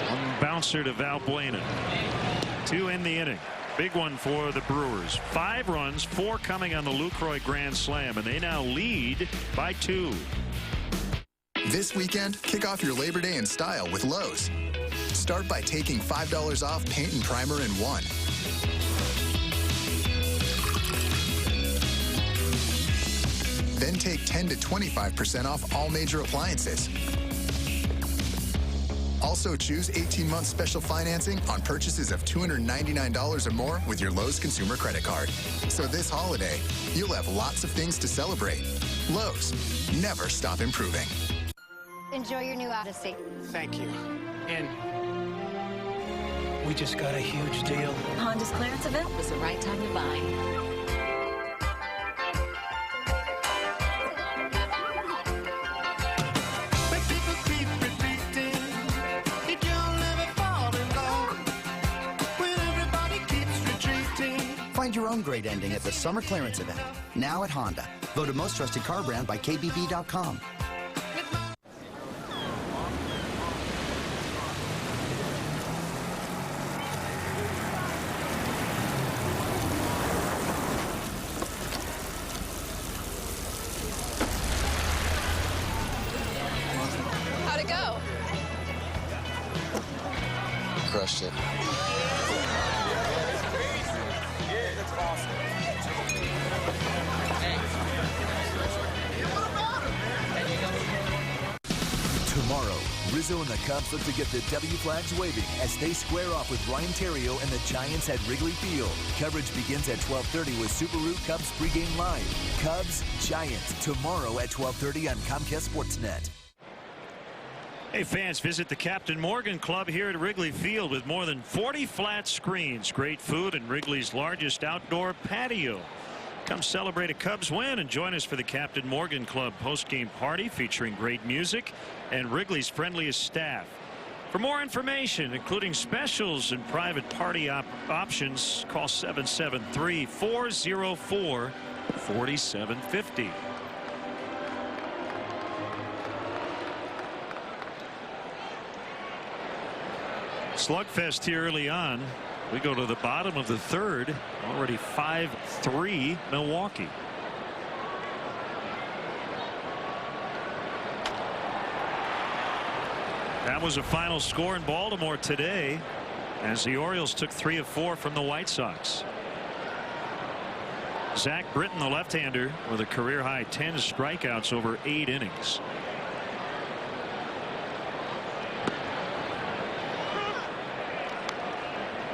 One bouncer to Valbuena. 2 in the inning. Big one for the Brewers. 5 runs, 4 coming on the Lucroy grand slam, and they now lead by 2. This weekend, kick off your Labor Day in style with Lowe's. Start by taking $5 off paint and primer in 1. Then take 10 to 25% off all major appliances. Also choose 18-month special financing on purchases of $299 or more with your Lowe's consumer credit card. So this holiday, you'll have lots of things to celebrate. Lowe's, never stop improving. Enjoy your new Odyssey. Thank you. And we just got a huge deal. Honda's clearance event was the right time to buy. Find your own great ending at the summer clearance event. Now at Honda. Voted most trusted car brand by KBB.com. How'd it go? Crushed it. Tomorrow, Rizzo and the Cubs look to get the W flags waving as they square off with Ryan Theriot and the Giants at Wrigley Field. Coverage begins at 12:30 with Subaru Cubs pregame live. Cubs, Giants, tomorrow at 12:30 on Comcast Sportsnet. Hey fans, visit the Captain Morgan Club here at Wrigley Field with more than 40 flat screens, great food, and Wrigley's largest outdoor patio. Come celebrate a Cubs win and join us for the Captain Morgan Club post-game party featuring great music and Wrigley's friendliest staff. For more information, including specials and private party options, call 773-404-4750. Slugfest here early on. We go to the bottom of the 3rd. Already 5-3 Milwaukee. That was a final score in Baltimore today as the Orioles took 3 of 4 from the White Sox. Zach Britton, the left-hander, with a career-high 10 strikeouts over 8 innings.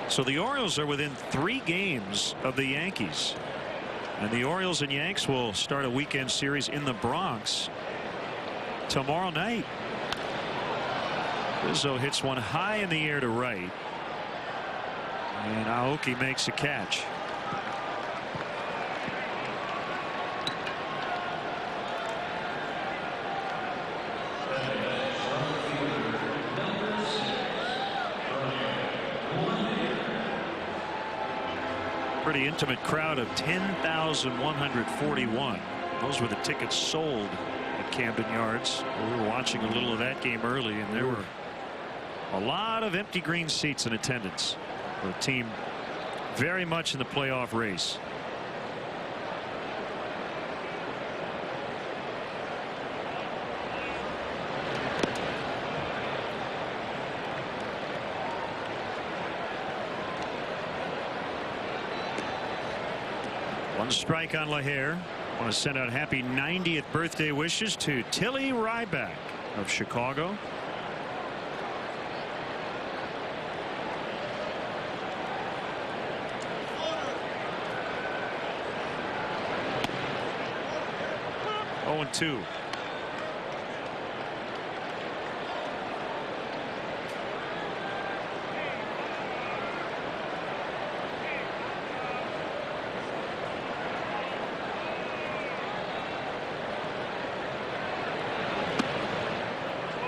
So the Orioles are within 3 games of the Yankees. And the Orioles and Yanks will start a weekend series in the Bronx tomorrow night. Rizzo hits one high in the air to right. And Aoki makes a catch. Pretty intimate crowd of 10,141. Those were the tickets sold at Camden Yards. We were watching a little of that game early, and there were a lot of empty green seats in attendance for a team very much in the playoff race. One strike on LaHare. I want to send out happy 90th birthday wishes to Tilly Ryback of Chicago. Oh, and 2.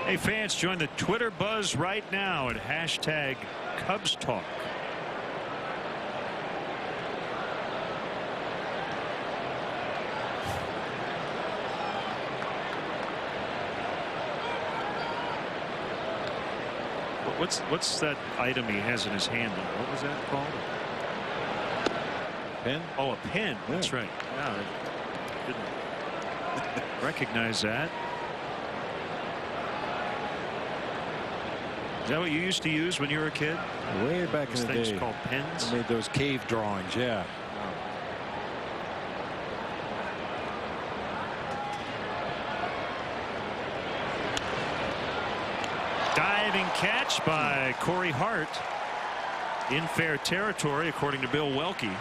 Hey, fans, join the Twitter buzz right now at hashtag Cubs Talk. What's that item he has in his hand? What was that called? Pen? Oh, a pen. Yeah. That's right. Yeah, I didn't recognize that. Is that what you used to use when you were a kid? Way back those in the things day. Called pens? I made those cave drawings, yeah. Diving catch by Corey Hart in fair territory, according to Bill Welke.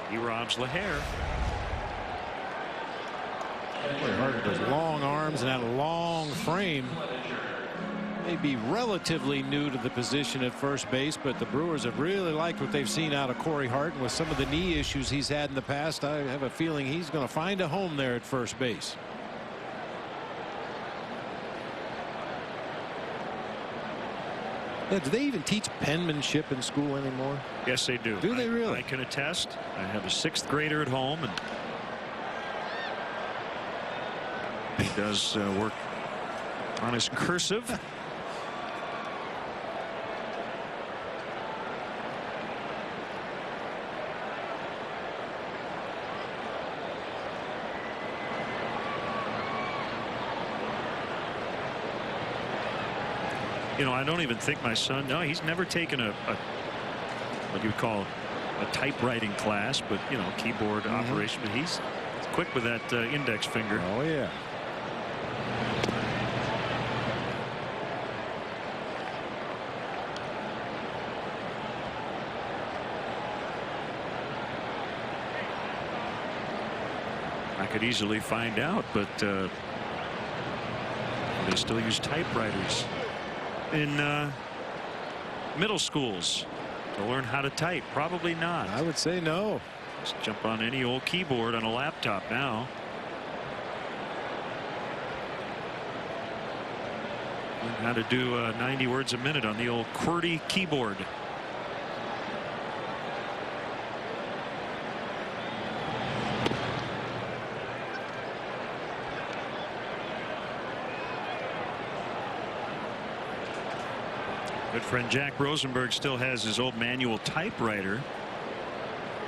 He robs LaHare. Corey Hart with those long arms and that long frame. May be relatively new to the position at first base, but the Brewers have really liked what they've seen out of Corey Hart, and with some of the knee issues he's had in the past, I have a feeling he's going to find a home there at first base. Yeah, do they even teach penmanship in school anymore? Yes, they do. Do they really? I can attest. I have a 6th grader at home, and he does work on his cursive. You know, I don't even think my son, no, he's never taken a what you would call a typewriting class, but, you know, keyboard operation. But he's quick with that index finger. Oh, yeah. I could easily find out, but they still use typewriters in middle schools to learn how to type. Probably not. I would say no. Just jump on any old keyboard on a laptop now. Learn how to do 90 words a minute on the old QWERTY keyboard. Good friend Jack Rosenberg still has his old manual typewriter.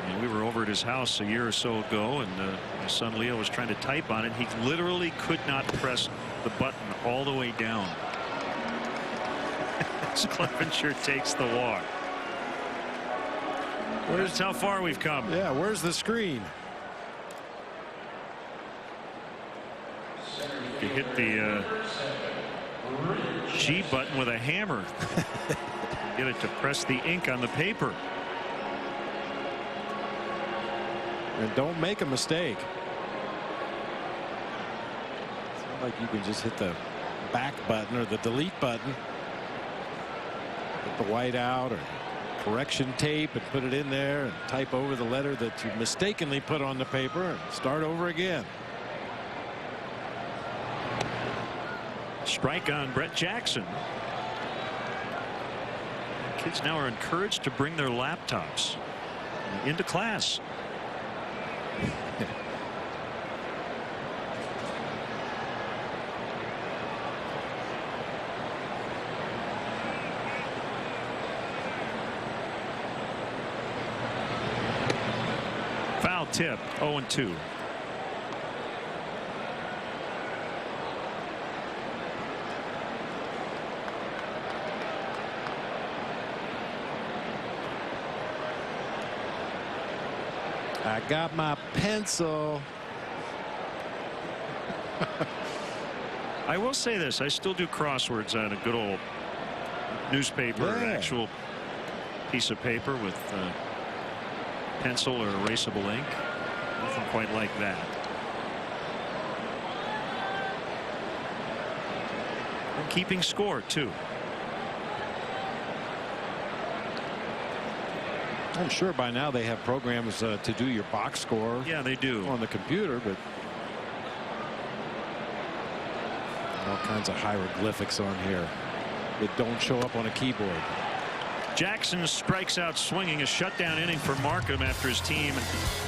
And we were over at his house a year or so ago, and my son Leo was trying to type on it. He literally could not press the button all the way down. As Clevenger takes the walk. Where's how far we've come? Yeah, where's the screen? You hit the G button with a hammer. Get it to press the ink on the paper. And don't make a mistake. It's not like you can just hit the back button or the delete button. Get the white out or correction tape and put it in there and type over the letter that you mistakenly put on the paper and start over again. Strike on Brett Jackson. Kids now are encouraged to bring their laptops into class. Foul tip, 0-2. I got my pencil. I will say this. I still do crosswords on a good old newspaper, or actual piece of paper with pencil or erasable ink. Nothing quite like that. And keeping score, too. I'm sure by now they have programs to do your box score. Yeah, they do on the computer, but all kinds of hieroglyphics on here that don't show up on a keyboard. Jackson strikes out swinging, a shutdown inning for Markham after his team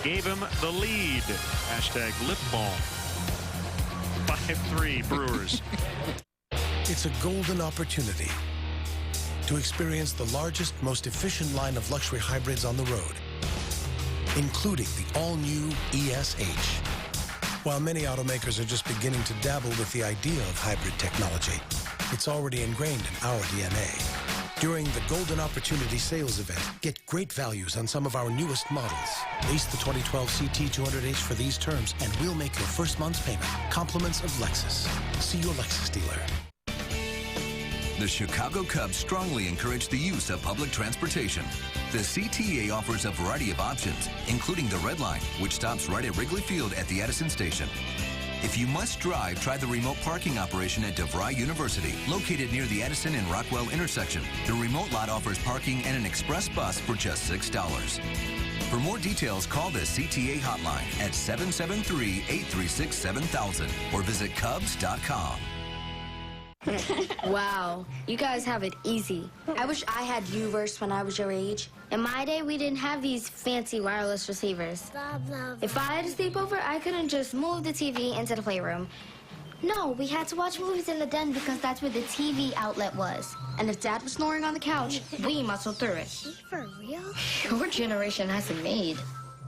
gave him the lead. Hashtag lip balm. 5-3 Brewers. It's a golden opportunity to experience the largest, most efficient line of luxury hybrids on the road, including the all-new ESH. While many automakers are just beginning to dabble with the idea of hybrid technology, it's already ingrained in our DNA. During the Golden Opportunity Sales Event, get great values on some of our newest models. Lease the 2012 CT200H for these terms, and we'll make your first month's payment. Compliments of Lexus. See your Lexus dealer. The Chicago Cubs strongly encourage the use of public transportation. The CTA offers a variety of options, including the Red Line, which stops right at Wrigley Field at the Edison Station. If you must drive, try the remote parking operation at DeVry University, located near the Edison and Rockwell intersection. The remote lot offers parking and an express bus for just $6. For more details, call the CTA hotline at 773-836-7000 or visit Cubs.com. Wow, you guys have it easy. I wish I had U-verse when I was your age. In my day, we didn't have these fancy wireless receivers. If I had a sleepover, I couldn't just move the TV into the playroom. No, we had to watch movies in the den because that's where the TV outlet was. And if Dad was snoring on the couch, we muscled through it. For real? Your generation has it made.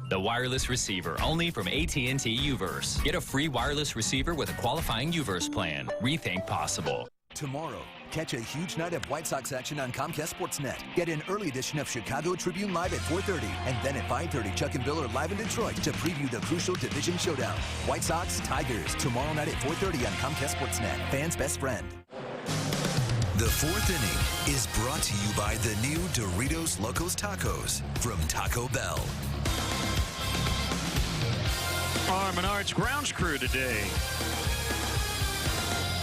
The wireless receiver, only from AT&T U-verse. Get a free wireless receiver with a qualifying U-verse plan. Rethink possible. Tomorrow, catch a huge night of White Sox action on Comcast Sportsnet. Get an early edition of Chicago Tribune live at 4:30, and then at 5:30, Chuck and Bill are live in Detroit to preview the crucial division showdown. White Sox, Tigers, tomorrow night at 4:30 on Comcast Sportsnet. Fans' best friend. The fourth inning is brought to you by the new Doritos Locos Tacos from Taco Bell. Our Menards grounds crew today,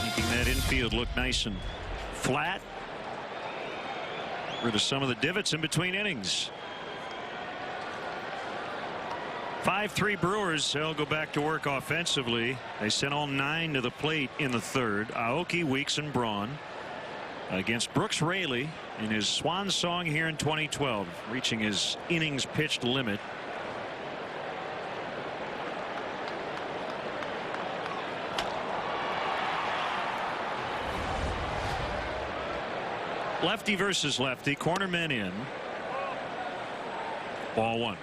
making that infield look nice and flat. Rid of some of the divots in between innings. 5-3 Brewers. They'll go back to work offensively. They sent all 9 to the plate in the third. Aoki, Weeks, and Braun against Brooks Raley in his swan song here in 2012, reaching his innings pitched limit. Lefty versus lefty, corner men in. Ball one.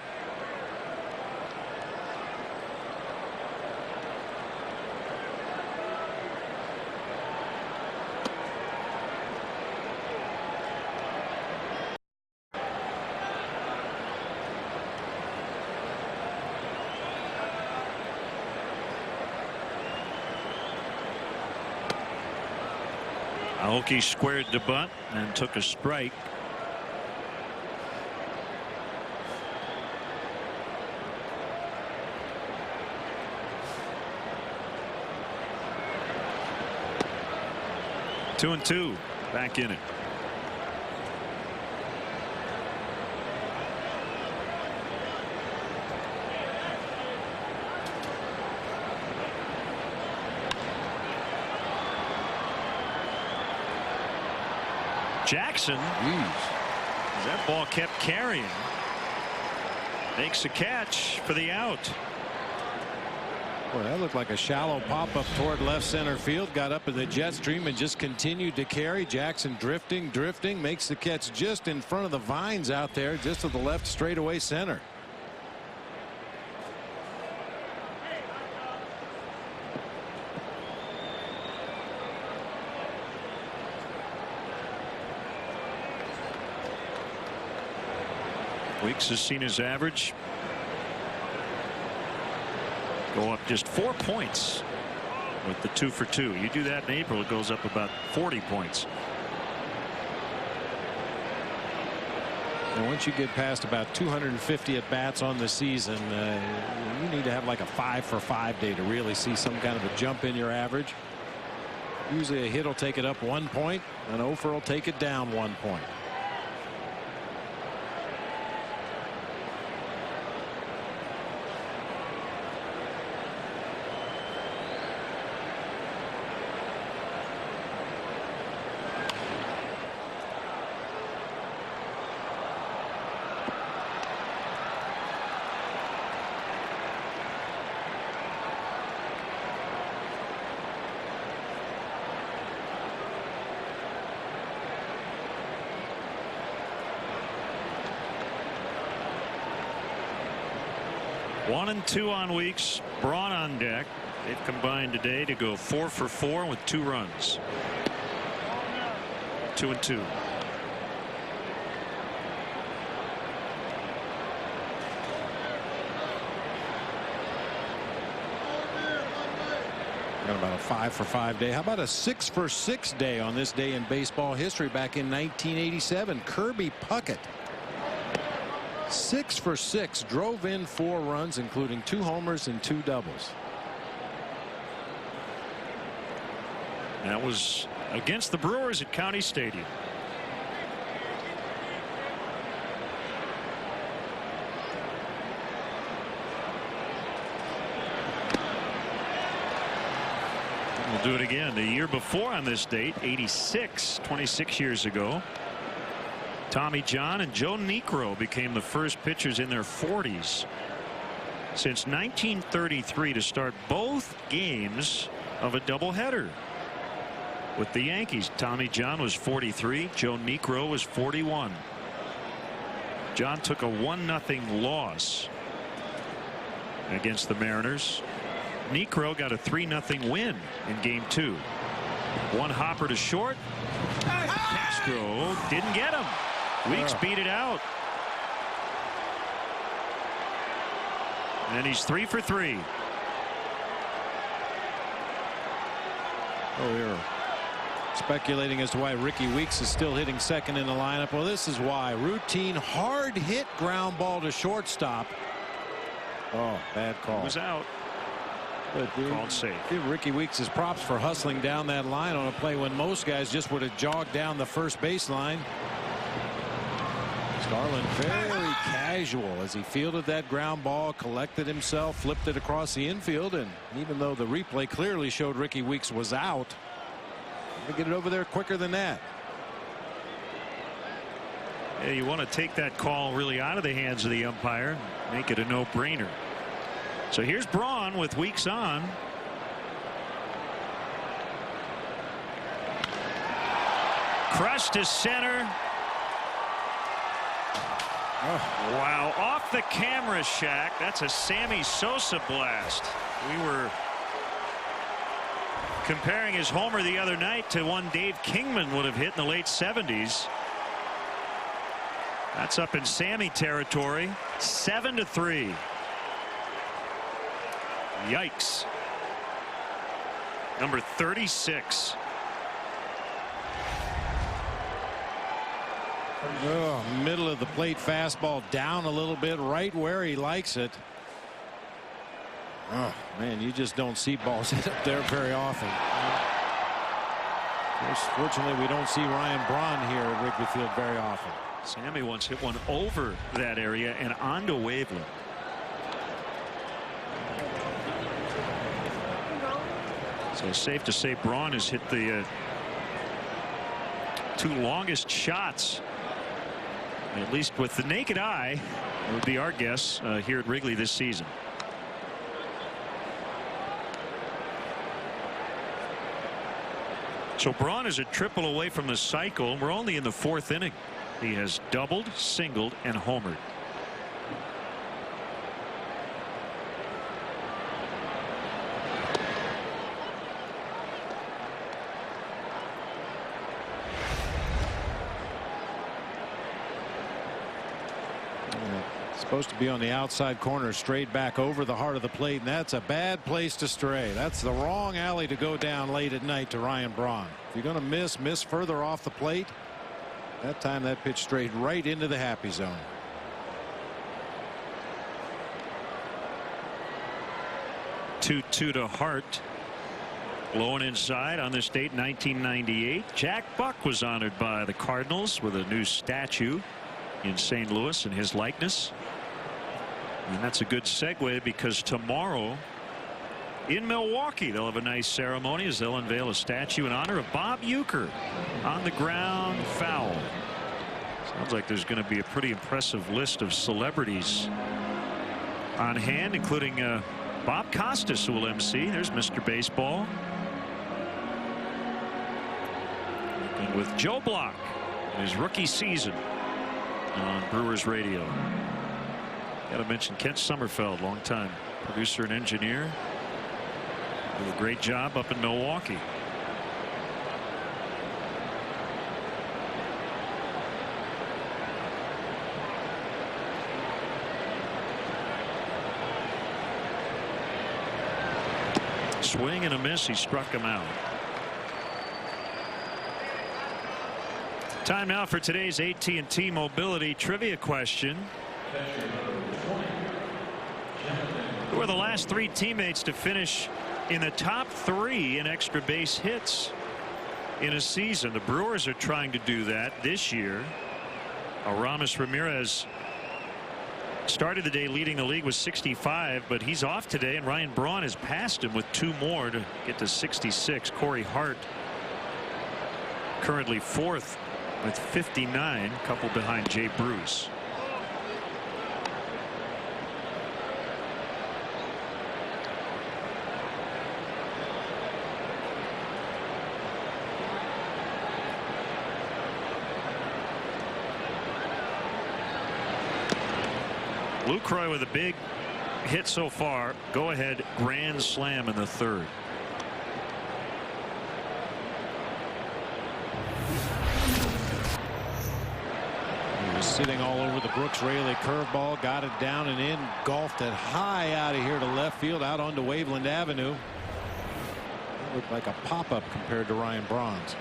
Aoki squared the bunt and took a strike. Two and two, back in it. Jackson, that ball kept carrying, makes a catch for the out. Boy, that looked like a shallow pop-up toward left center field. Got up in the jet stream and just continued to carry. Jackson drifting, makes the catch just in front of the vines out there, just to the left straightaway center. Weeks has seen his average go up just 4 points with the 2 for 2. You do that in April, it goes up about 40 points. And once you get past about 250 at bats on the season, you need to have like a 5 for 5 day to really see some kind of a jump in your average. Usually a hit will take it up 1 point, an offer will take it down 1 point. One and two on Weeks. Braun on deck. They've combined today to go 4 for 4 with 2 runs. 2 and 2. Got about a 5 for 5 day. How about a 6 for 6 day on this day in baseball history back in 1987? Kirby Puckett. 6 for 6, drove in 4 runs, including 2 homers and 2 doubles. That was against the Brewers at County Stadium. We'll do it again the year before on this date, 86, 26 years ago. Tommy John and Joe Niekro became the first pitchers in their 40s since 1933 to start both games of a doubleheader. With the Yankees, Tommy John was 43, Joe Niekro was 41. John took a 1-0 loss against the Mariners. Niekro got a 3-0 win in game 2. One hopper to short. Castro didn't get him. Weeks beat it out. And he's 3 for 3. Oh, we're speculating as to why Ricky Weeks is still hitting second in the lineup. Well, this is why. Routine hard hit ground ball to shortstop. Oh, bad call. He was out. But called safe. Give Ricky Weeks his props for hustling down that line on a play when most guys just would have jogged down the first baseline. Garland very casual as he fielded that ground ball, collected himself, flipped it across the infield, and even though the replay clearly showed Ricky Weeks was out, to get it over there quicker than that. Yeah, you want to take that call really out of the hands of the umpire, make it a no-brainer. So here's Braun with Weeks on. Crushed to center. Oh. Wow, off the camera, Shaq. That's a Sammy Sosa blast. We were comparing his homer the other night to one Dave Kingman would have hit in the late 70s. That's up in Sammy territory. 7-3. Yikes. Number 36. Oh, middle of the plate fastball down a little bit, right where he likes it. Oh, man, you just don't see balls hit up there very often. Fortunately, we don't see Ryan Braun here at Wrigley Field very often. Sammy once hit one over that area and onto Waveland. So safe to say Braun has hit the 2 longest shots, at least with the naked eye. That would be our guess here at Wrigley this season. So Braun is a triple away from the cycle. We're only in the 4th inning. He has doubled, singled, and homered. Supposed to be on the outside corner, straight back over the heart of the plate, and that's a bad place to stray. That's the wrong alley to go down late at night to Ryan Braun. If you're going to miss further off the plate. That time that pitch strayed right into the happy zone. Two to Hart. Low and inside on this date, 1998. Jack Buck was honored by the Cardinals with a new statue in St. Louis in his likeness. And that's a good segue because tomorrow in Milwaukee they'll have a nice ceremony as they'll unveil a statue in honor of Bob Uecker. On the ground foul. Sounds like there's going to be a pretty impressive list of celebrities on hand, including Bob Costas, who will MC. There's Mr. Baseball. And with Joe Block, his rookie season on Brewers radio. Got to mention Kent Sommerfeld, longtime producer and engineer. Did a great job up in Milwaukee. Swing and a miss. He struck him out. Time now for today's AT&T Mobility trivia question. Who are the last 3 teammates to finish in the top 3 in extra base hits in a season? The Brewers are trying to do that this year. Aramis Ramirez started the day leading the league with 65, but he's off today, and Ryan Braun has passed him with 2 more to get to 66. Corey Hart currently 4th with 59, a couple behind Jay Bruce. Lucroy with a big hit so far. Go ahead grand slam in the 3rd. He was sitting all over the Brooks Raley curveball, got it down and in, golfed it high out of here to left field, out onto Waveland Avenue. It looked like a pop-up compared to Ryan Braun's.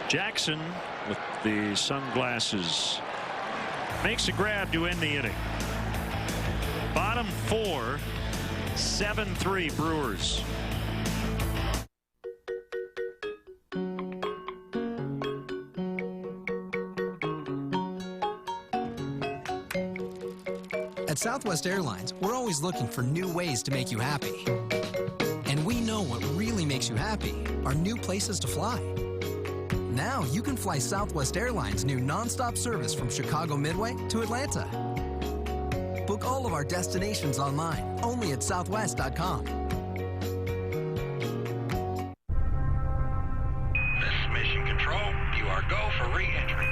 Jackson with the sunglasses makes a grab to end the inning. Bottom 4, 7-3 Brewers. At Southwest Airlines, we're always looking for new ways to make you happy. And we know what really makes you happy are new places to fly. Now you can fly Southwest Airlines' new nonstop service from Chicago Midway to Atlanta. Book all of our destinations online, only at southwest.com. This is Mission Control. You are go for re-entry.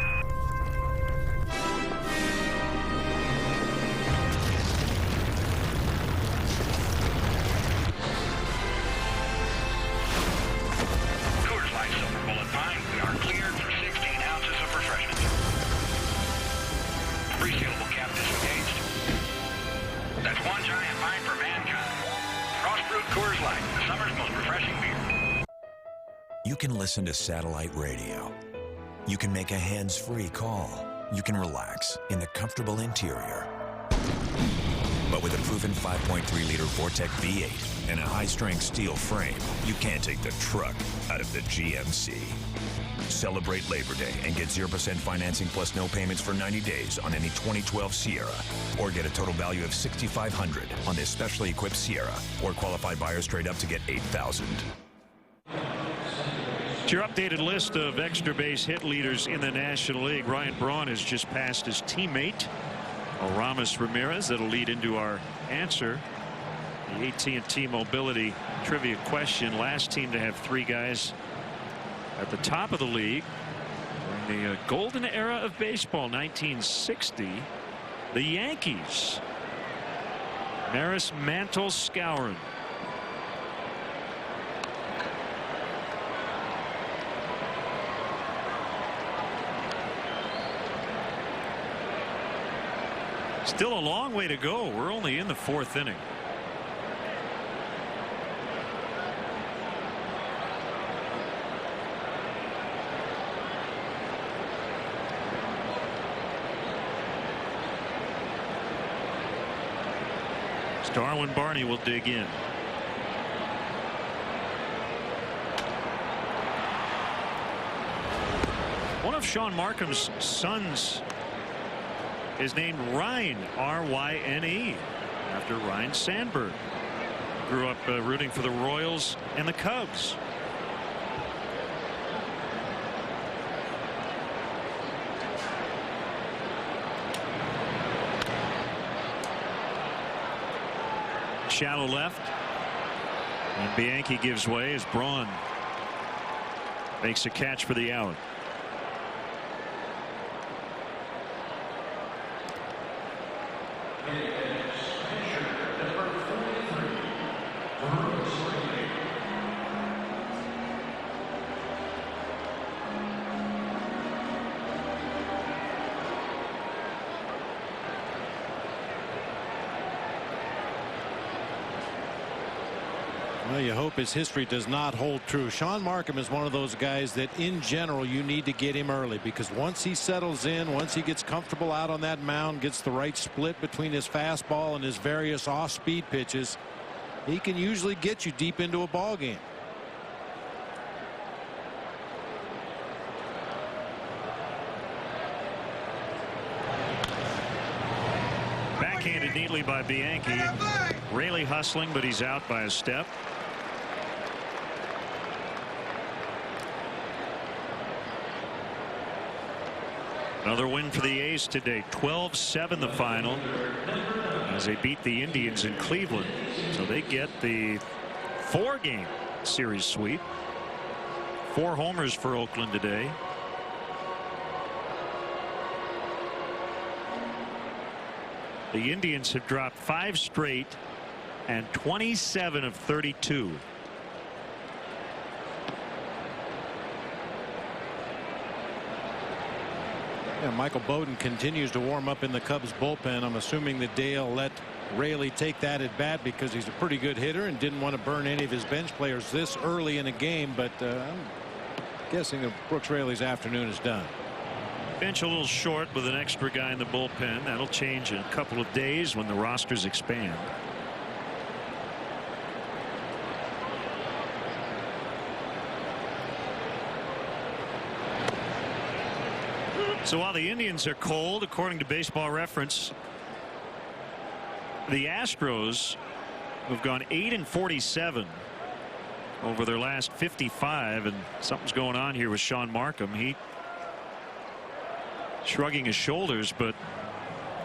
Coors Light Silver Bullet Pine. We are cleared for 16 ounces of refreshment. Resealable cap disengaged. That's one giant pine for mankind. Cross-brewed Coors Light, the summer's most refreshing beer. You can listen to satellite radio. You can make a hands-free call. You can relax in the comfortable interior. But with a proven 5.3-liter Vortec V8 and a high-strength steel frame, you can't take the truck out of the GMC. Celebrate Labor Day and get 0% financing plus no payments for 90 days on any 2012 Sierra. Or get a total value of $6,500 on this specially equipped Sierra. Or qualified buyers trade up to get $8,000. It's your updated list of extra base hit leaders in the National League. Ryan Braun has just passed his teammate, Aramis Ramirez. That'll lead into our answer. The AT&T Mobility trivia question. Last team to have 3 guys at the top of the league in the golden era of baseball, 1960. The Yankees. Maris Mantle Skowron. Still a long way to go. We're only in the 4th inning. Darwin Barney will dig in. One of Sean Markham's sons is named Ryan, R-Y-N-E, after Ryan Sandberg. Grew up rooting for the Royals and the Cubs. Shallow left, and Bianchi gives way as Braun makes a catch for the out. Well, you hope his history does not hold true. Sean Markham is one of those guys that in general you need to get him early, because once he settles in, once he gets comfortable out on that mound, gets the right split between his fastball and his various off-speed pitches, he can usually get you deep into a ball game. Backhanded neatly by Bianchi. Raley hustling, but he's out by a step. Another win for the A's today. 12-7 the final as they beat the Indians in Cleveland. So they get the 4-game series sweep. 4 homers for Oakland today. The Indians have dropped 5 straight and 27 of 32. Yeah, Michael Bowden continues to warm up in the Cubs bullpen. I'm assuming that Dale let Raley take that at bat because he's a pretty good hitter and didn't want to burn any of his bench players this early in a game. But I'm guessing that Brooks Raley's afternoon is done. Bench a little short with an extra guy in the bullpen. That'll change in a couple of days when the rosters expand. So while the Indians are cold, according to Baseball Reference, the Astros have gone 8-47 over their last 55, and something's going on here with Sean Markham. He shrugging his shoulders, but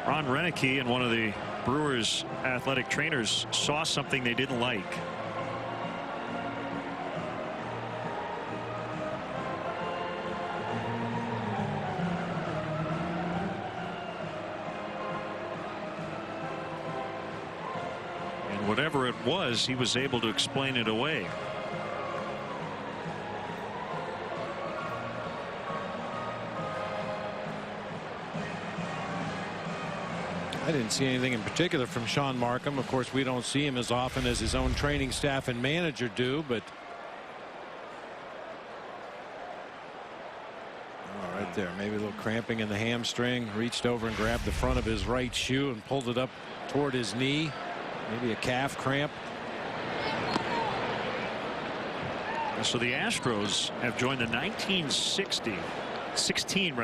Ron Renicky and one of the Brewers athletic trainers saw something they didn't like. And whatever it was, he was able to explain it away. I didn't see anything in particular from Sean Markham. Of course, we don't see him as often as his own training staff and manager do, but Right there. Maybe a little cramping in the hamstring. Reached over and grabbed the front of his right shoe and pulled it up toward his knee. Maybe a calf cramp. So the Astros have joined the 16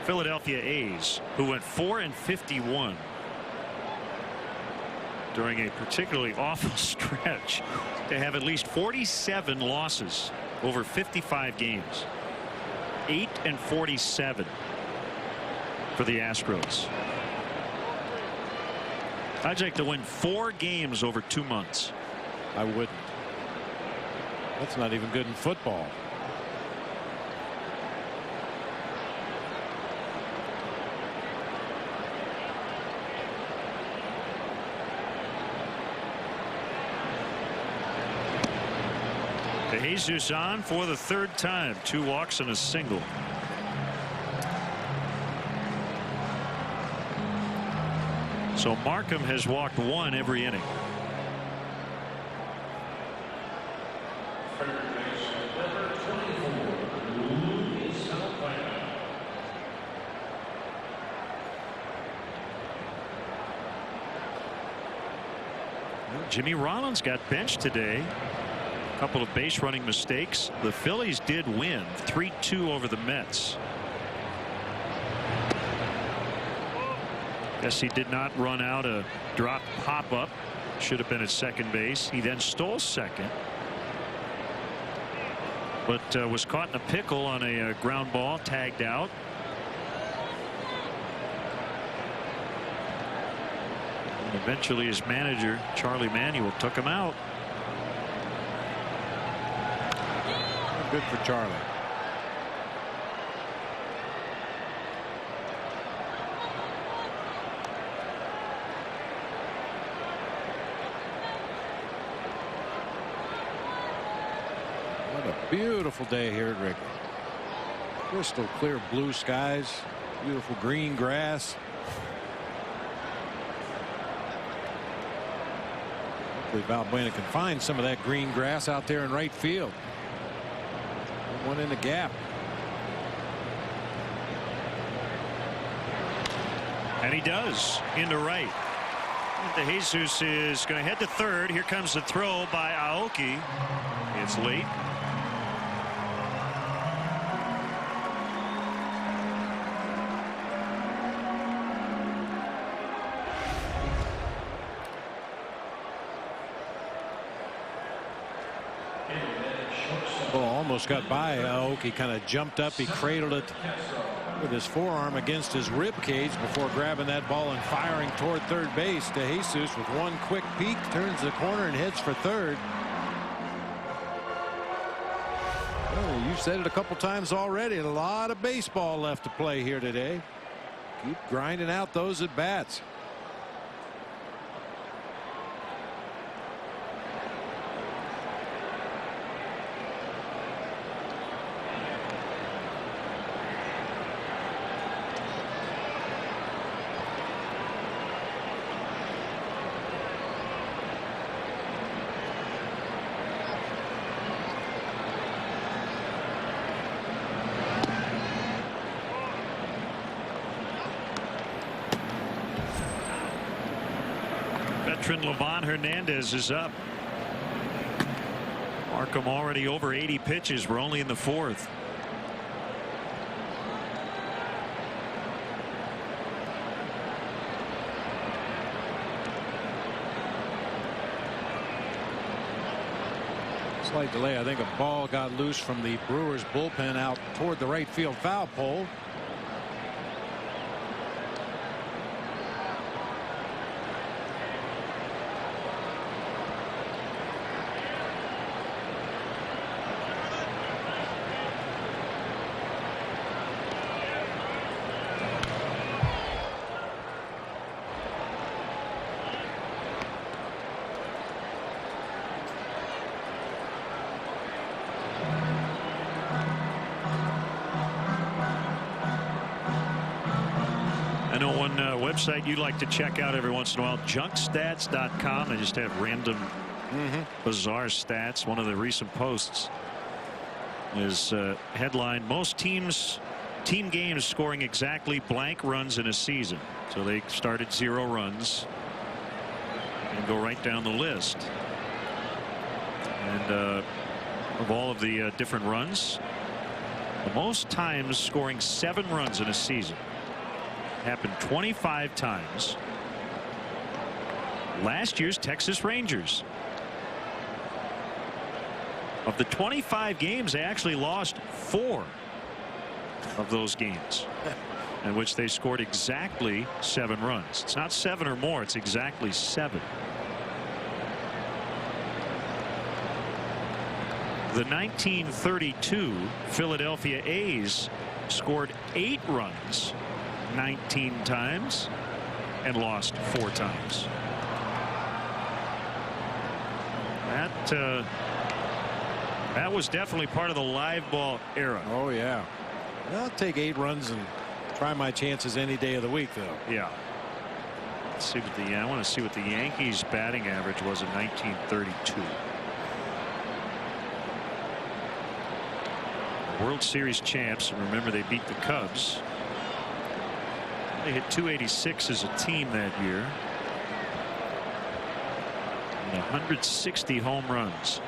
Philadelphia A's, who went 4-51 during a particularly awful stretch, to have at least 47 losses over 55 games. 8-47 for the Astros. I'd like to win 4 games over 2 months. I wouldn't. That's not even good in football. Jesus on for the 3rd time. 2 walks and a single. So Markham has walked 1 every inning. Jimmy Rollins got benched today. A couple of base running mistakes. The Phillies did win 3-2 over the Mets. Guess he did not run out a drop pop up. Should have been at second base. He then stole second, but was caught in a pickle on a ground ball, tagged out. And eventually his manager, Charlie Manuel, took him out. Good for Charlie. What a beautiful day here at Wrigley. Crystal clear blue skies, beautiful green grass. Hopefully Valbuena can find some of that green grass out there in right field. One in the gap. And he does into right. De Jesus is going to head to third. Here comes the throw by Aoki. It's late. Almost got by Aoki. Kind of jumped up. He cradled it with his forearm against his rib cage before grabbing that ball and firing toward third base. De Jesus with one quick peek turns the corner and heads for third. Well, you've said it a couple times already. A lot of baseball left to play here today. Keep grinding out those at bats. Levon Hernandez is up. Markham already over 80 pitches. We're only in the 4th. Slight delay. I think a ball got loose from the Brewers bullpen out toward the right field foul pole. I know one website you like to check out every once in a while, junkstats.com. They just have random bizarre stats. One of the recent posts is headline: most teams team games scoring exactly blank runs in a season. So they started 0 runs and go right down the list. And of all of the different runs, the most times scoring 7 runs in a season happened 25 times. Last year's Texas Rangers. Of the 25 games, they actually lost 4 of those games in which they scored exactly 7 runs. It's not 7 or more, it's exactly 7. The 1932 Philadelphia A's scored 8 runs 19 times and lost 4 times. That was definitely part of the live ball era. Oh yeah. I'll take 8 runs and try my chances any day of the week, though. Yeah. Let's see what I want to see what the Yankees batting average was in 1932. World Series champs, and remember they beat the Cubs. They hit 286 as a team that year. And 160 home runs.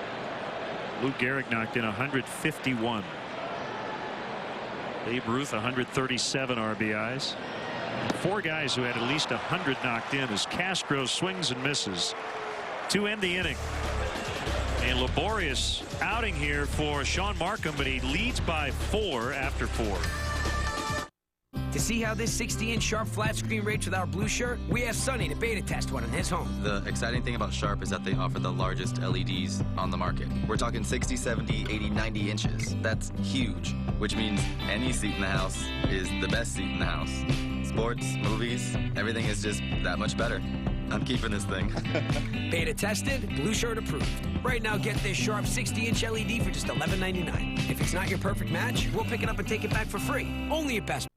Lou Gehrig knocked in 151. Babe Ruth 137 RBIs. 4 guys who had at least 100 knocked in as Castro swings and misses to end the inning. A laborious outing here for Sean Markham, but he leads by 4 after 4. To see how this 60-inch Sharp flat screen rates with our blue shirt, we asked Sonny to beta test one in his home. The exciting thing about Sharp is that they offer the largest LEDs on the market. We're talking 60, 70, 80, 90 inches. That's huge, which means any seat in the house is the best seat in the house. Sports, movies, everything is just that much better. I'm keeping this thing. Beta tested, blue shirt approved. Right now, get this Sharp 60-inch LED for just $11.99. If it's not your perfect match, we'll pick it up and take it back for free. Only at Best.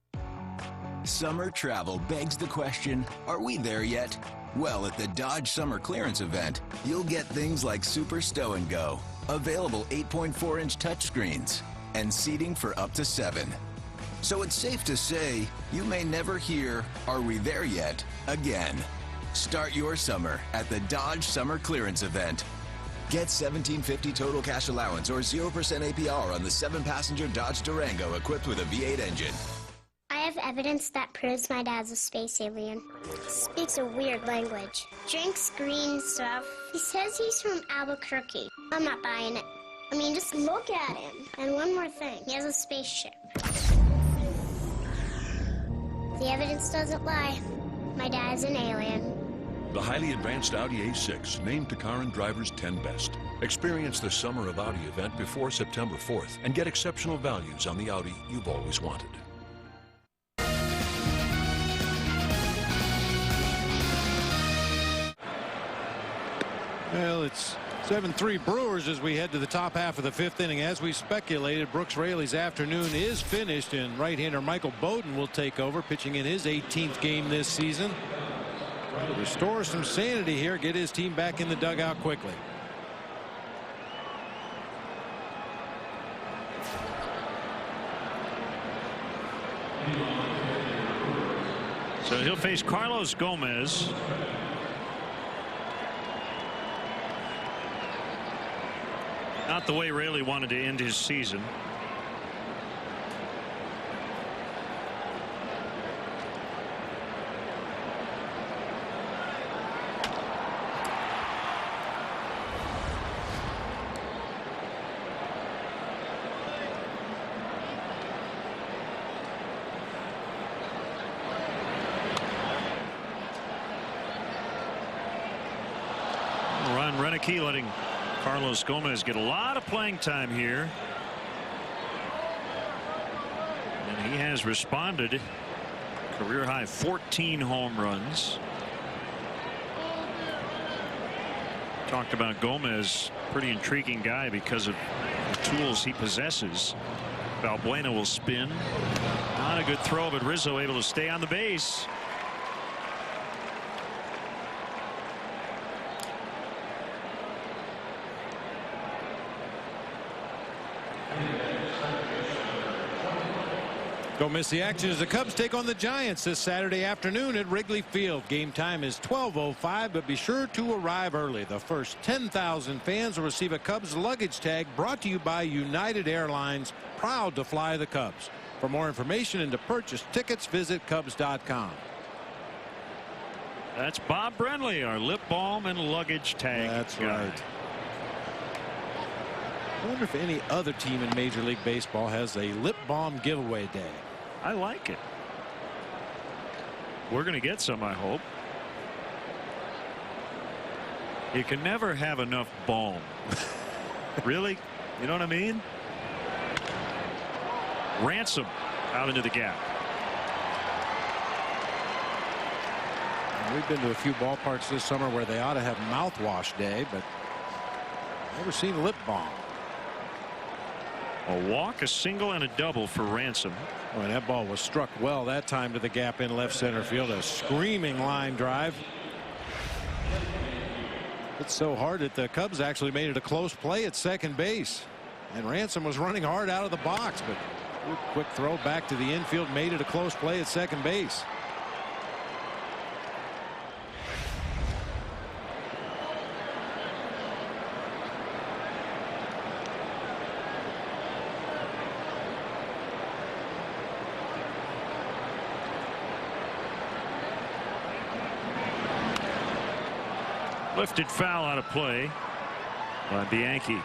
Summer travel begs the question, are we there yet? Well, at the Dodge Summer Clearance event, you'll get things like Super Stow and Go, available 8.4-inch touchscreens, and seating for up to 7. So it's safe to say you may never hear, are we there yet, again. Start your summer at the Dodge Summer Clearance event. Get $1,750 total cash allowance or 0% APR on the 7-passenger Dodge Durango equipped with a V8 engine. I have evidence that proves my dad's a space alien. Speaks a weird language. Drinks green stuff. He says he's from Albuquerque. I'm not buying it. I mean, just look at him. And one more thing. He has a spaceship. The evidence doesn't lie. My dad's an alien. The highly advanced Audi A6, named to Car and Driver's 10 Best. Experience the Summer of Audi event before September 4th and get exceptional values on the Audi you've always wanted. Well, it's 7-3 Brewers as we head to the top half of the 5th inning. As we speculated, Brooks Raley's afternoon is finished, and right-hander Michael Bowden will take over, pitching in his 18th game this season. Trying to restore some sanity here, get his team back in the dugout quickly. So he'll face Carlos Gomez. Not the way Raley wanted to end his season. Ron Renicky letting Carlos Gomez get a lot of playing time here. And he has responded. Career high 14 home runs. Talked about Gomez, pretty intriguing guy because of the tools he possesses. Valbuena will spin. Not a good throw, but Rizzo able to stay on the base. Don't miss the action as the Cubs take on the Giants this Saturday afternoon at Wrigley Field. Game time is 12:05, but be sure to arrive early. The first 10,000 fans will receive a Cubs luggage tag brought to you by United Airlines, proud to fly the Cubs. For more information and to purchase tickets, visit Cubs.com. That's Bob Brenly, our lip balm and luggage tag. That's guy. right. I wonder if any other team in Major League Baseball has a lip balm giveaway day. I like it. We're going to get some, I hope. You can never have enough balm. Really? You know what I mean? Ransom out into the gap. We've been to a few ballparks this summer where they ought to have mouthwash day, but never seen lip balm. A walk, a single, and a double for Ransom. Oh, and that ball was struck well that time to the gap in left center field. A screaming line drive. It's so hard that the Cubs actually made it a close play at second base. And Ransom was running hard out of the box, but a quick throw back to the infield made it a close play at second base. Lifted foul out of play by Bianchi.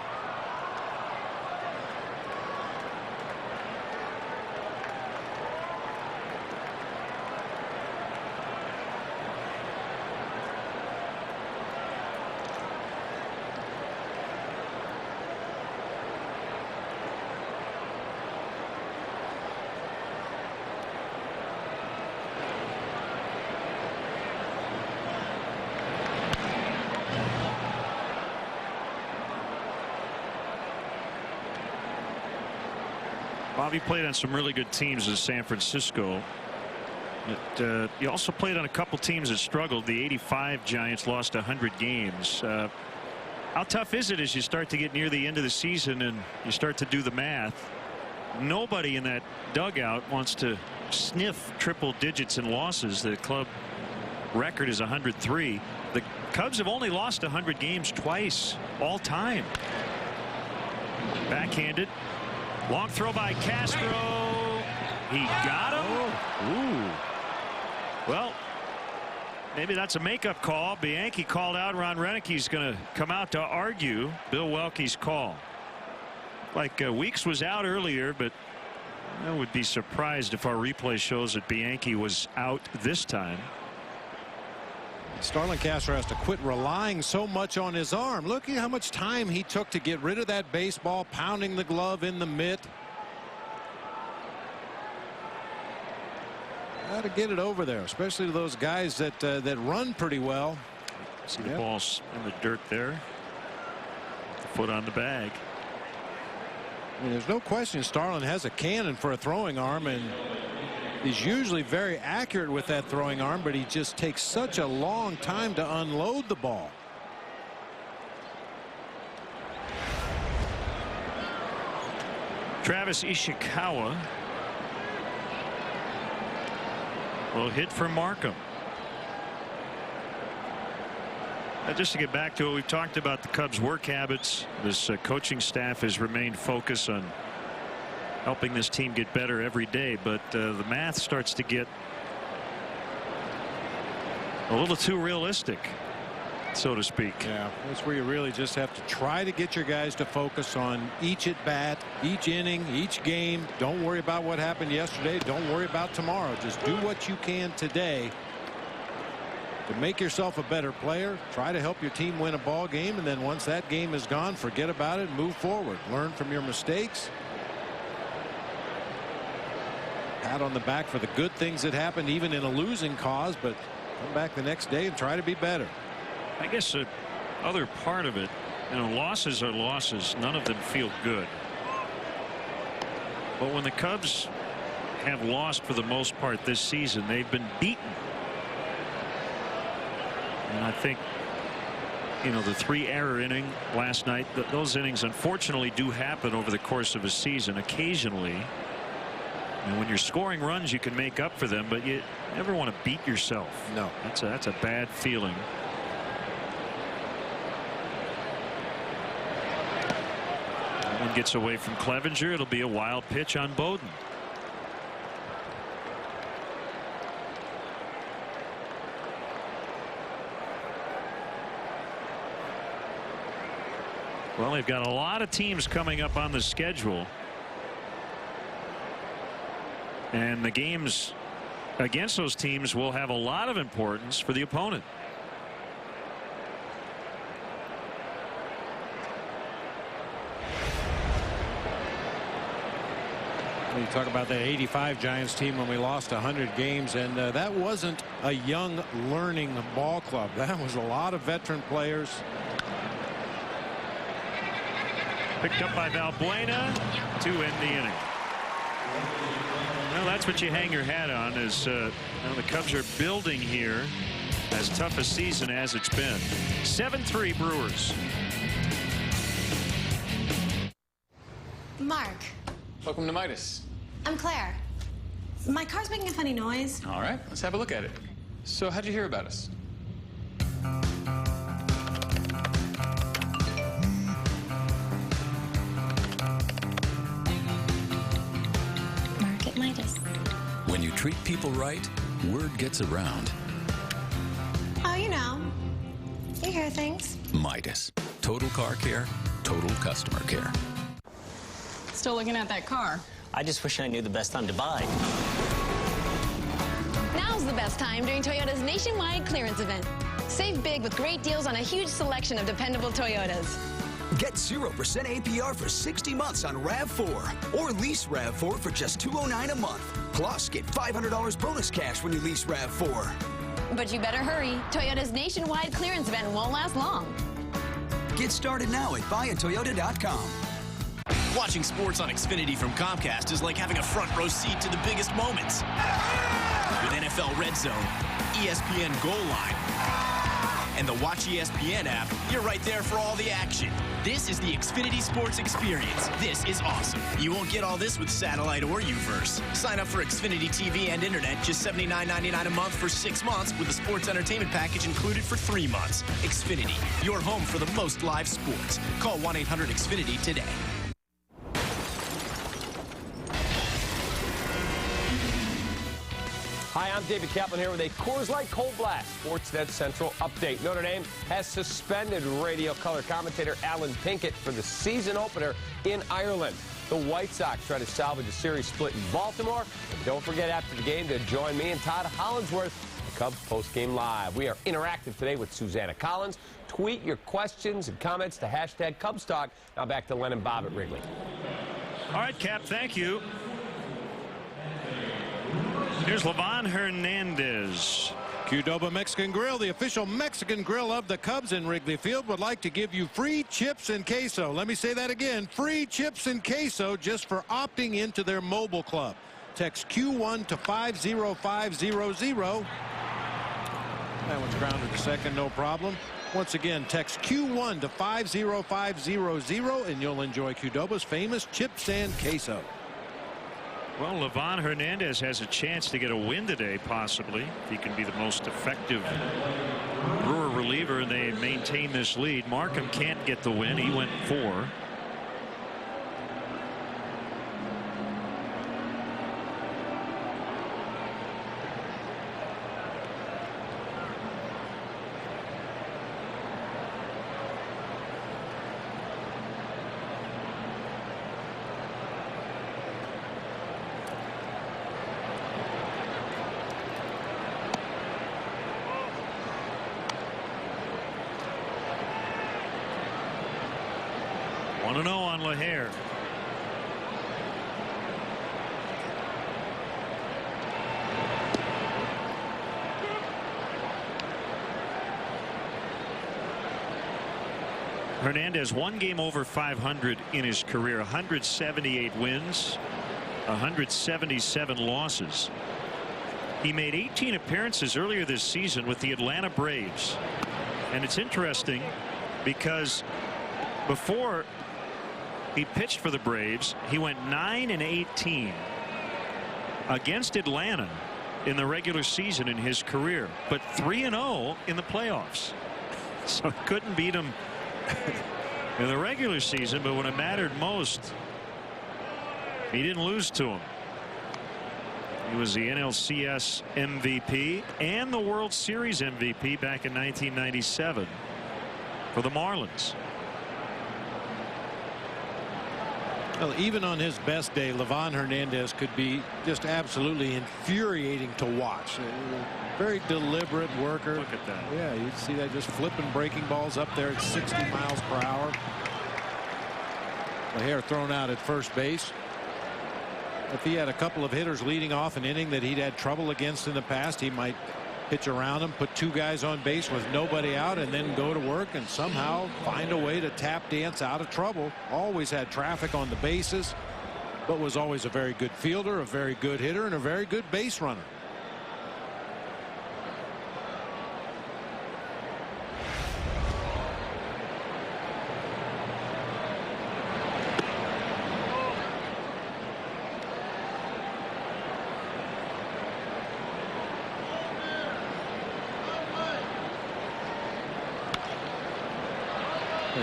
Bobby played on some really good teams in San Francisco. But, he also played on a couple teams that struggled. The '85 Giants lost 100 games. How tough is it as you start to get near the end of the season and you start to do the math? Nobody in that dugout wants to sniff triple digits in losses. The club record is 103. The Cubs have only lost 100 games twice all time. Backhanded. Long throw by Castro. He got him. Ooh. Well, maybe that's a makeup call. Bianchi called out. Ron Renicki's going to come out to argue Bill Welke's call. Like Weeks was out earlier, but I would be surprised if our replay shows that Bianchi was out this time. Starlin Castro has to quit relying so much on his arm. Look at how much time he took to get rid of that baseball, pounding the glove in the mitt. Got to get it over there, especially to those guys that that run pretty well. See the ball's in the dirt there. Foot on the bag. I mean, there's no question Starlin has a cannon for a throwing arm, and he's usually very accurate with that throwing arm, but he just takes such a long time to unload the ball. Travis Ishikawa will hit for Markham. Just to get back to it, we've talked about the Cubs' work habits. This coaching staff has remained focused on helping this team get better every day, but the math starts to get a little too realistic, so to speak. Yeah, that's where you really just have to try to get your guys to focus on each at bat, each inning, each game. Don't worry about what happened yesterday. Don't worry about tomorrow. Just do what you can today to make yourself a better player. Try to help your team win a ball game, and then once that game is gone, forget about it and move forward. Learn from your mistakes. Pat on the back for the good things that happened even in a losing cause, but come back the next day and try to be better. I guess the other part of it, you know, losses are losses. None of them feel good. But when the Cubs have lost for the most part this season, they've been beaten. And I think, you know, the 3-error inning last night, those innings unfortunately do happen over the course of a season occasionally. And when you're scoring runs, you can make up for them, but you never want to beat yourself. No. That's a bad feeling. That one gets away from Clevenger. It'll be a wild pitch on Bowden. Well, they've got a lot of teams coming up on the schedule. And the games against those teams will have a lot of importance for the opponent. You talk about that 85 Giants team when we lost 100 games, and that wasn't a young learning ball club. That was a lot of veteran players. Picked up by Valbuena to end the inning. Well, that's what you hang your hat on, is the Cubs are building here. As tough a season as it's been. 7-3 Brewers. Mark. Welcome to Midas. I'm Claire. My car's making a funny noise. All right, let's have a look at it. So how'd you hear about us? When you treat people right, word gets around. Oh, you know. You hear things. Midas. Total car care, total customer care. Still looking at that car. I just wish I knew the best time to buy. Now's the best time during Toyota's nationwide clearance event. Save big with great deals on a huge selection of dependable Toyotas. Get 0% APR for 60 months on RAV4 or lease RAV4 for just $209 a month. Plus, get $500 bonus cash when you lease RAV4. But you better hurry. Toyota's nationwide clearance event won't last long. Get started now at buyatoyota.com. Watching sports on Xfinity from Comcast is like having a front row seat to the biggest moments. With NFL Red Zone, ESPN Goal Line, and the Watch ESPN app, you're right there for all the action. This is the Xfinity Sports Experience. This is awesome. You won't get all this with satellite or UVerse. Sign up for Xfinity TV and Internet, just $79.99 a month for 6 months with a sports entertainment package included for 3 months. Xfinity, your home for the most live sports. Call 1-800-XFINITY today. Hi, I'm David Kaplan here with a Coors Light Cold Blast Sportsnet Central update. Notre Dame has suspended radio color commentator Alan Pinkett for the season opener in Ireland. The White Sox try to salvage a series split in Baltimore. And don't forget after the game to join me and Todd Hollinsworth for Cubs Postgame Live. We are interactive today with Susanna Collins. Tweet your questions and comments to hashtag Cubs Talk. Now back to Len and Bob at Wrigley. All right, Cap, thank you. Here's Livan Hernandez. Qdoba Mexican Grill, the official Mexican grill of the Cubs in Wrigley Field, would like to give you free chips and queso. Let me say that again. Free chips and queso just for opting into their mobile club. Text Q1 to 50500. That one's grounded to second, no problem. Once again, text Q1 to 50500 and you'll enjoy Qdoba's famous chips and queso. Well, Livan Hernandez has a chance to get a win today, possibly, if he can be the most effective Brewer reliever and they maintain this lead. Markham can't get the win. He went 4. On LaHare. Hernandez, 1 game over 500 in his career, 178 wins, 177 losses. He made 18 appearances earlier this season with the Atlanta Braves. And it's interesting because before he pitched for the Braves, he went 9-18. against Atlanta in the regular season in his career, but 3-0 in the playoffs. So couldn't beat him in the regular season, but when it mattered most, he didn't lose to him. He was the NLCS MVP and the World Series MVP back in 1997 for the Marlins. Well, even on his best day, Livan Hernandez could be just absolutely infuriating to watch. Very deliberate worker. Look at that. Yeah, you see that, just flipping breaking balls up there at 60 miles per hour. The hair thrown out at first base. If he had a couple of hitters leading off an inning that he'd had trouble against in the past, he might pitch around him, put 2 guys on base with nobody out, and then go to work and somehow find a way to tap dance out of trouble. Always had traffic on the bases, but was always a very good fielder, a very good hitter, and a very good base runner.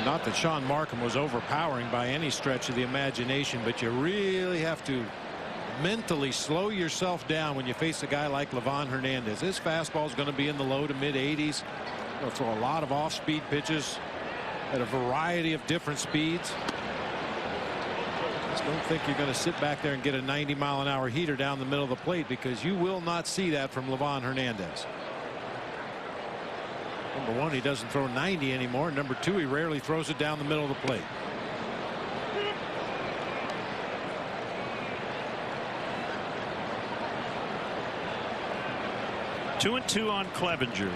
Not that Sean Markham was overpowering by any stretch of the imagination, but you really have to mentally slow yourself down when you face a guy like Livan Hernandez. His fastball is going to be in the low to mid 80s. He'll throw a lot of off-speed pitches at a variety of different speeds. Just don't think you're going to sit back there and get a 90-mile-an-hour heater down the middle of the plate, because you will not see that from Livan Hernandez. Number one, he doesn't throw 90 anymore. Number two, he rarely throws it down the middle of the plate. Two and two on Clevenger.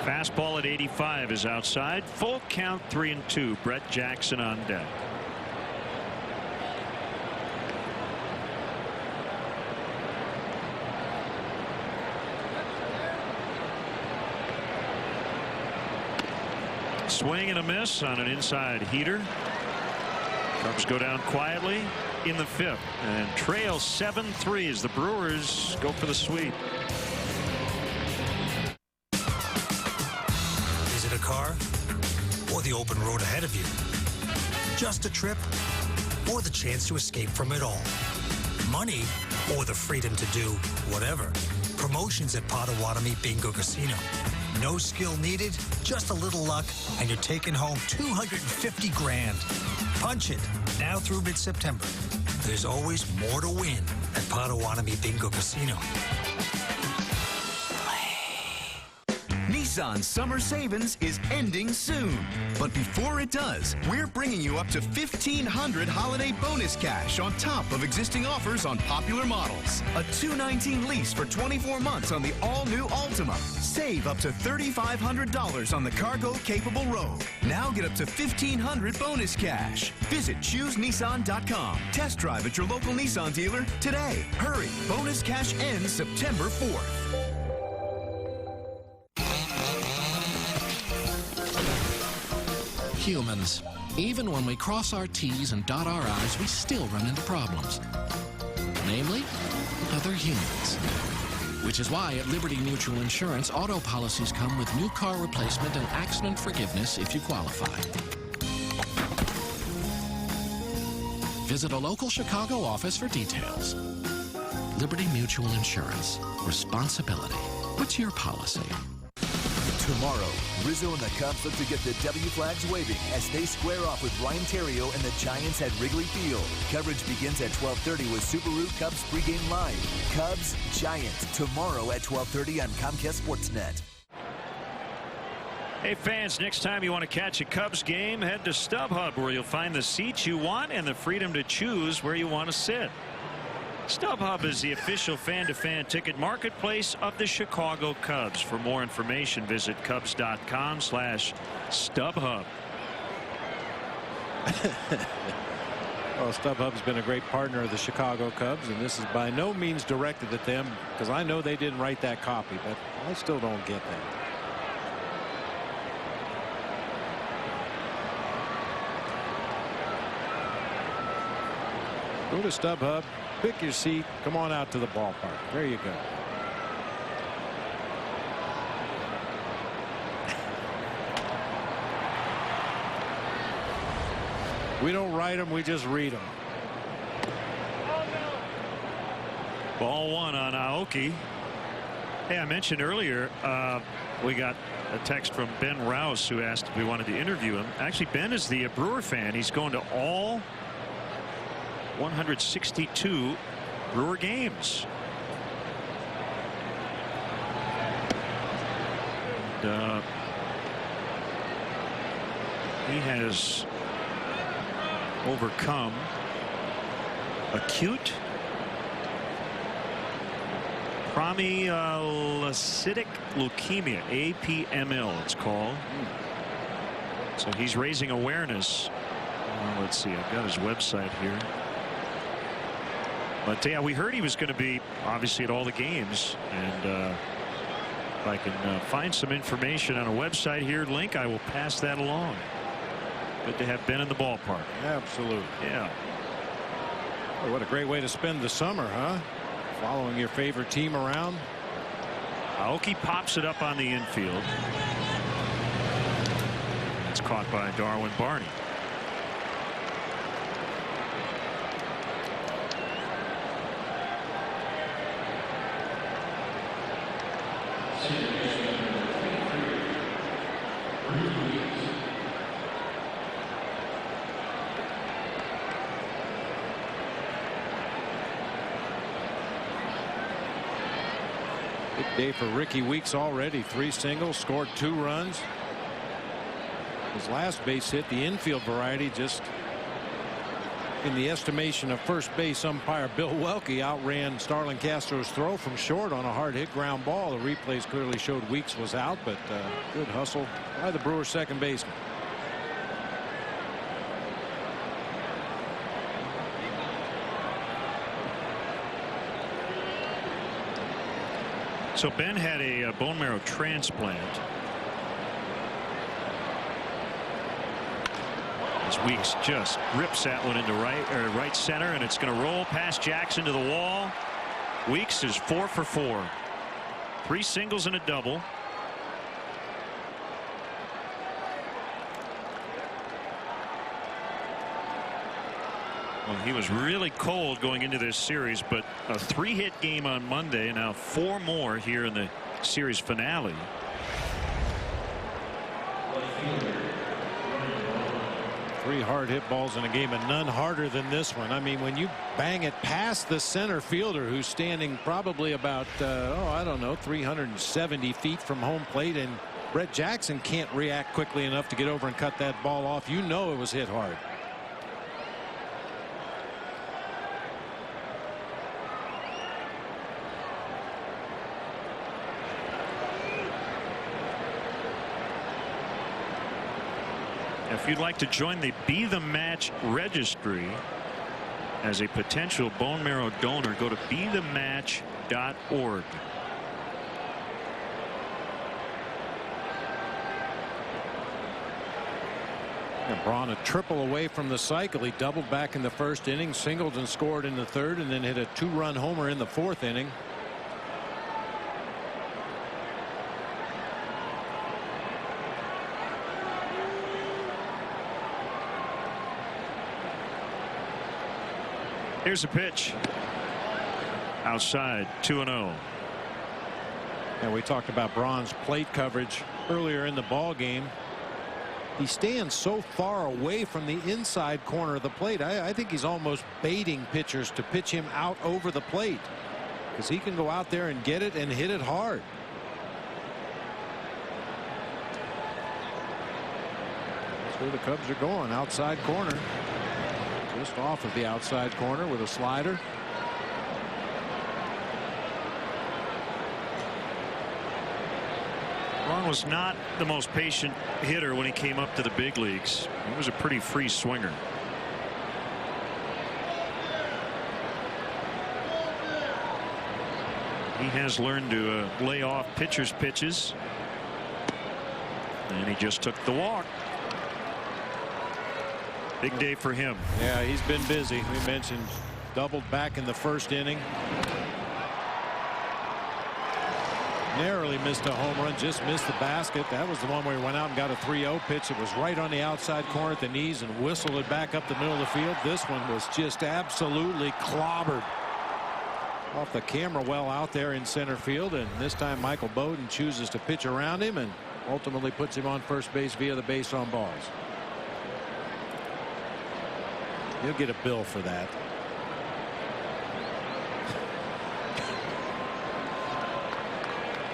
Fastball at 85 is outside. Full count, 3-2. Brett Jackson on deck. Swing and a miss on an inside heater. Cubs go down quietly in the 5th and trail 7-3 as the Brewers go for the sweep. Is it a car or the open road ahead of you? Just a trip or the chance to escape from it all? Money or the freedom to do whatever? Promotions at Potawatomi Bingo Casino. No skill needed, just a little luck, and you're taking home $250 grand. Punch it, now through mid-September. There's always more to win at Potawatomi Bingo Casino. Nissan Summer Savings is ending soon. But before it does, we're bringing you up to $1,500 holiday bonus cash on top of existing offers on popular models. A $219 lease for 24 months on the all-new Altima. Save up to $3,500 on the cargo-capable Rogue. Now get up to $1,500 bonus cash. Visit ChooseNissan.com. Test drive at your local Nissan dealer today. Hurry, bonus cash ends September 4th. Humans. Even when we cross our T's and dot our I's, we still run into problems. Namely, other humans. Which is why at Liberty Mutual Insurance, auto policies come with new car replacement and accident forgiveness if you qualify. Visit a local Chicago office for details. Liberty Mutual Insurance. Responsibility. What's your policy? Tomorrow, Rizzo and the Cubs look to get the W flags waving as they square off with Ryan Theriot and the Giants at Wrigley Field. Coverage begins at 12:30 with Subaru Cubs pregame live. Cubs Giants tomorrow at 12:30 on Comcast Sportsnet. Hey fans, next time you want to catch a Cubs game, head to StubHub, where you'll find the seats you want and the freedom to choose where you want to sit. StubHub is the official fan-to-fan ticket marketplace of the Chicago Cubs. For more information, visit Cubs.com/StubHub. Well, StubHub's been a great partner of the Chicago Cubs, and this is by no means directed at them, because I know they didn't write that copy, but I still don't get that. Go to StubHub, pick your seat, come on out to the ballpark. There you go. We don't write them, we just read them. Ball one on Aoki. Hey, I mentioned earlier we got a text from Ben Rouse who asked if we wanted to interview him. Actually, Ben is the Brewer fan. He's going to all 162 Brewer games. And, he has overcome acute promyelocytic leukemia, APML it's called. So he's raising awareness. Let's see, I've got his website here. But yeah, we heard he was going to be obviously at all the games, and if I can find some information on a website here, link, I will pass that along. Good to have Ben in the ballpark. Absolutely. Yeah. Boy, what a great way to spend the summer, huh? Following your favorite team around. Aoki pops it up on the infield. It's caught by Darwin Barney. Day for Ricky Weeks already. 3 singles, scored 2 runs. His last base hit, the infield variety, just in the estimation of first base umpire Bill Welke, outran Starlin Castro's throw from short on a hard hit ground ball. The replays clearly showed Weeks was out, but good hustle by the Brewers second baseman. So Ben had a bone marrow transplant. As Weeks just rips that one into right center, and it's going to roll past Jackson to the wall. Weeks is 4 for 4. 3 singles and a double. Well, he was really cold going into this series, but a 3-hit game on Monday, and now 4 more here in the series finale. Three hard hit balls in a game, and none harder than this one. I mean, when you bang it past the center fielder, who's standing probably about I don't know, 370 feet from home plate, and Brett Jackson can't react quickly enough to get over and cut that ball off, you know it was hit hard. If you'd like to join the Be the Match registry as a potential bone marrow donor, go to bethematch.org. And Braun a triple away from the cycle. He doubled back in the first inning, singled and scored in the third, and then hit a 2-run homer in the 4th inning. Here's a pitch. Outside, 2-0. And we talked about Braun's plate coverage earlier in the ball game. He stands so far away from the inside corner of the plate. I think he's almost baiting pitchers to pitch him out over the plate, because he can go out there and get it and hit it hard. That's where the Cubs are going. Outside corner. Just off of the outside corner with a slider. Braun was not the most patient hitter when he came up to the big leagues. He was a pretty free swinger. He has learned to lay off pitchers' pitches. And he just took the walk. Big day for him. Yeah, he's been busy. We mentioned doubled back in the first inning. Narrowly missed a home run, just missed the basket. That was the one where he went out and got a 3-0 pitch. It was right on the outside corner at the knees and whistled it back up the middle of the field. This one was just absolutely clobbered off the camera well out there in center field, and this time Michael Bowden chooses to pitch around him and ultimately puts him on first base via the base on balls. He'll get a bill for that.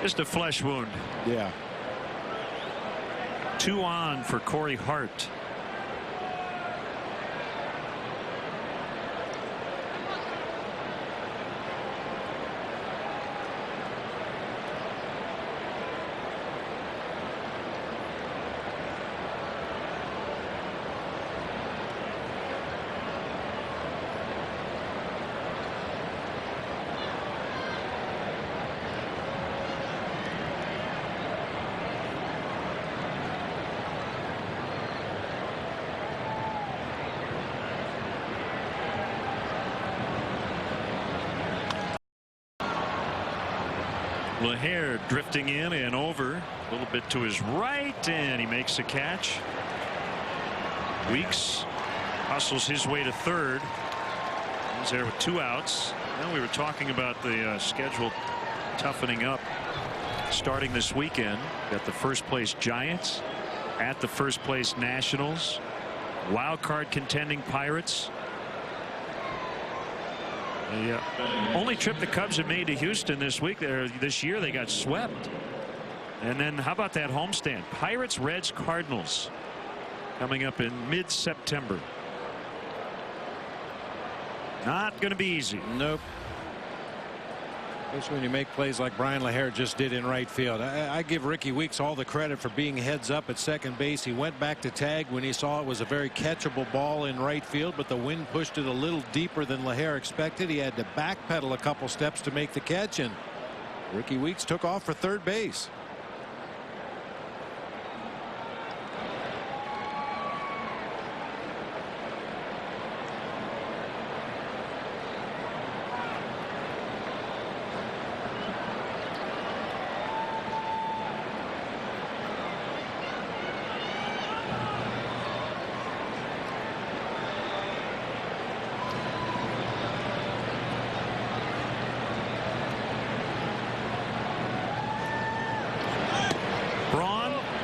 Just a flesh wound. Yeah. 2 on for Corey Hart. LaHair drifting in and over a little bit to his right, and he makes a catch. Weeks hustles his way to third. He's there with 2 outs. Well, we were talking about the schedule toughening up starting this weekend. Got the first place Giants at the first place Nationals, wild card contending Pirates. The only trip the Cubs have made to Houston this year, they got swept. And then how about that homestand? Pirates, Reds, Cardinals coming up in mid-September. Not going to be easy. Nope. Especially when you make plays like Brian LaHair just did in right field. I give Ricky Weeks all the credit for being heads up at second base. He went back to tag when he saw it was a very catchable ball in right field, but the wind pushed it a little deeper than LaHair expected. He had to backpedal a couple steps to make the catch, and Ricky Weeks took off for third base.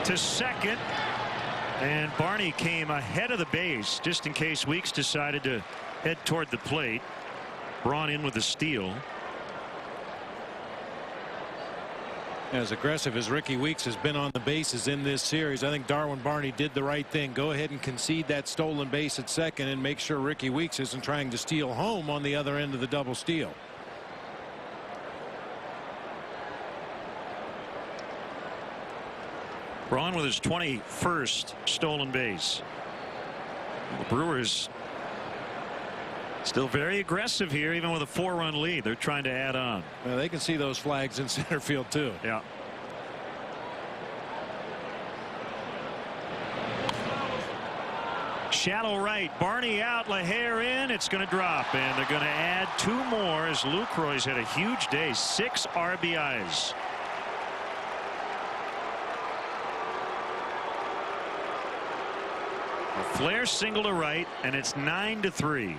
To second, and Barney came ahead of the base just in case Weeks decided to head toward the plate. Braun in with the steal. As aggressive as Ricky Weeks has been on the bases in this series, I think Darwin Barney did the right thing. Go ahead and concede that stolen base at second and make sure Ricky Weeks isn't trying to steal home on the other end of the double steal. Braun with his 21st stolen base. The Brewers still very aggressive here, even with a 4-run lead. They're trying to add on. Well, they can see those flags in center field too. Yeah. Shallow right. Barney out. LaHair in. It's going to drop, and they're going to add 2 more as Lucroy's had a huge day. 6 RBIs. A flare single to right, and it's 9-3.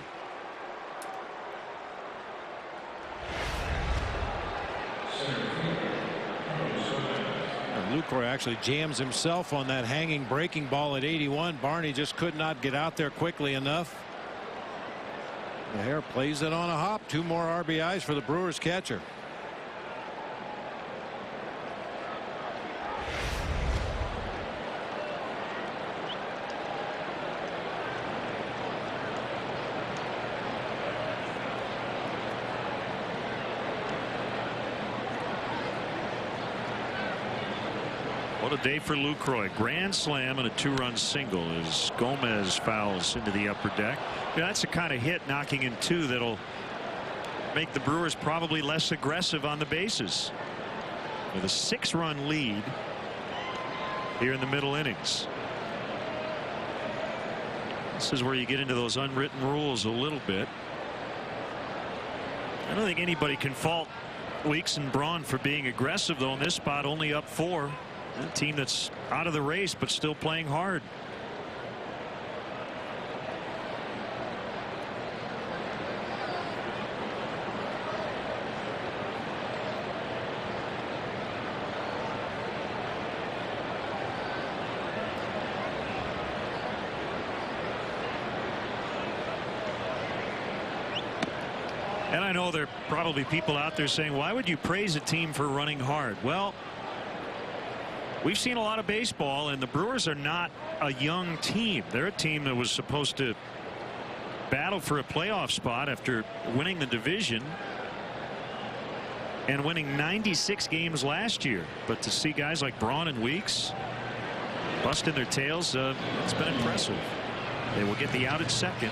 Lucroy actually jams himself on that hanging breaking ball at 81. Barney just could not get out there quickly enough. LaHair plays it on a hop. 2 more RBIs for the Brewers catcher. What a day for Lucroy. Grand slam and a 2-run single as Gomez fouls into the upper deck. That's the kind of hit, knocking in 2, that'll make the Brewers probably less aggressive on the bases. With a 6-run lead here in the middle innings. This is where you get into those unwritten rules a little bit. I don't think anybody can fault Weeks and Braun for being aggressive, though, in this spot, only up 4. A team that's out of the race, but still playing hard. And I know there are probably people out there saying, why would you praise a team for running hard? Well, we've seen a lot of baseball, and the Brewers are not a young team. They're a team that was supposed to battle for a playoff spot after winning the division and winning 96 games last year. But to see guys like Braun and Weeks busting their tails, it's been impressive. They will get the out at second.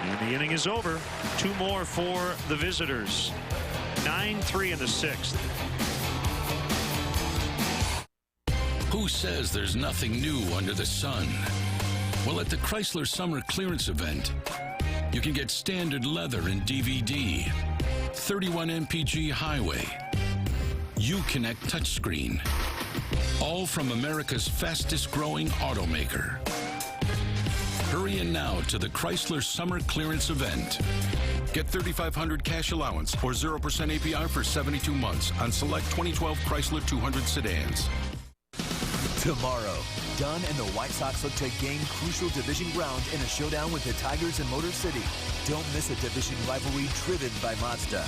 And the inning is over. 2 more for the visitors. 9-3 in the 6th. Who says there's nothing new under the sun? Well, at the Chrysler Summer Clearance Event, you can get standard leather and DVD, 31 MPG Highway, Uconnect touchscreen, all from America's fastest growing automaker. Hurry in now to the Chrysler Summer Clearance Event. Get $3,500 cash allowance or 0% APR for 72 months on select 2012 Chrysler 200 sedans. Tomorrow, Dunn and the White Sox look to gain crucial division ground in a showdown with the Tigers in Motor City. Don't miss a division rivalry driven by Mazda.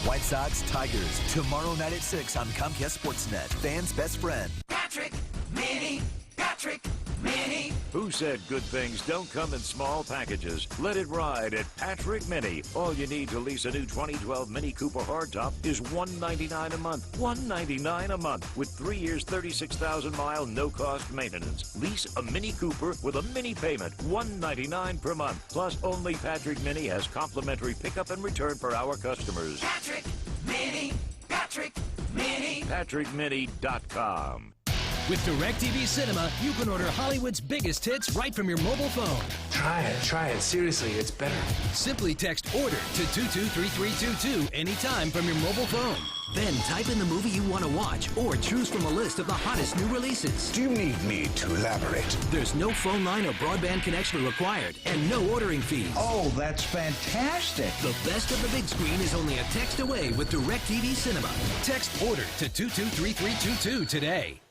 White Sox Tigers tomorrow night at 6 on Comcast Sportsnet. Fans' best friend. Patrick Mini. Patrick Mini. Who said good things don't come in small packages? Let it ride at Patrick Mini. All you need to lease a new 2012 Mini Cooper hardtop is $199 a month. $199 a month with 3 years, 36,000-mile no-cost maintenance. Lease a Mini Cooper with a mini payment, $199 per month. Plus, only Patrick Mini has complimentary pickup and return for our customers. Patrick Mini. Patrick Mini. PatrickMini.com. With DirecTV Cinema, you can order Hollywood's biggest hits right from your mobile phone. Try it. Seriously, it's better. Simply text ORDER to 223322 anytime from your mobile phone. Then type in the movie you want to watch or choose from a list of the hottest new releases. Do you need me to elaborate? There's no phone line or broadband connection required and no ordering fees. Oh, that's fantastic. The best of the big screen is only a text away with DirecTV Cinema. Text ORDER to 223322 today.